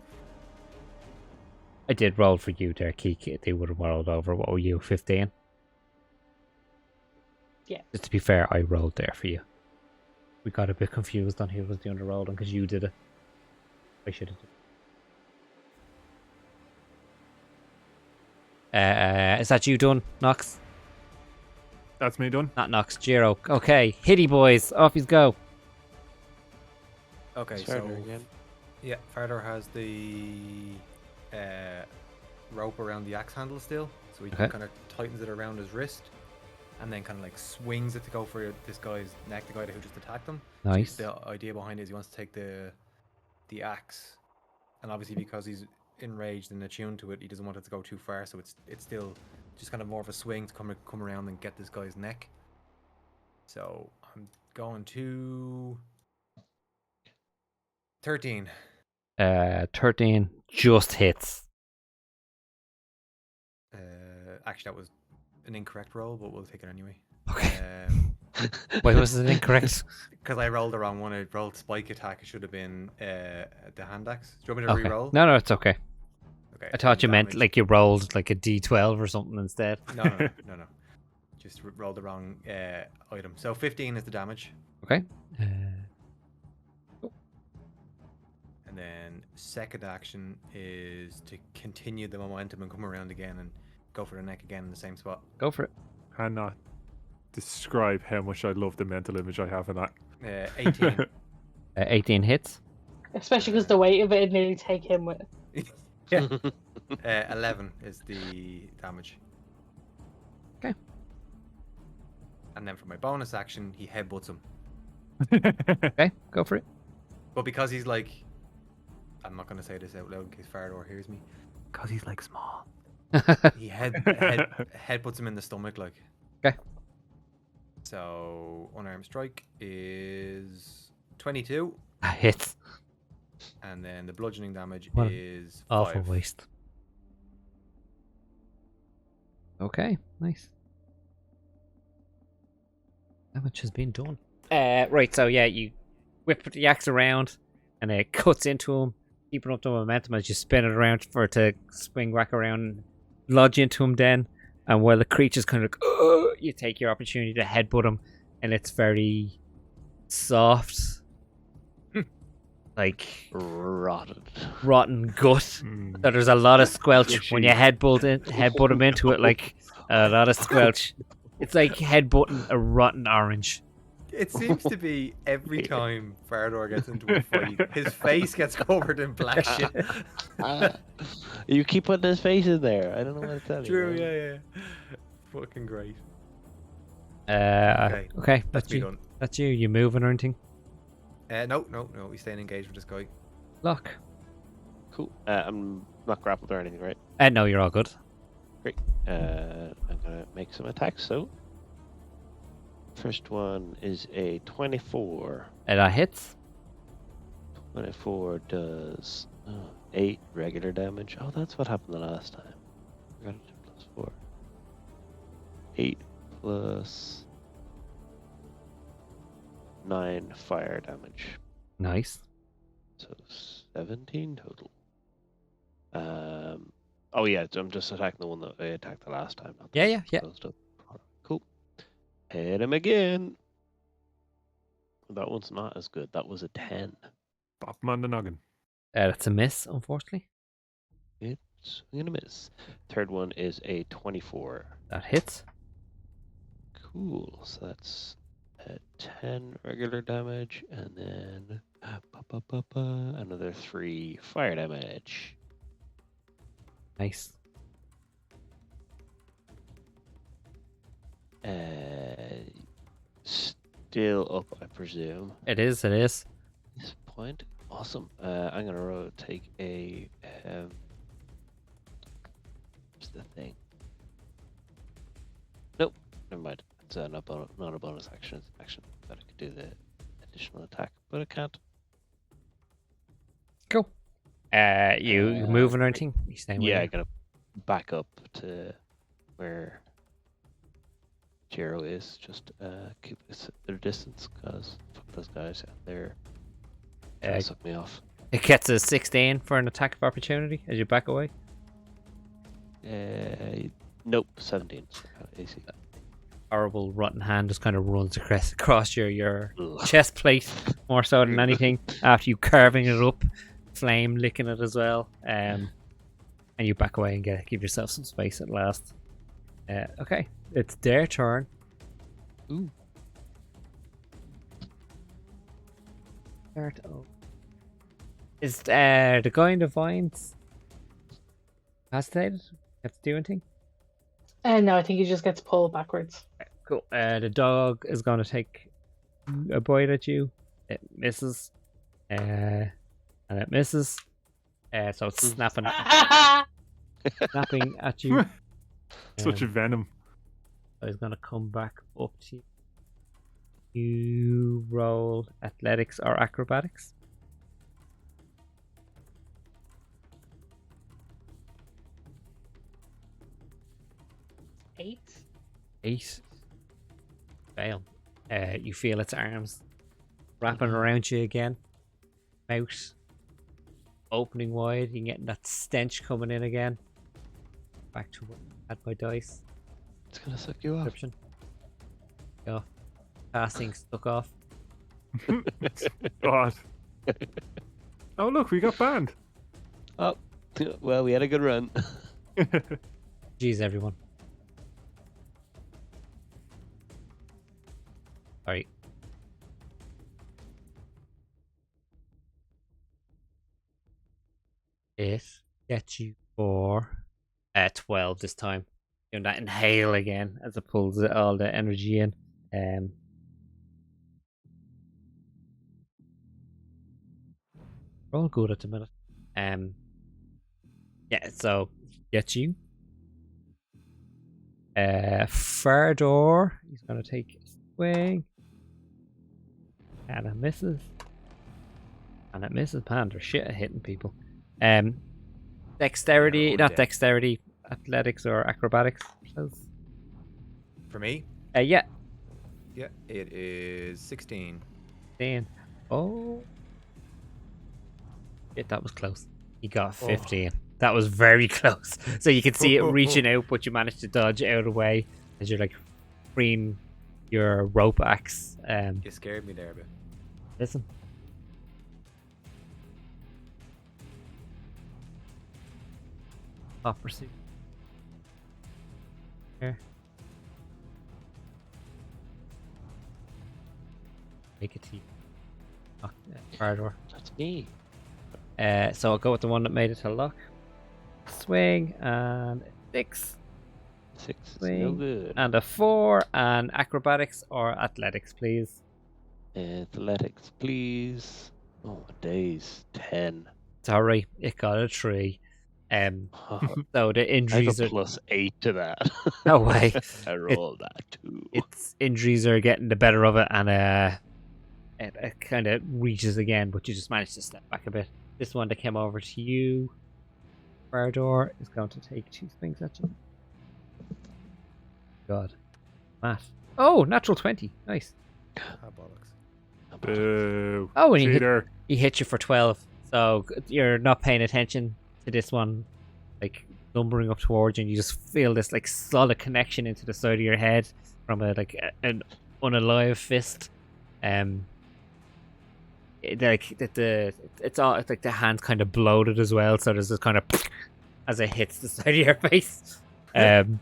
I did roll for you there, Keek. They would have rolled over. What were you, 15? Yeah. Just to be fair, I rolled there for you. We got a bit confused on who was doing the rolling because you did it. I should have. Is that you done, Nox? That's me done. Not Nox, Jiro. Okay, Hitty boys, off you go. Okay, Starter so again. yeah, Fardor has the rope around the axe handle still, so he Okay. kind of tightens it around his wrist, and then kind of like swings it to go for this guy's neck, the guy who just attacked him. Nice. The idea behind it is he wants to take the axe, and obviously because he's enraged and attuned to it, he doesn't want it to go too far, so it's still just kind of more of a swing to come around and get this guy's neck. So I'm going to 13. 13 just hits. Actually, that was an incorrect roll, but we'll take it anyway. Okay. Why was it incorrect? Because I rolled the wrong one. I rolled spike attack. It should have been the hand axe. Do you want me to Okay. re-roll? No, it's okay. Okay. I thought you and meant damage. like you rolled like a D12 or something instead. No. Just rolled the wrong item. So 15 is the damage. Okay. And then second action is to continue the momentum and come around again and go for the neck again in the same spot. Go for it. Cannot describe how much I love the mental image I have in that. 18. 18 hits. Especially because the weight of it would nearly take him with. Yeah. 11 is the damage. Okay. And then for my bonus action, he headbutts him. Okay, go for it. But because he's like, I'm not going to say this out loud in case Fardor hears me. Because he's like small. He headbutts him in the stomach, like. Okay. So unarmed strike is 22, Hits. and then the bludgeoning damage What is Awful 5. waste. Okay, nice. Damage has been done. Right, so yeah, you whip the axe around and it cuts into him, keeping up the momentum as you spin it around for it to swing back around and lodge into him then. And while the creature's kind of like, you take your opportunity to headbutt him, and it's very soft, like Rotten. rotten gut. Mm. So there's a lot of squelch when you headbutt him into it, like a lot of squelch. It's like headbutting a rotten orange. It seems to be every time Fardor gets into a fight, his face gets covered in black shit. You keep putting his face in there. I don't know what to tell you. True, man. yeah. Fucking great. Okay, That's that's me you. done. That's you. You moving or anything? No, he's staying engaged with this guy. Lock. Cool. I'm not grappled or anything, right? No, you're all good. I'm gonna make some attacks. So, first one is a 24. That hits. 24 does 8 regular damage. Oh, that's what happened the last time. Forgot to do plus 4. 8 plus 9 fire damage. Nice. So 17 total. Oh yeah, so I'm just attacking the one that I attacked the last time. Not the Yeah. one closed up. Cool. Hit him again. That one's not as good. That was a 10. Bop him on the noggin. That's a miss, unfortunately. It's gonna miss. Third one is a 24. That hits. Cool. So that's 10 regular damage, and then another 3 fire damage. Nice. Still up, I presume. It is. It is. This point, awesome. I'm gonna take a. What's the thing? Never mind. It's not a bonus action. It's an action that I could do the additional attack, but I can't. Cool. You moving or anything? You staying Yeah, I with gotta back up to where Jero is. Just keep this at their distance, cause fuck those guys. They're trying to suck me off. It gets a 16 for an attack of opportunity as you back away. Nope, 17 AC. Horrible rotten hand just kind of runs across your Ugh. chest plate more so than anything after you carving it up, flame licking it as well. And you back away and give yourself some space at last. Okay, it's their turn. Ooh. Start. Is the guy in the vines incapacitated? Have to do anything? No, I think he just gets pulled backwards. Cool. The dog is going to take a bite at you. It misses. And it misses. So it's snapping snapping at you. Such a venom. So he's going to come back up to you. You roll athletics or acrobatics. 8. Fail. You feel its arms wrapping around you again. Mouth opening wide. You getting that stench coming in again. Back to what I had my dice. It's gonna suck you off. Description. Go. Passing stuck off. God. Oh look, we got banned. Oh, well, we had a good run. Jeez, everyone. Alright. It gets you for 12 this time. Doing that inhale again as it pulls all the energy in. We're all good at the minute. Yeah, so gets you. Fardor, he's gonna take a swing. And it misses. And it misses. Panda shit at hitting people. Dexterity, not dexterity, athletics or acrobatics. For me? Yeah. Yeah, it is 16. Dan. Oh. Shit, that was close. He got 15. That was very close. So you can see it reaching out, but you managed to dodge out of the way as you're like freeing your rope axe. You scared me there a bit. Listen. Hot pursuit. Here. Make it to you. Oh, fire door. That's me. So I'll go with the one that made it to lock. Swing and 6. 6 is Swing. no good. And a 4 and acrobatics or athletics, please. Athletics, please. Oh, days. 10. Sorry, it got a 3. So the I injuries have a are plus 8 to that. no way. I rolled that too. Its injuries are getting the better of it, and it kind of reaches again, but you just managed to step back a bit. This one that came over to you, Fardor, is going to take 2 swings at you. God, Matt. Oh, natural 20. Nice. Ah, bollocks. Boo. Oh, and Cheater. he hit you for 12. So you're not paying attention to this one, like lumbering up towards you, and you just feel this like solid connection into the side of your head from an unalive fist. It's like the hand's kind of bloated as well, so there's this kind of as it hits the side of your face. And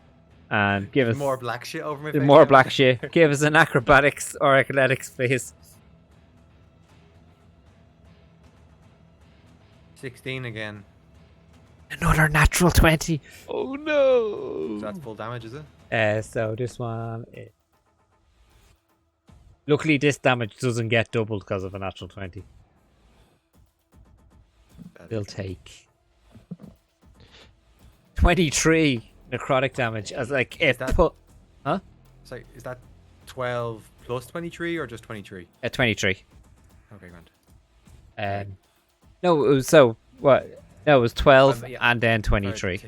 give us more black shit over my face. more black shit. Give us an acrobatics or athletics, please. 16 again. Another natural 20. Oh no! So that's full damage, is it? So this one is... Luckily this damage doesn't get doubled because of a natural 20. They'll take 23 necrotic damage as like it that- put... So is that 12 plus 23 or just 23? 23. Okay, grand. No, it was so what? No, it was 12 yeah. and then 23.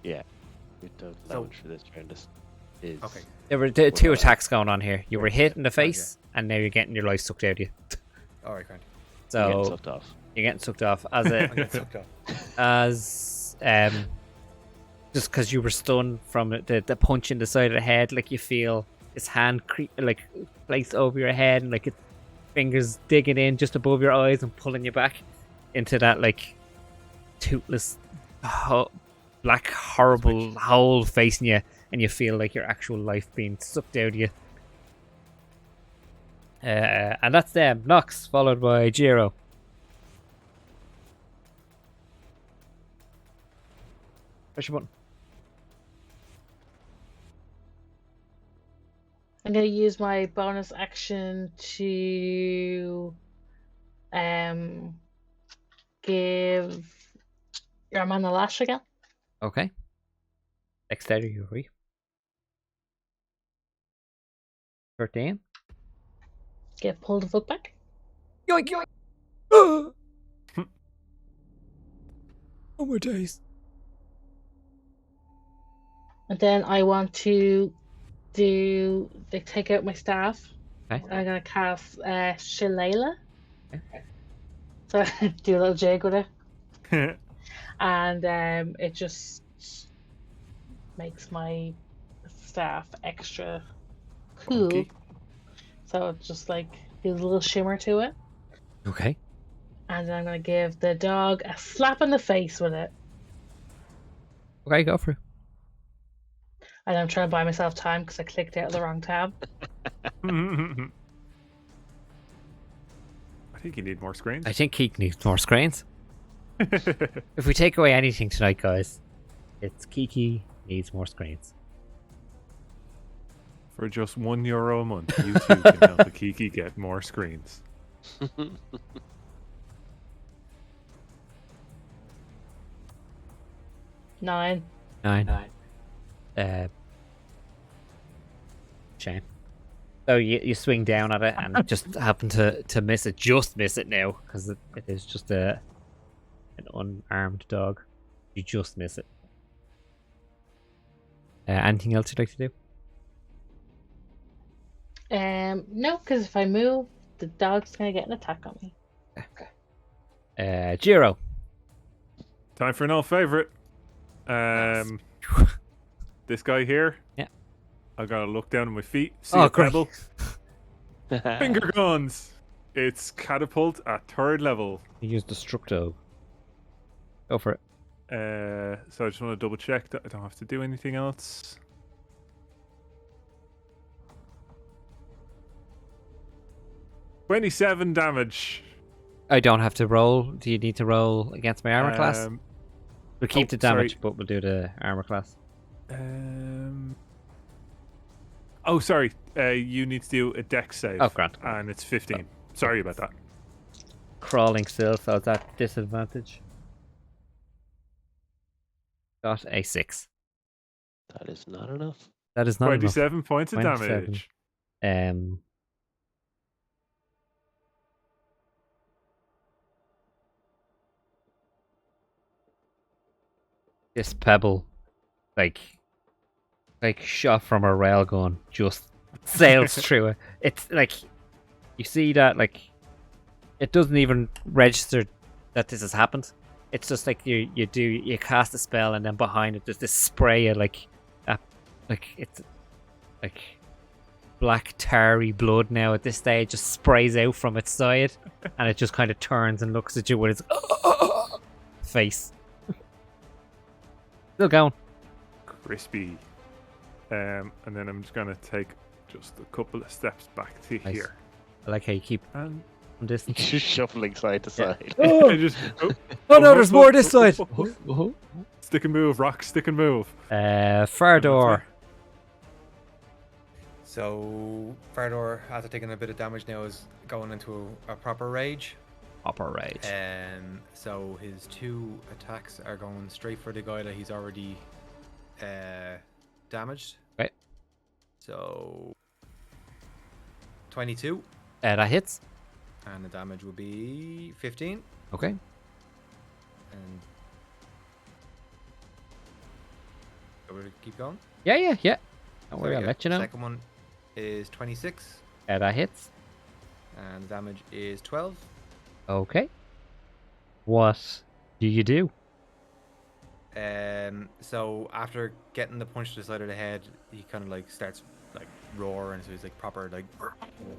Yeah. Your total So- damage for this round is Okay. There were two attacks going on here. You were hit in the face, and now you're getting your life sucked out of you. All right, grand. you're getting So sucked off. you're getting sucked off as I'm a getting sucked up. as just because you were stunned from the punch in the side of the head, like you feel his hand like placed over your head, and like its fingers digging in just above your eyes and pulling you back into that like toothless, black horrible hole facing you, and you feel like your actual life being sucked out of you. And that's them. Nox, followed by Jiro. Push your button. I'm gonna use my bonus action to give your man a lash again. Okay. Dexterity, agree. 13. Get pull the foot back. Yoink, yoink. Oh my days. And then I want to take out my staff. Okay. I'm gonna cast Shillelagh. Okay. So do a little jig with it. And it just makes my staff extra cool. Funky. So it just like gives a little shimmer to it. Okay. And then I'm gonna give the dog a slap in the face with it. Okay, go for it. And I'm trying to buy myself time because I clicked out of the wrong tab. I think you need more screens. I think Keek needs more screens. If we take away anything tonight, guys, it's Kiki needs more screens. For just €1 a month, you too can help the Kiki get more screens. 9. 9. Shame. So you swing down at it and just happen to miss it. Just miss it now because it is just an unarmed dog. You just miss it. Anything else you'd like to do? No, because if I move, the dog's gonna get an attack on me. Jiro. Time for an old favorite. This guy here. Yeah. I gotta look down at my feet. See Oh, a great. pebble. Finger guns. It's catapult at 3rd level. You use Destructo. Go for it. So I just want to double check that I don't have to do anything else. $27 damage. I don't have to roll. Do you need to roll against my armor class? We'll keep the damage, sorry. but we'll do the armor class. Oh, sorry. You need to do a dex save. Oh, grand. And it's 15. Sorry about that. Crawling still, so it's at disadvantage. Got a 6. That is not enough. That is not enough. 27 points of 27. damage. This pebble, like shot from a railgun, just sails through it. It's like you see that, like it doesn't even register that this has happened. It's just like you cast a spell, and then behind it there's this spray of like it's like black tarry blood now at this stage just sprays out from its side, and it just kind of turns and looks at you with its face. Still going. Crispy. And then I'm just going to take just a couple of steps back to Nice. here. I like how you keep And on distance. Just shuffling side to Yeah. side. I just, Oh no, there's more this side. Stick and move, rock, stick and move. Fardor. So Fardor, after taking a bit of damage now, is going into a proper rage. Operate. So his 2 attacks are going straight for the guy that he's already damaged. Right. So 22, That hits. and the damage will be 15. Okay. And are we to keep going? Yeah. Don't worry, There I'll we go. let you know. Second one is 26, That hits. and the damage is 12. Okay. What do you do? So after getting the punch to the side of the head, he kind of like starts like roaring, so he's like proper like.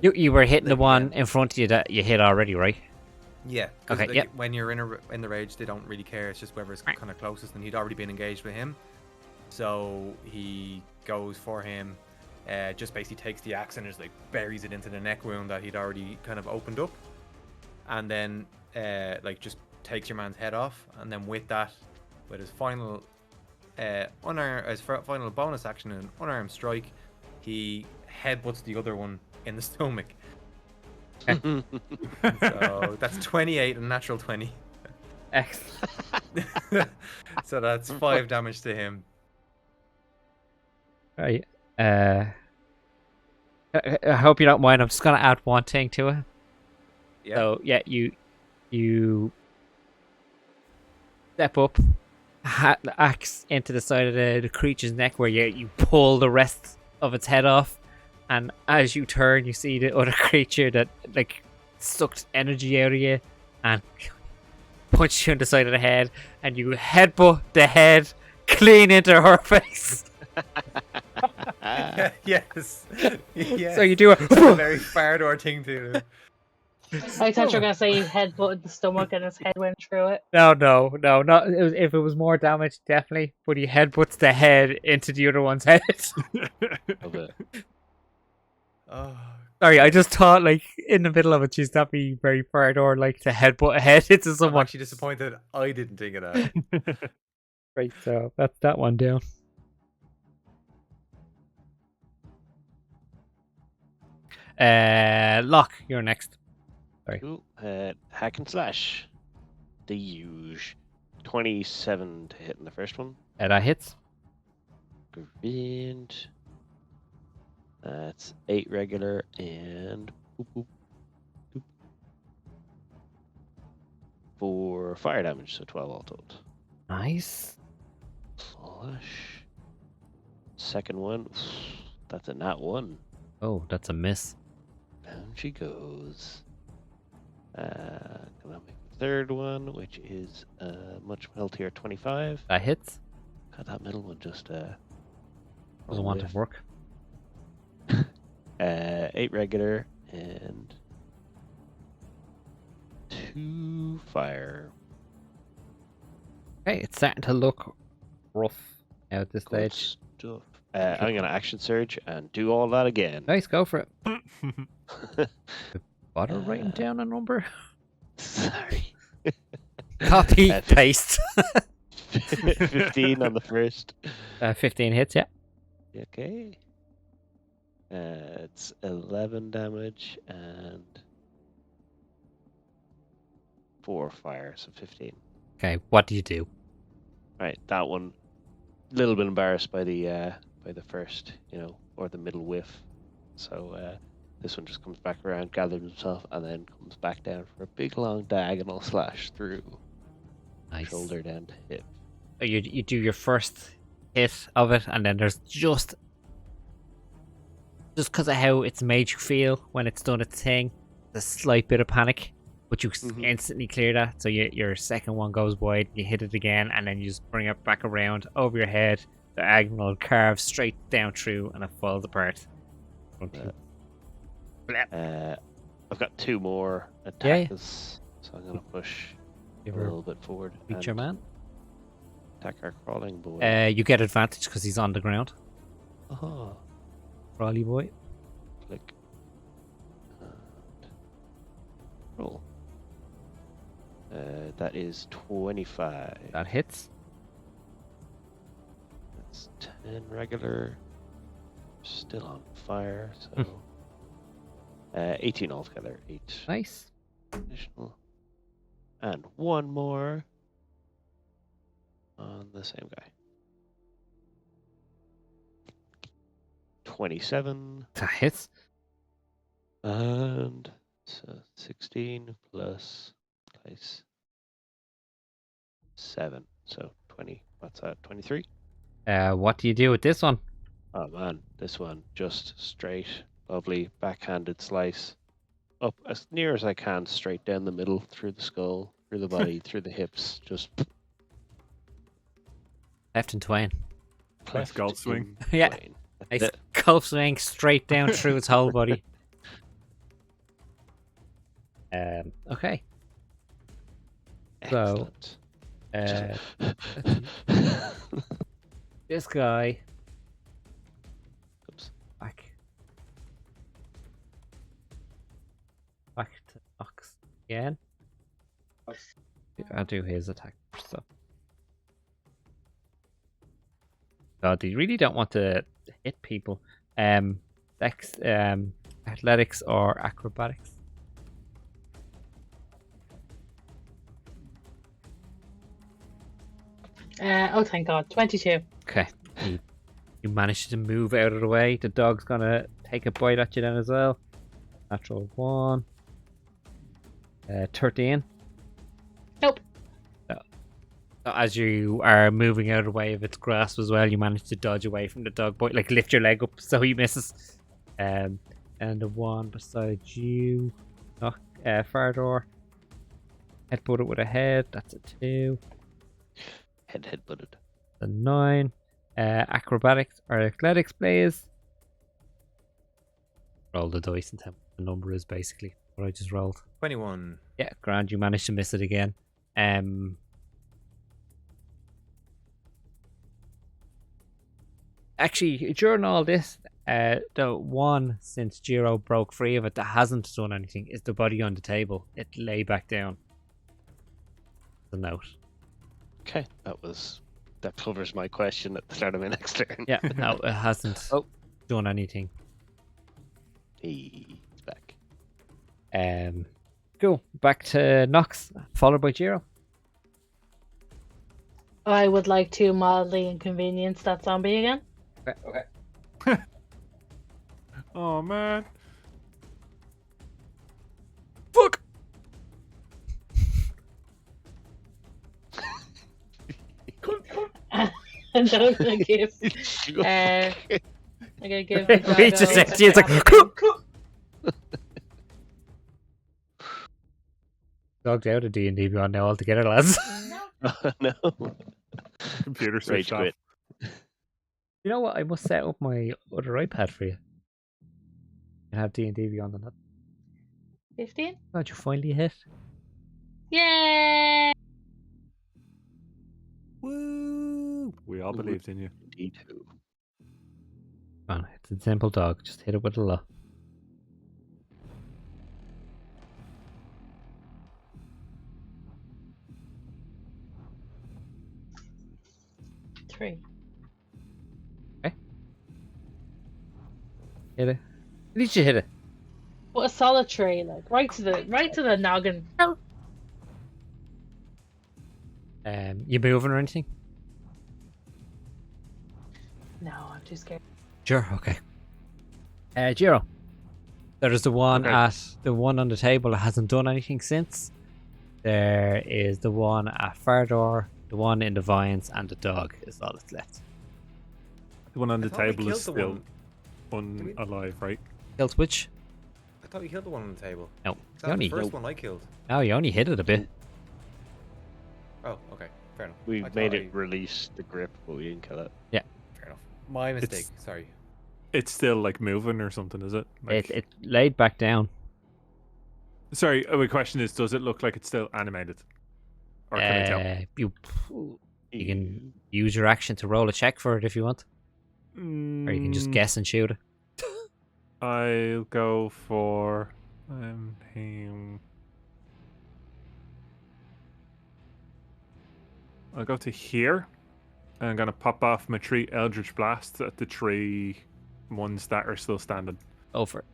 You were hitting the Like, one in front of you that you hit already, right? Yeah, because Okay, yep. when you're in the rage, they don't really care. It's just whoever's kind of closest, and he'd already been engaged with him, so he goes for him. Just basically takes the axe and just like buries it into the neck wound that he'd already kind of opened up, and then like just takes your man's head off, and then with that, with his final final bonus action and unarmed strike, he headbutts the other one in the stomach. So that's 28 and natural 20. Excellent. So that's 5 damage to him. Right. I hope you don't mind. I'm just gonna add one thing to it. Yeah. So yeah, you step up, the axe into the side of the creature's neck where you pull the rest of its head off, and as you turn, you see the other creature that like sucked energy out of you and punch you in the side of the head, and you headbutt the head clean into her face. Yes. Yes. So you do a That's a very Fardor thing to do. I thought you were gonna say he headbutted the stomach and his head went through it. No, not if it was more damage, definitely. But he headbutts the head into the other one's head. Love it. Oh, Sorry, I just thought like in the middle of it, she's not be very far or like to headbutt a head into I'm someone. actually disappointed I didn't think of that. Right, so that's that one down. Locke, you're next. Sorry. Cool. Hack and slash. The huge 27 to hit in the first one. That hits. Brilliant. That's 8 regular and boop, boop, boop. 4 fire damage, so 12 all told. Nice. Slash. Second one. That's a nat 1. Oh, that's a miss. Down she goes. Gonna make the third one, which is much healthier 25. That hits. God, that middle one just Doesn't want to work. 8 regular and 2 fire. Okay, it's starting to look rough now at this Good stage. stuff. I'm gonna action surge and do all that again. Nice, go for it. Bother writing down a number. Sorry. Copy, paste. 15 on the first. 15 hits, yeah. Okay. It's 11 damage and 4 fire, so 15. Okay, what do you do? Right, that one, a little bit embarrassed by the first, or the middle whiff. So this one just comes back around, gathers himself, and then comes back down for a big long diagonal slash through Nice. shoulder down to hip. You do your first hit of it, and then there's just because of how it's made you feel when it's done its thing, a slight bit of panic, but you instantly clear that. So your second one goes wide, you hit it again, and then you just bring it back around over your head, diagonal, carve straight down through, and it falls apart. I've got 2 more Yeah. attacks, so I'm gonna push a Give her little bit forward. beat your and man. Attack our crawling boy. You get advantage because he's on the ground. Aha. Crawly boy. Click. And roll. That is 25. That hits. That's 10 regular. Still on fire, so 18 altogether. 8 Nice. additional. And 1 more on the same guy. 27. That hits. And so 16 plus 7. So 20. What's that? 23? What do you do with this one? Oh man, this one just straight, lovely, backhanded slice. Up as near as I can, straight down the middle, through the skull, through the body, through the hips, just Left and twain. Nice cleft golf swing. in Yeah. twain. Nice That's it. golf swing straight down through its whole body. Okay. So, Excellent. this guy Oops. back to Ox again. I'll do his attack first. So. God, they really don't want to hit people. Dex, athletics or acrobatics. Oh, thank God. 22. Okay. You managed to move out of the way. The dog's gonna take a bite at you then as well. Natural 1. 13. Nope. So as you are moving out of the way of its grasp as well, you manage to dodge away from the dog bite, like lift your leg up so he misses. And the one beside you, Fardor. Headbutt it with a head. That's a 2. Head butted. A 9. Acrobatics or athletics, please. Roll the dice and tell me what the number is basically what I just rolled. 21. Yeah, grand. You managed to miss it again. Actually, during all this, the one since Jiro broke free of it that hasn't done anything is the body on the table. It lay back down. The note. Okay, that covers my question at the start of my next turn. Yeah, no, it hasn't done anything. He's back. Cool. Back to Nox, followed by Jiro. I would like to mildly inconvenience that zombie again. Okay. Oh man. Fuck. And I'm gonna give. I'm gonna give. the He doggo just said, a he's like, second. dogged out of D&D Beyond now altogether, lads. No. Computer Rage switched off. quit. You know what? I must set up my other iPad for you. And have D&D Beyond on that. 15. God, you finally hit. Yay! Woo! We all believed in you. D2. Come on, it's a simple dog. Just hit it with a lot. Three. Hit it. At least you hit it. What a solitary, like right to the noggin. You moving or anything? No, I'm too scared. Sure, okay. Jiro. There's the one Okay. the one on the table that hasn't done anything since. There is the one at Fardor, the one in the vines, and the dog is all that's left. The one on the I thought we table killed is the still one. unalive, right? Killed which? I thought you killed the one on the table. No. Is You that only, the first one I killed? oh, you only hit it a bit. Oh, okay. Fair enough. We I thought made it release the grip, but we didn't kill it. Fair enough. My mistake. Sorry. It's still like moving or something, is it? Like, It laid back down. Sorry, my question is, does it look like it's still animated? Or can I tell? You can use your action to roll a check for it if you want. Or you can just guess and shoot it. I'll go for him. I'll go to here. And I'm gonna pop off my 3 Eldritch Blasts at the 3 ones that are still standing. Over.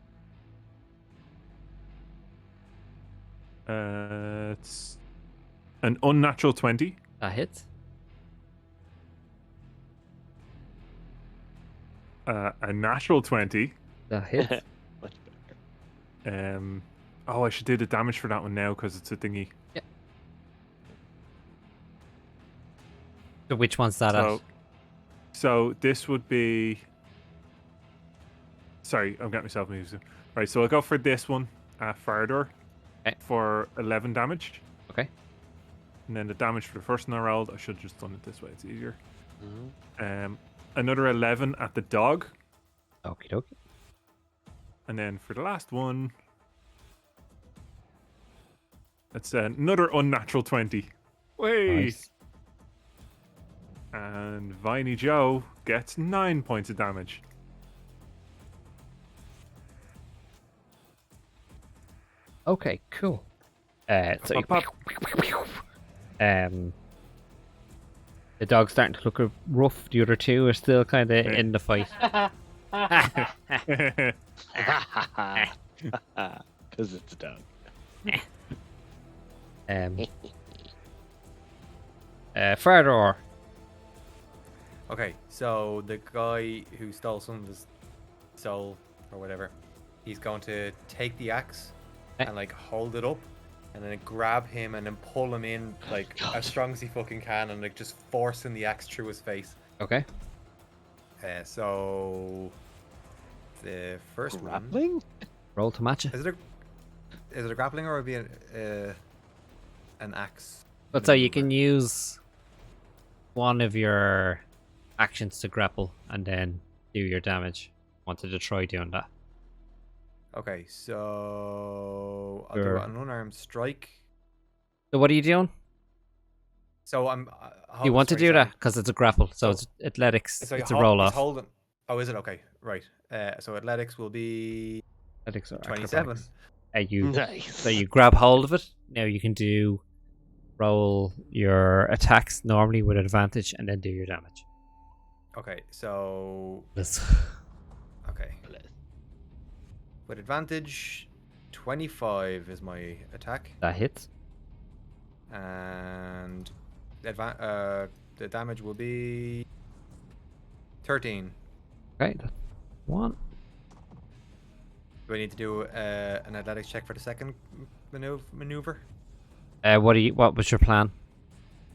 It's an unnatural 20. That hits. A natural 20. That hits. Much better. Oh, I should do the damage for that one now because it's a thingy. So which one's that at? So this would be. Sorry, I'm getting myself moved. Right, so I'll go for this one, Farador, Okay. for 11 damage. Okay. And then the damage for the first one I rolled, I should have just done it this way, it's easier. Mhm. Another 11 at the dog. Okie dokie. And then for the last one, it's another unnatural 20. Whey! Nice. And Viney Joe gets 9 points of damage. Okay, cool. So you, Pop, the dog's starting to look rough. The other two are still kind of Yeah. in the fight. Because it's a dog. Farador. Okay, so the guy who stole some of his soul or whatever, he's going to take the axe and like hold it up and then grab him and then pull him in like as strong as he fucking can and like just forcing the axe through his face. Okay. So the first one, Grappling? Roll to match it. is it a grappling or would it be an axe? But so you maneuver? can use one of your actions to grapple and then do your damage. Wanted to try doing that. Okay, so I'll Sure. do an unarmed strike. So what are you doing? So I'm. You want to do that because it's a grapple, so So- it's athletics. So It's a roll he's off. holding. Oh, is it okay? Right. So athletics will be Athletics or 27. acrobatics. Nice. So you grab hold of it. Now you can roll your attacks normally with advantage and then do your damage. Okay. So This. okay. With advantage, 25 is my attack, That hits. and the damage will be 13. Okay, that's one. Do I need to do an athletics check for the second maneuver? What was your plan?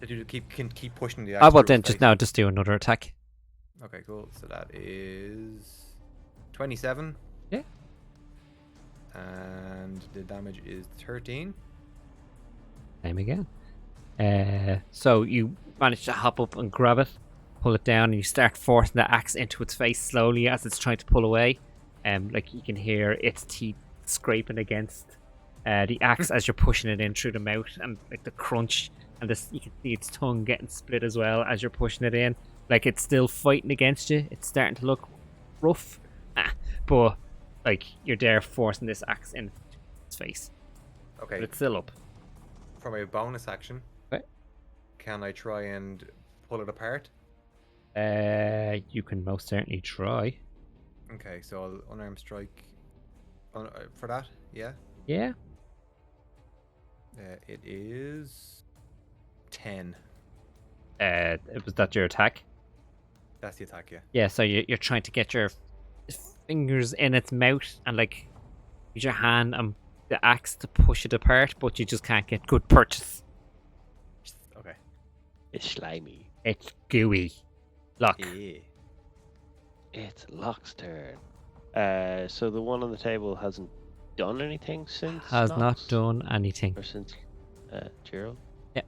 Can keep pushing the axe. Ah, well through then his just face? now just do another attack. Okay, cool. So that is 27. Yeah. And the damage is 13. Same again. So you manage to hop up and grab it, pull it down, and you start forcing the axe into its face slowly as it's trying to pull away. Like you can hear its teeth scraping against the axe as you're pushing it in through the mouth, and like the crunch, and this you can see its tongue getting split as well as you're pushing it in. Like it's still fighting against you. It's starting to look rough, but like you're there forcing this axe in its face, Okay. but it's still up. For my bonus action, Okay. can I try and pull it apart? You can most certainly try. Okay, so I'll unarmed strike for that. Yeah. Yeah. It is 10. Was that your attack? That's the attack. Yeah. Yeah. So you're trying to get your fingers in its mouth and like use your hand and the axe to push it apart, but you just can't get good purchase. Okay. It's slimy. It's gooey. Look. Yeah. It's Locke's turn. So the one on the table hasn't done anything since. Has not Nox? done anything. Or since Gerald? Yeah.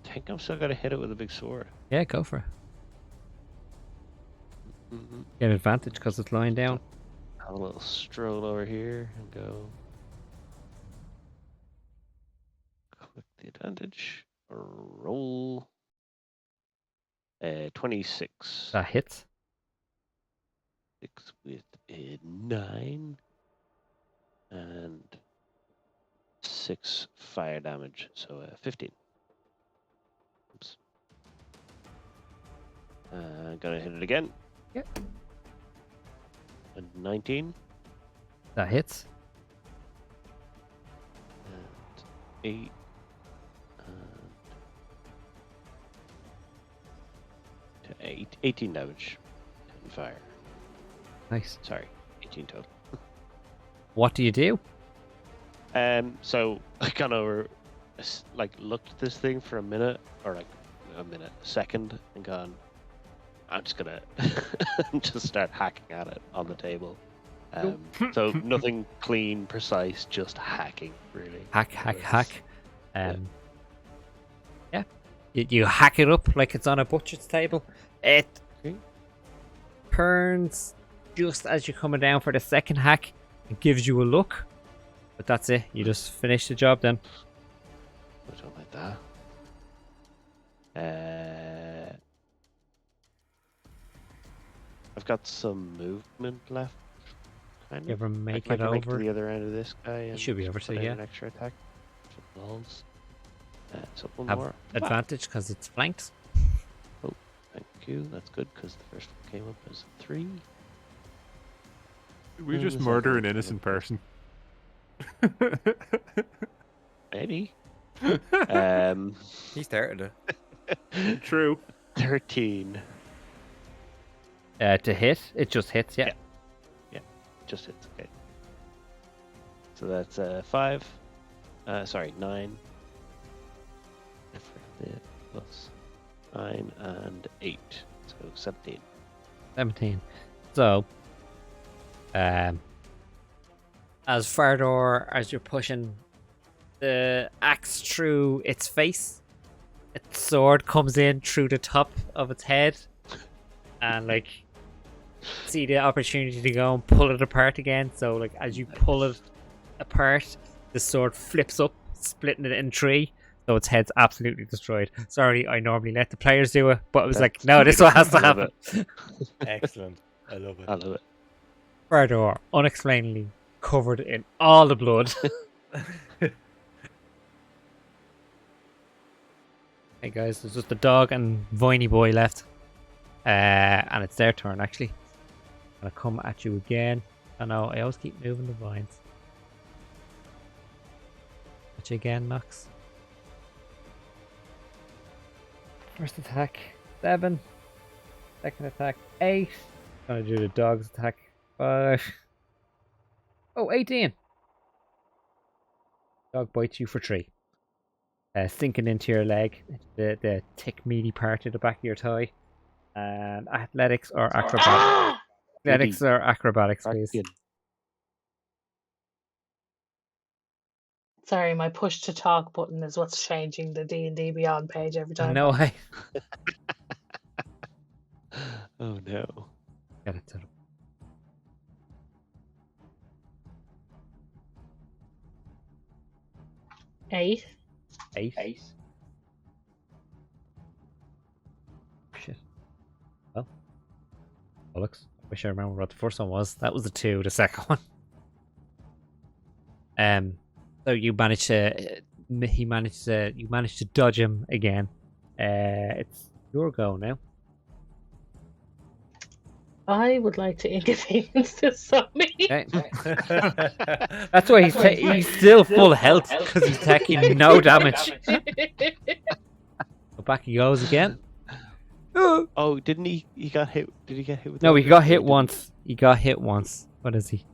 Think I'm still gonna hit it with a big sword. Yeah, go for it. Mm-hmm. Get advantage because it's lying down. Have a little stroll over here and go. Click the advantage. Roll. 26. That hits. 6 with a 9. And 6 fire damage. So 15. Oops. Gonna hit it again. Yep. And 19. That hits. And 8. And 18 damage and fire. Nice. Sorry, 18 total. What do you do? So I kind of like looked at this thing for a minute, or like a second, and gone, I'm just gonna just start hacking at it on the table. So nothing clean, precise, just hacking, really. Hack. Yeah. You hack it up like it's on a butcher's table. It turns just as you're coming down for the second hack and gives you a look. But that's it. You just finish the job then. I don't like that. I've got some movement left. Kind of. You ever make I it can make over? to the other end of this guy. And should be able put to, in yeah. An extra attack. Some lulls. So one Have more. advantage because it's flanked. Thank you. That's good because the first one came up as 3. Did we Oh, just this murder other an one innocent came up person? Maybe. He started it. True. 13. To hit, it just hits, yeah. Just hits. Okay. So that's 5. 9. I forgot the plus 9 and 8. So 17. 17. So, as Fardor, as you're pushing the axe through its face, its sword comes in through the top of its head, and like see the opportunity to go and pull it apart again. So, like as you pull it apart, the sword flips up, splitting it in 3. So its head's absolutely destroyed. Sorry, I normally let the players do it, but it was like, no, this is what has to Love happen. Excellent. I love it. I love it. Fardor, unexplainably covered in all the blood. Hey guys, there's just the dog and Viney boy left. And it's their turn actually. I'm gonna come at you again. I know, I always keep moving the vines. At you again, Nox. First attack, 7. Second attack, 8. Gonna do the dog's attack, 5. Oh, 18. Dog bites you for 3. Sinking into your leg, the thick meaty part of the back of your thigh. And athletics or acrobatics. Athletics or acrobatics, please. Sorry, my push to talk button is what's changing the D&D Beyond page every time. No way. Oh no. Get it to them. Eight. 8. Shit. Well. Bollocks. I wish I remember what the first one was. That was the 2, the second one. So you managed to you managed to dodge him again. It's your go now. I would like to intervene into something. Okay. That's why he's still full health because he's taking no damage. So back he goes again. Oh, didn't he? He got hit. Did he get hit with? No, the- he got hit once. He got hit once. What is he?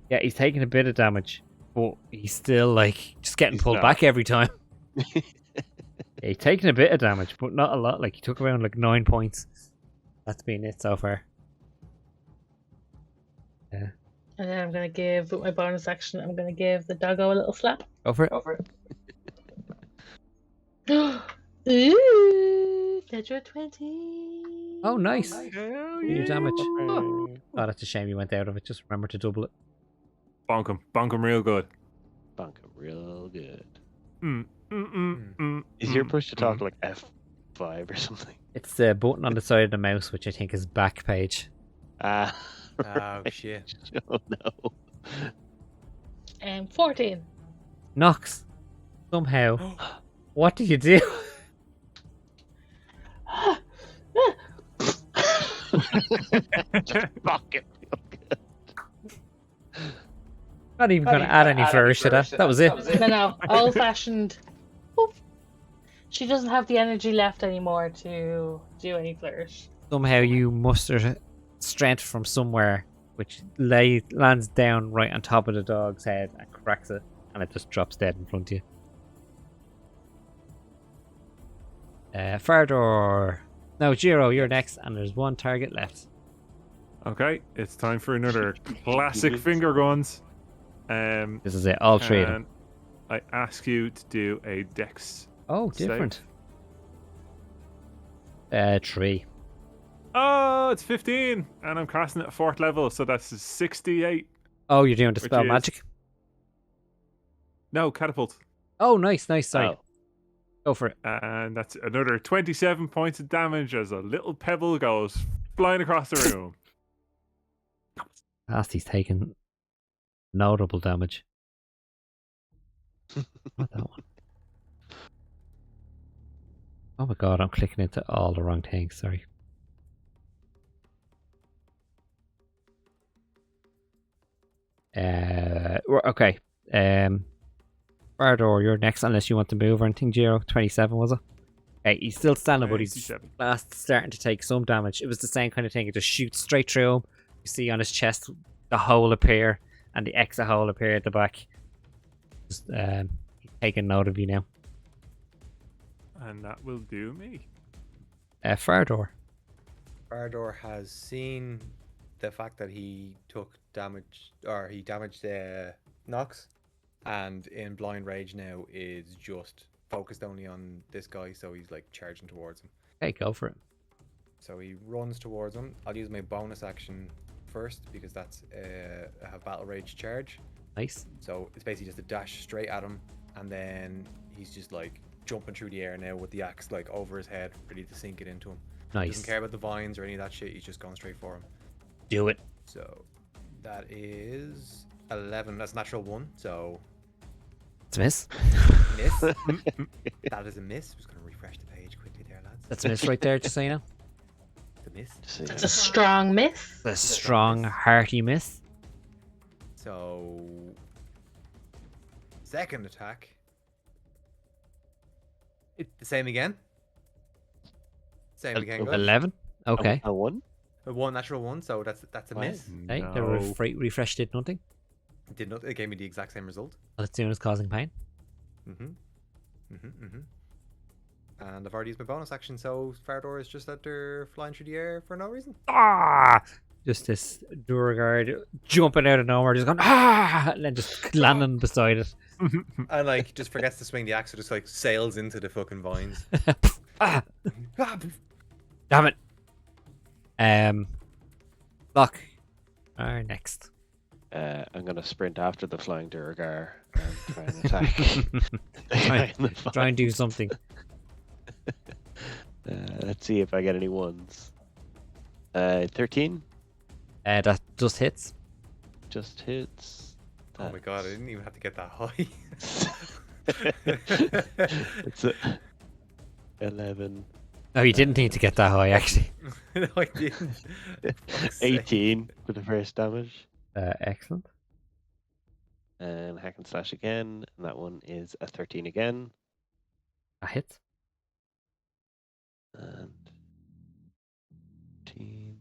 Yeah, he's taking a bit of damage, but he's still like just getting He's pulled not. back every time. Yeah, he's taking a bit of damage, but not a lot. Like he took around like 9 points. That's been it so far. Yeah. And then I'm gonna give, with my bonus action, I'm gonna give the doggo a little slap. Go for it. Ooh, natural 20. Oh, nice. Hell Your damage. Oh. Oh, that's a shame you went out of it. Just remember to double it. Bonk him real good. Bonk him real good. Is your push to talk like F5 or something? It's the button on the side of the mouse, which I think is back page. Ah. Oh shit. Oh no. 14. Nox. Somehow. What do you do? Bonk it real good. Not even going to add any flourish to that. That was it. No, old fashioned. She doesn't have the energy left anymore to do any flourish. Somehow you muster strength from somewhere, which lands down right on top of the dog's head and cracks it, and it just drops dead in front of you. Fardor. No, Jiro, you're next, and there's one target left. Okay, it's time for another classic finger guns. This is it, all three of them. I ask you to do a dex. Oh, save. different. 3. Oh, it's 15, and I'm casting it at 4th level, so that's 68. Oh, you're doing the Which spell is- magic? No, catapult. Oh, nice, sorry. Oh. Go for it. And that's another 27 points of damage as a little pebble goes flying across the room. Nasty's taking notable damage. Not that one. Oh my god, I'm clicking into all the wrong things, sorry. Okay. Fardor, you're next unless you want to move or anything, Jiro. 27 was it? Okay, he's still standing, but he's 27. last starting to take some damage. It was the same kind of thing. It just shoots straight through him. You see on his chest the hole appear and the exit hole appear at the back. Just he's taking note of you now. And that will do me. Fardor. Fardor has seen the fact that he took damage, or he damaged Nox, and in blind rage now is just focused only on this guy, so he's like charging towards him. Okay, go for it. So he runs towards him. I'll use my bonus action first because that's I have battle rage charge. Nice. So it's basically just a dash straight at him, and then he's just like jumping through the air now with the axe like over his head, ready to sink it into him. Nice. Doesn't care about the vines or any of that shit. He's just going straight for him. Do it. So that is 11. That's natural 1. So It's a miss. miss. That is a miss. Just gonna refresh the page quickly there, lads. That's a miss right there, just so you know. The miss. It's a strong miss. A strong, hearty miss. So second attack. The same again. Same again. Guys. 11. Okay. A 1? A 1 natural 1. So that's a miss. Hey, the No. refresh did nothing. It did not. It gave me the exact same result. All it's doing is causing pain. And I've already used my bonus action, so Fardor is just out there flying through the air for no reason. Ah! Just this Duragard jumping out of nowhere, just going ah, and then just landing beside it. And like just forgets to swing the axe, so just like sails into the fucking vines. Ah! Damn it. Lock. Our next. I'm gonna sprint after the flying Duragar and try and attack. the guy in the Try and do something. Let's see if I get any ones. 13 That just hits. just hits. Oh my god, I didn't even have to get that high. It's a 11. No, you didn't need to get that high, actually. No, I didn't. Fuck's sake. 18 for the first damage. Excellent. And hack and slash again. And that one is a 13 again. A hit. And 14.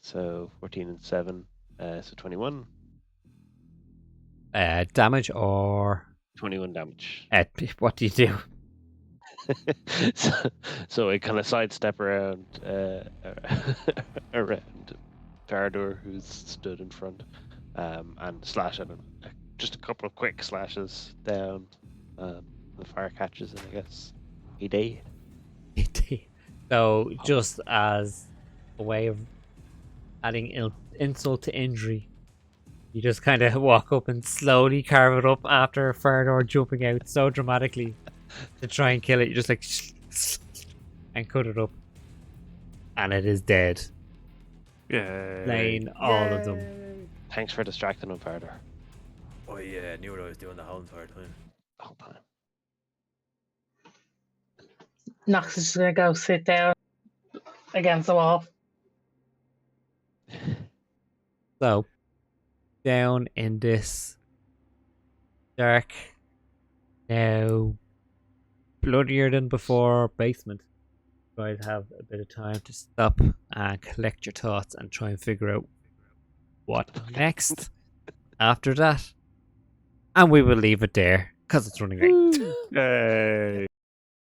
So 14 and 7. So 21. Damage or 21 damage. what do you do? so I kind of sidestep around around Fardor, who's stood in front, and slash at him. Just a couple of quick slashes down. The fire catches, and I guess he died. So, just as a way of adding insult to injury, you just kind of walk up and slowly carve it up after Fardor jumping out so dramatically to try and kill it. You just like and cut it up, and it is dead. Yeah. Laying all of them. Thanks for distracting him, Fardor. Oh yeah, I knew what I was doing the whole entire time. The whole time. Nox is just gonna go sit down against the wall. So, down in this dark, now bloodier than before basement. You guys have a bit of time to stop and collect your thoughts and try and figure out what next after that. And we will leave it there because it's running late. Yay.